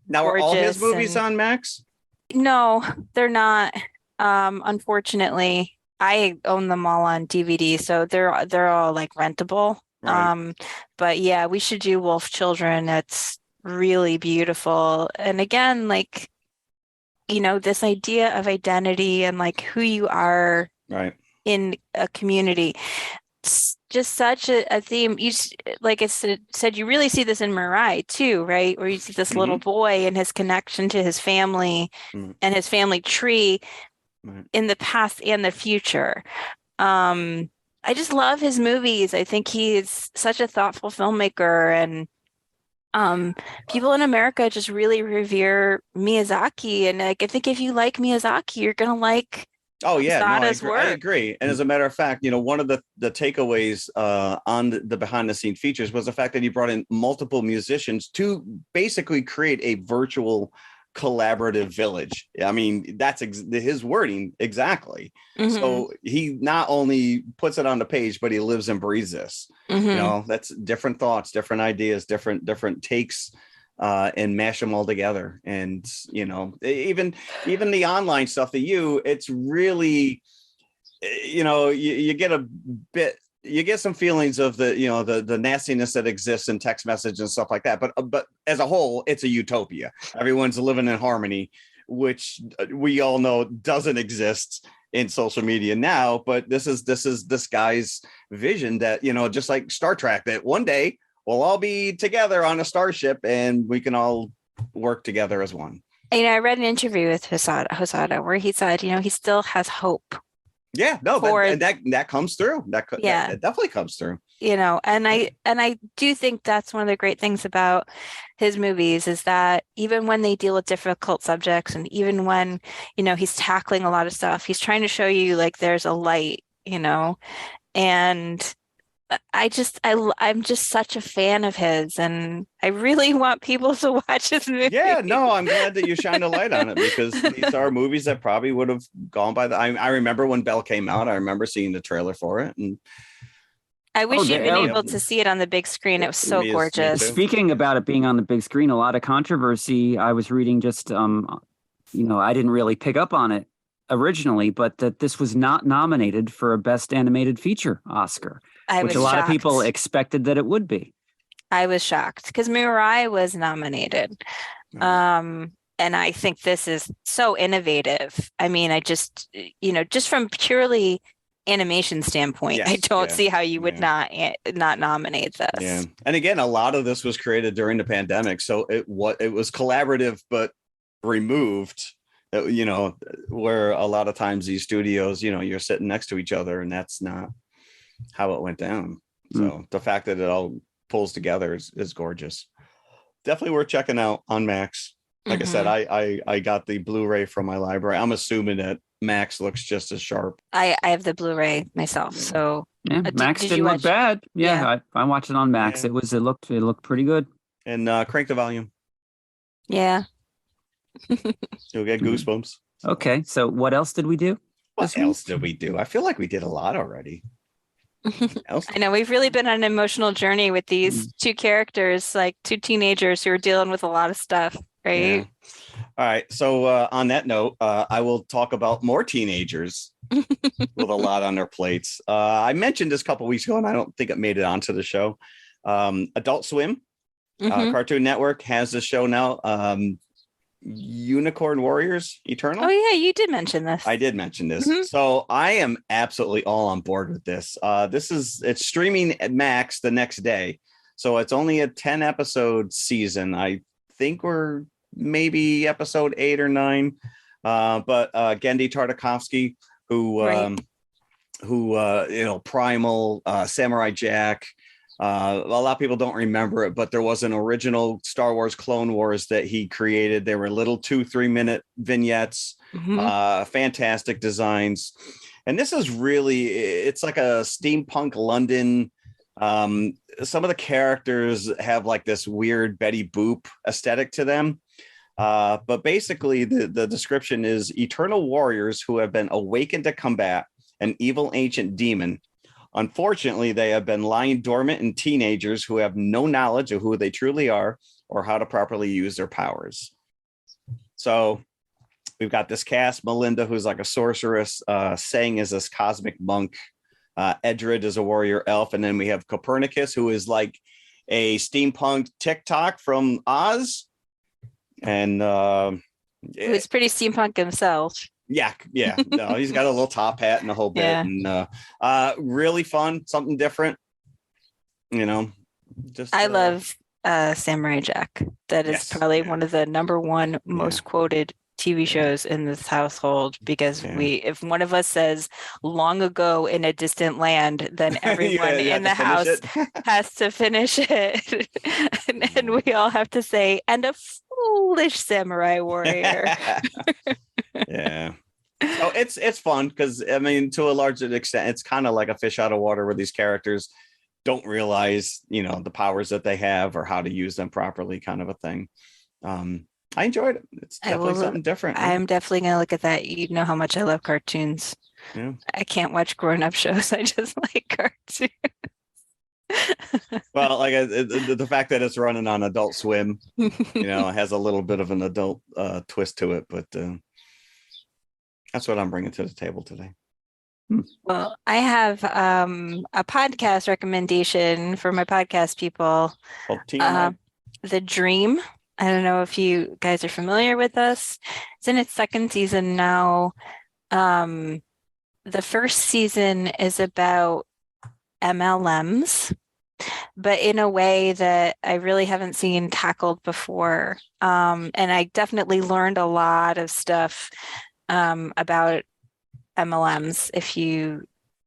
Speaker 2: now are all his movies on Max?
Speaker 3: No, they're not. Unfortunately, I own them all on DVD, so they're all like rentable. Right. But yeah, we should do Wolf Children. It's really beautiful. And again, like, this idea of identity and like who you are in a community. It's just such a theme. Like I said, you really see this in Mirai too, right? Where you see this little boy and his connection to his family and his family tree in the past and the future. I just love his movies. I think he's such a thoughtful filmmaker, and people in America just really revere Miyazaki. And like, I think if you like Miyazaki, you're gonna like
Speaker 2: I agree. And as a matter of fact, one of the takeaways on the behind the scene features was the fact that he brought in multiple musicians to basically create a virtual collaborative village. I mean, that's his wording exactly. So he not only puts it on the page, but he lives and breathes this. That's different thoughts, different ideas, different takes, and mash them all together. And even the online stuff it's really, you get a bit. You get some feelings of the nastiness that exists in text message and stuff like that. But as a whole, it's a utopia. Everyone's living in harmony, which we all know doesn't exist in social media now. But this is this guy's vision that, just like Star Trek, that one day we'll all be together on a starship and we can all work together as one.
Speaker 3: I read an interview with Hosada where he said, he still has hope.
Speaker 2: Yeah, no, that comes through. That definitely comes through.
Speaker 3: And I do think that's one of the great things about his movies is that even when they deal with difficult subjects, and even when he's tackling a lot of stuff, he's trying to show you like there's a light, and I'm just such a fan of his, and I really want people to watch his movie.
Speaker 2: Yeah, no, I'm glad that you shine a light on it, because these are movies that probably would have gone by I remember when Belle came out. I remember seeing the trailer for it, and
Speaker 3: I wish you'd been able to see it on the big screen. It was so gorgeous.
Speaker 4: Speaking about it being on the big screen, a lot of controversy. I was reading just, I didn't really pick up on it originally, but that this was not nominated for a Best Animated Feature Oscar, which a lot of people expected that it would be. I
Speaker 3: was shocked because Mirai was nominated. And I think this is so innovative. I mean, I just, just from purely animation standpoint, I don't see how you would not nominate this.
Speaker 2: Yeah. And again, a lot of this was created during the pandemic. So it was collaborative, but removed. Where a lot of times these studios, you're sitting next to each other, and that's not how it went down. So the fact that it all pulls together is gorgeous. Definitely worth checking out on Max. Like I said, I got the Blu-ray from my library. I'm assuming that Max looks just as sharp.
Speaker 3: I have the Blu-ray myself, so
Speaker 4: Max didn't look bad. I watched it on Max. It looked pretty good.
Speaker 2: And crank the volume.
Speaker 3: Yeah.
Speaker 2: You'll get goosebumps.
Speaker 4: Okay, so what else did we do?
Speaker 2: What else did we do? I feel like we did a lot already. Else?
Speaker 3: I know we've really been on an emotional journey with these two characters, like two teenagers who are dealing with a lot of stuff, right?
Speaker 2: Yeah. All right. So on that note, I will talk about more teenagers with a lot on their plates. I mentioned this a couple weeks ago, and I don't think it made it onto the show. Adult Swim, Cartoon Network has this show now. Unicorn Warriors Eternal.
Speaker 3: Oh yeah, you did mention this.
Speaker 2: I did mention this. So I am absolutely all on board with this. It's streaming at Max the next day. So it's only a 10 episode season. I think we're maybe episode 8 or 9. But Gendy Tartakovsky, who Primal, Samurai Jack. A lot of people don't remember it, but there was an original Star Wars Clone Wars that he created. They were little 2-3 minute vignettes, fantastic designs. And this is it's like a steampunk London. Some of the characters have like this weird Betty Boop aesthetic to them. But basically the description is eternal warriors who have been awakened to combat an evil ancient demon. Unfortunately, they have been lying dormant in teenagers who have no knowledge of who they truly are or how to properly use their powers. So we've got this cast, Melinda, who's like a sorceress, Sang is this cosmic monk, Edred is a warrior elf, and then we have Copernicus, who is like a steampunk TikTok from Oz. And
Speaker 3: who's pretty steampunk himself.
Speaker 2: Yeah. No, he's got a little top hat and a whole bit.
Speaker 3: Yeah.
Speaker 2: And really fun, something different.
Speaker 3: I love Samurai Jack. That is probably one of the number one most quoted TV shows in this household, because if one of us says long ago in a distant land, then everyone in the house has to finish it. and we all have to say, and a foolish samurai warrior.
Speaker 2: Yeah. So it's fun because I mean, to a large extent, it's kind of like a fish out of water where these characters don't realize, the powers that they have or how to use them properly, kind of a thing. I enjoyed it. It's definitely something different.
Speaker 3: I'm definitely going to look at that. You know how much I love cartoons.
Speaker 2: Yeah.
Speaker 3: I can't watch grown-up shows. I just like cartoons.
Speaker 2: Well, like the fact that it's running on Adult Swim, it has a little bit of an adult twist to it, but that's what I'm bringing to the table today.
Speaker 3: Well, I have a podcast recommendation for my podcast people. The Dream. I don't know if you guys are familiar with this. It's in its second season now. The first season is about MLMs, but in a way that I really haven't seen tackled before. And I definitely learned a lot of stuff about MLMs. If you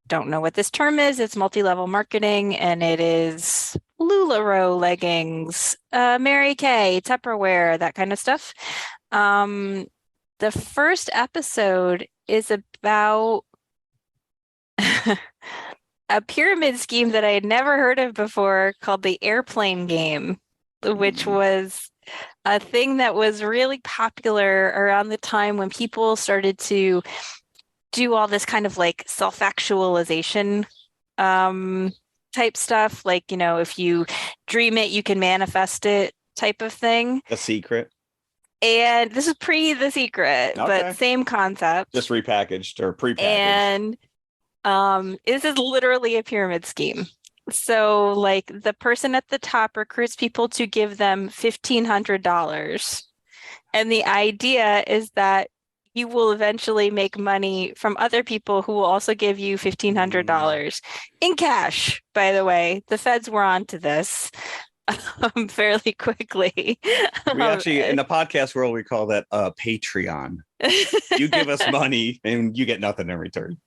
Speaker 3: don't know what this term is, it's multi-level marketing, and it is LuLaRoe leggings, Mary Kay, Tupperware, that kind of stuff. The first episode is about a pyramid scheme that I had never heard of before called the airplane game, which was a thing that was really popular around the time when people started to do all this kind of like self-actualization type stuff. Like, if you dream it, you can manifest it type of thing.
Speaker 2: The Secret.
Speaker 3: And this is pre The Secret, but same concept.
Speaker 2: Just repackaged or prepackaged.
Speaker 3: And this is literally a pyramid scheme. So like the person at the top recruits people to give them $1,500. And the idea is that you will eventually make money from other people who will also give you $1,500 in cash. By the way, the feds were onto this fairly quickly.
Speaker 2: We actually, in the podcast world, we call that Patreon. You give us money and you get nothing in return.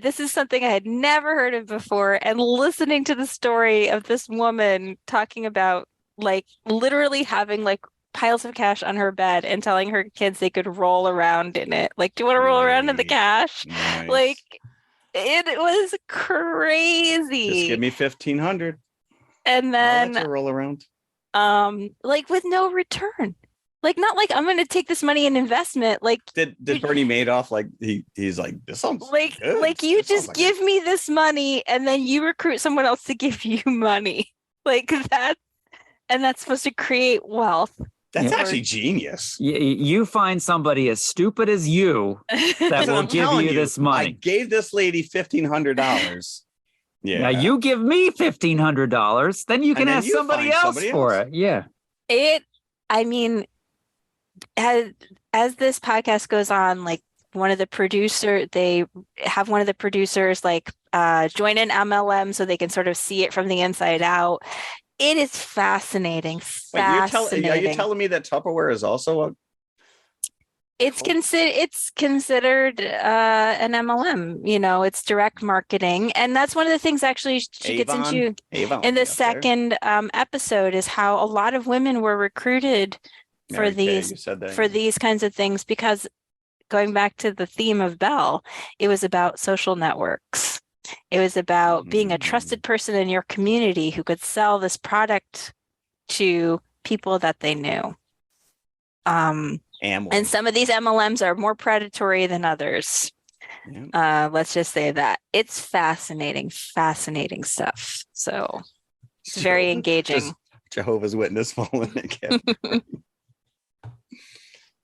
Speaker 3: This is something I had never heard of before, and listening to the story of this woman talking about like literally having like piles of cash on her bed and telling her kids they could roll around in it. Like, do you want to roll around in the cash?
Speaker 2: Nice.
Speaker 3: Like, it was crazy.
Speaker 2: Just give me 1,500.
Speaker 3: And then
Speaker 2: I'll let you roll around.
Speaker 3: Like with no return. Like, not like I'm going to take this money and investment. Like,
Speaker 2: Did Bernie Madoff like he's like, this sounds good.
Speaker 3: like you
Speaker 2: This sounds
Speaker 3: just
Speaker 2: like
Speaker 3: give me this money and then you recruit someone else to give you money. Like that, and that's supposed to create wealth.
Speaker 2: That's
Speaker 4: Yeah.
Speaker 2: actually genius.
Speaker 4: You find somebody as stupid as you that will
Speaker 2: I'm
Speaker 4: give
Speaker 2: telling
Speaker 4: you this
Speaker 2: I
Speaker 4: money.
Speaker 2: gave this lady $1,500. Yeah.
Speaker 4: Now you give me $1,500, then you can
Speaker 2: then
Speaker 4: ask
Speaker 2: you
Speaker 4: somebody
Speaker 2: find
Speaker 4: else
Speaker 2: somebody
Speaker 4: for
Speaker 2: else.
Speaker 4: it. Yeah.
Speaker 3: I mean, as this podcast goes on, like they have one of the producers like join an MLM so they can sort of see it from the inside out. It is fascinating.
Speaker 2: Wait, are you telling me that Tupperware is also a
Speaker 3: It's considered an MLM. You know, it's direct marketing, and that's one of the things actually she gets into
Speaker 2: Avon
Speaker 3: in the
Speaker 2: up there.
Speaker 3: second episode is how a lot of women were recruited for
Speaker 2: Mary Kay,
Speaker 3: these
Speaker 2: you said that,
Speaker 3: for
Speaker 2: yeah.
Speaker 3: these kinds of things because going back to the theme of Belle, it was about social networks. It was about being a trusted person in your community who could sell this product to people that they knew.
Speaker 2: Amway.
Speaker 3: And some of these MLMs are more predatory than others.
Speaker 2: Yeah.
Speaker 3: Let's just say that. It's fascinating stuff. So it's very engaging.
Speaker 2: Just Jehovah's Witness falling again.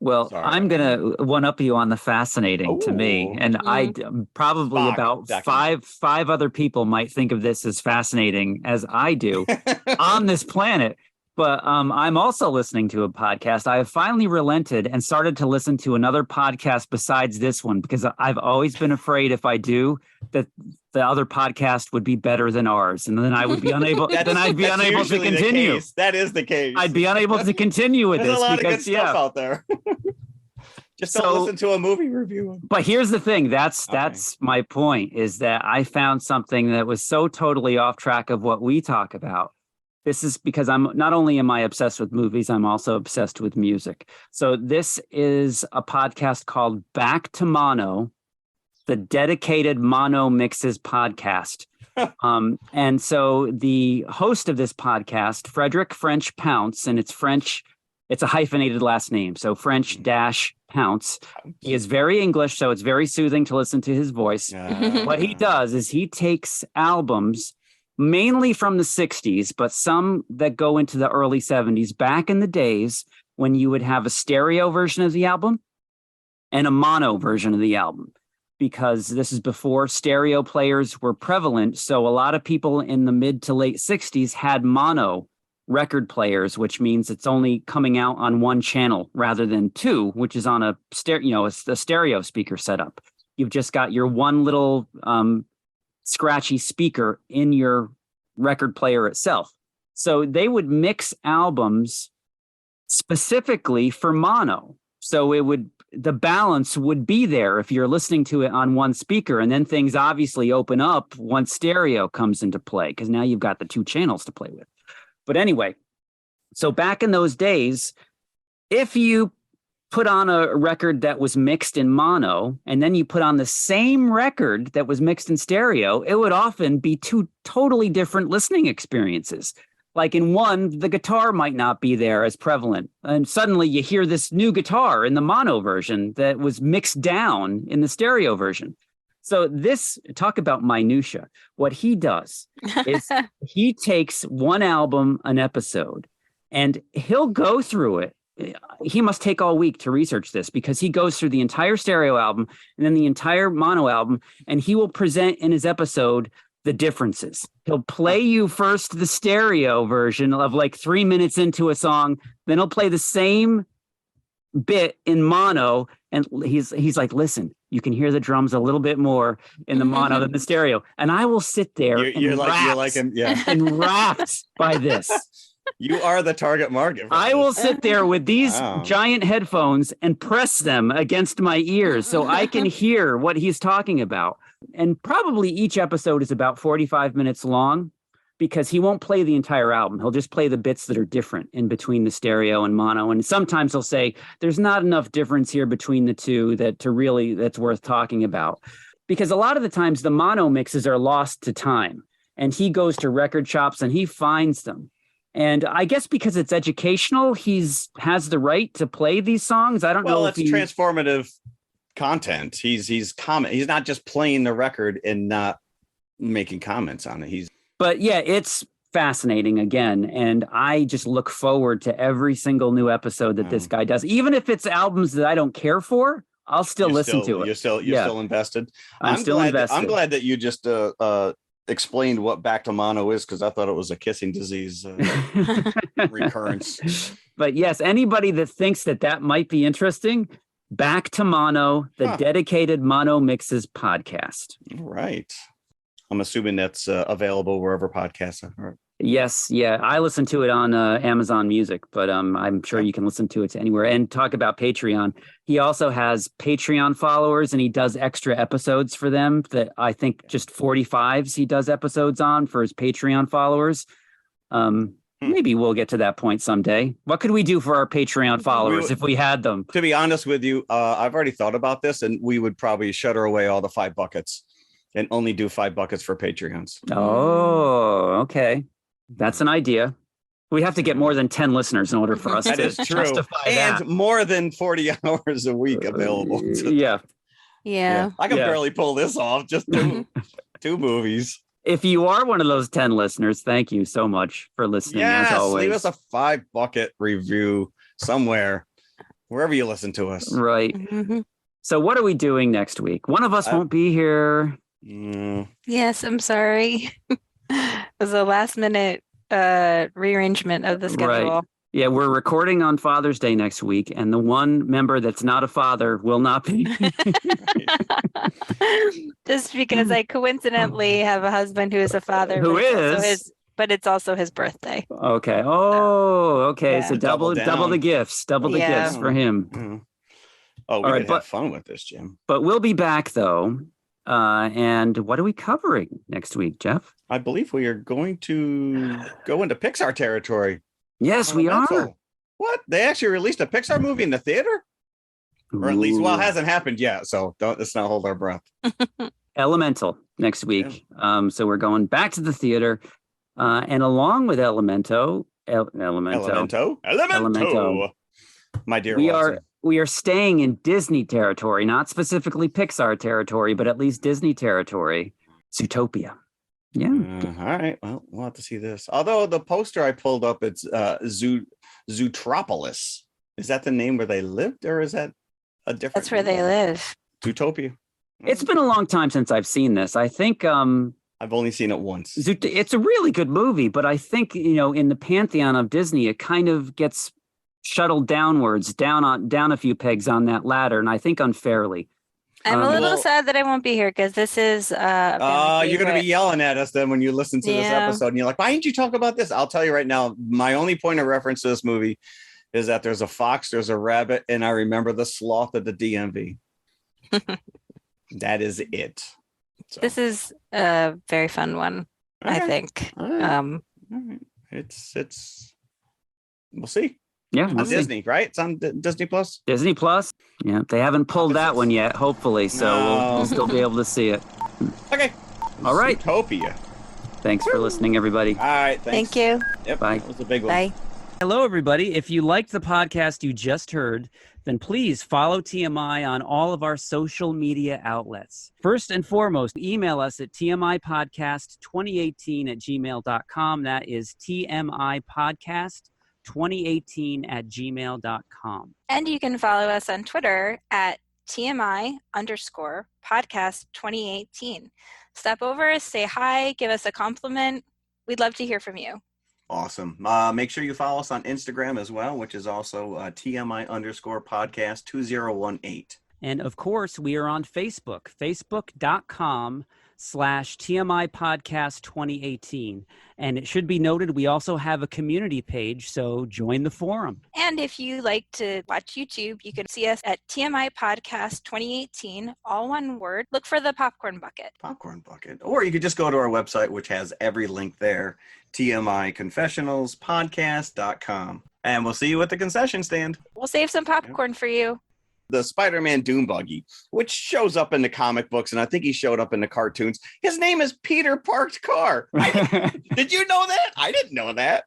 Speaker 4: Well,
Speaker 2: Sorry.
Speaker 4: I'm going to one up you on the fascinating to me.
Speaker 2: Ooh.
Speaker 4: And I probably
Speaker 2: Spock,
Speaker 4: about
Speaker 2: Declan.
Speaker 4: five other people might think of this as fascinating as I do on this planet. But I'm also listening to a podcast. I have finally relented and started to listen to another podcast besides this one, because I've always been afraid if I do that the other podcast would be better than ours. And then I would be unable, then I'd be
Speaker 2: That's
Speaker 4: unable to
Speaker 2: usually the
Speaker 4: continue.
Speaker 2: case. That is the case.
Speaker 4: I'd be unable to continue with
Speaker 2: There's
Speaker 4: this
Speaker 2: a lot
Speaker 4: because
Speaker 2: of good stuff out there. Just don't listen to a movie review.
Speaker 4: But here's the thing. That's my point, is that I found something that was so totally off track of what we talk about. This is because not only am I obsessed with movies, I'm also obsessed with music. So this is a podcast called Back to Mono, the dedicated mono mixes podcast. And so the host of this podcast, Frederick French Pounce, and it's French, it's a hyphenated last name. So French Pounce. He is very English, so it's very soothing to listen to his voice. What he does is he takes albums mainly from the 60s, but some that go into the early 70s, back in the days when you would have a stereo version of the album and a mono version of the album, because this is before stereo players were prevalent. So a lot of people in the mid to late 60s had mono record players, which means it's only coming out on one channel rather than two, which is on a stereo speaker setup. You've just got your one little scratchy speaker in your record player itself. So they would mix albums specifically for mono. So the balance would be there if you're listening to it on one speaker, and then things obviously open up once stereo comes into play, because now you've got the two channels to play with. But anyway, so back in those days, if you put on a record that was mixed in mono, and then you put on the same record that was mixed in stereo, it would often be two totally different listening experiences. Like in one, the guitar might not be there as prevalent. And suddenly you hear this new guitar in the mono version that was mixed down in the stereo version. So talk about minutia. What he does is he takes one album an episode, and he'll go through it. He must take all week to research this, because he goes through the entire stereo album and then the entire mono album, and he will present in his episode the differences. He'll play you first the stereo version of like 3 minutes into a song, then he'll play the same bit in mono, and he's like, listen, you can hear the drums a little bit more in the mono than the stereo. And I will sit there enwrapped by this.
Speaker 2: You are the target market.
Speaker 4: I will sit there with these giant headphones and press them against my ears so I can hear what he's talking about. And probably each episode is about 45 minutes long, because he won't play the entire album. He'll just play the bits that are different in between the stereo and mono. And sometimes he'll say, there's not enough difference here between the two that's worth talking about. Because a lot of the times the mono mixes are lost to time, and he goes to record shops and he finds them. And I guess because it's educational, has the right to play these songs. I don't know if
Speaker 2: it's transformative content. He's comment. He's not just playing the record and not making comments on it.
Speaker 4: But yeah, it's fascinating again. And I just look forward to every single new episode that this guy does. Even if it's albums that I don't care for, I'll still listen to it.
Speaker 2: You're still invested.
Speaker 4: I'm still invested.
Speaker 2: I'm glad that you just explained what back to mono is, because I thought it was a kissing disease recurrence.
Speaker 4: But yes, anybody that thinks that might be interesting, Back to Mono, the dedicated Mono Mixes podcast.
Speaker 2: Right. I'm assuming that's available wherever podcasts are.
Speaker 4: Yes. Yeah. I listen to it on Amazon Music, but I'm sure you can listen to it anywhere. And talk about Patreon. He also has Patreon followers, and he does extra episodes for them that I think just 45s he does episodes on for his Patreon followers. Maybe we'll get to that point someday. What could we do for our Patreon followers if we had them?
Speaker 2: To be honest with you, I've already thought about this, and we would probably shutter away all the 5 buckets and only do 5 buckets for Patreons.
Speaker 4: Oh, okay. That's an idea. We have to get more than 10 listeners in order for us to justify that.
Speaker 2: And more than 40 hours a week available.
Speaker 4: Yeah.
Speaker 2: I can barely pull this off. Just two movies.
Speaker 4: If you are one of those 10 listeners, thank you so much for listening. As always,
Speaker 2: leave us a 5 bucket review somewhere, wherever you listen to us.
Speaker 4: Right. Mm-hmm. So what are we doing next week? One of us won't be here.
Speaker 3: Yes, I'm sorry. It was a last minute rearrangement of the schedule. Right.
Speaker 4: Yeah, we're recording on Father's Day next week, and the one member that's not a father will not be.
Speaker 3: Just because I coincidentally have a husband who is a father. But it's also his birthday.
Speaker 4: Okay. Oh, okay. Yeah. So double the gifts. Double the gifts for him.
Speaker 2: Mm-hmm. Oh, we're going to have fun with this, Jim.
Speaker 4: But we'll be back, though. And what are we covering next week, Jeff?
Speaker 2: I believe we are going to go into Pixar territory.
Speaker 4: Yes, we are.
Speaker 2: What? They actually released a Pixar movie in the theater? Or at least, it hasn't happened yet. So let's not hold our breath.
Speaker 4: Elemental next week. Yeah. So we're going back to the theater. And along with Elemento. My dear Watson. We are staying in Disney territory, not specifically Pixar territory, but at least Disney territory. Zootopia. Yeah.
Speaker 2: All right. Well, we'll have to see this. Although the poster I pulled up, it's Zootropolis. Is that the name where they lived, or is that a different?
Speaker 3: That's where they live.
Speaker 2: Zootopia.
Speaker 4: It's been a long time since I've seen this. I think
Speaker 2: I've only seen it once.
Speaker 4: It's a really good movie, but I think, in the pantheon of Disney, it kind of gets shuttled downwards, down a few pegs on that ladder, and I think unfairly.
Speaker 3: I'm a little sad that I won't be here because this is
Speaker 2: you're going to be yelling at us then when you listen to this episode, and you're like, why didn't you talk about this? I'll tell you right now, my only point of reference to this movie is that there's a fox, there's a rabbit, and I remember the sloth at the DMV. That is it. So.
Speaker 3: This is a very fun one, okay. I think.
Speaker 2: All right. All right. It's we'll see.
Speaker 4: Yeah,
Speaker 2: on Disney, right? It's on Disney Plus.
Speaker 4: Disney Plus. Yeah, they haven't pulled that one yet. Hopefully, so we'll still be able to see it.
Speaker 2: Okay.
Speaker 4: All right.
Speaker 2: Zootopia.
Speaker 4: Thanks for listening, everybody.
Speaker 2: All right. Thanks.
Speaker 3: Thank you.
Speaker 2: Yep.
Speaker 4: Bye.
Speaker 2: That was a big one.
Speaker 3: Bye.
Speaker 4: Hello, everybody. If you liked the podcast you just heard, then please follow TMI on all of our social media outlets. First and foremost, email us at tmipodcast2018@gmail.com. That is tmipodcast2018@gmail.com.
Speaker 3: And you can follow us on Twitter at TMI_podcast2018. Stop over, say hi, give us a compliment. We'd love to hear from you.
Speaker 2: Awesome. Make sure you follow us on Instagram as well, which is also TMI_podcast2018.
Speaker 4: And of course, we are on Facebook, facebook.com/TMI Podcast 2018. And it should be noted, we also have a community page, so join the forum.
Speaker 3: And if you like to watch YouTube, you can see us at TMI Podcast 2018, all one word. Look for the popcorn bucket.
Speaker 2: Popcorn bucket. Or you could just go to our website, which has every link there, TMIConfessionalspodcast.com. And we'll see you at the concession stand.
Speaker 3: We'll save some popcorn for you.
Speaker 2: The Spider-Man Doom Buggy, which shows up in the comic books, and I think he showed up in the cartoons. His name is Peter Parked Car. Did you know that? I didn't know that.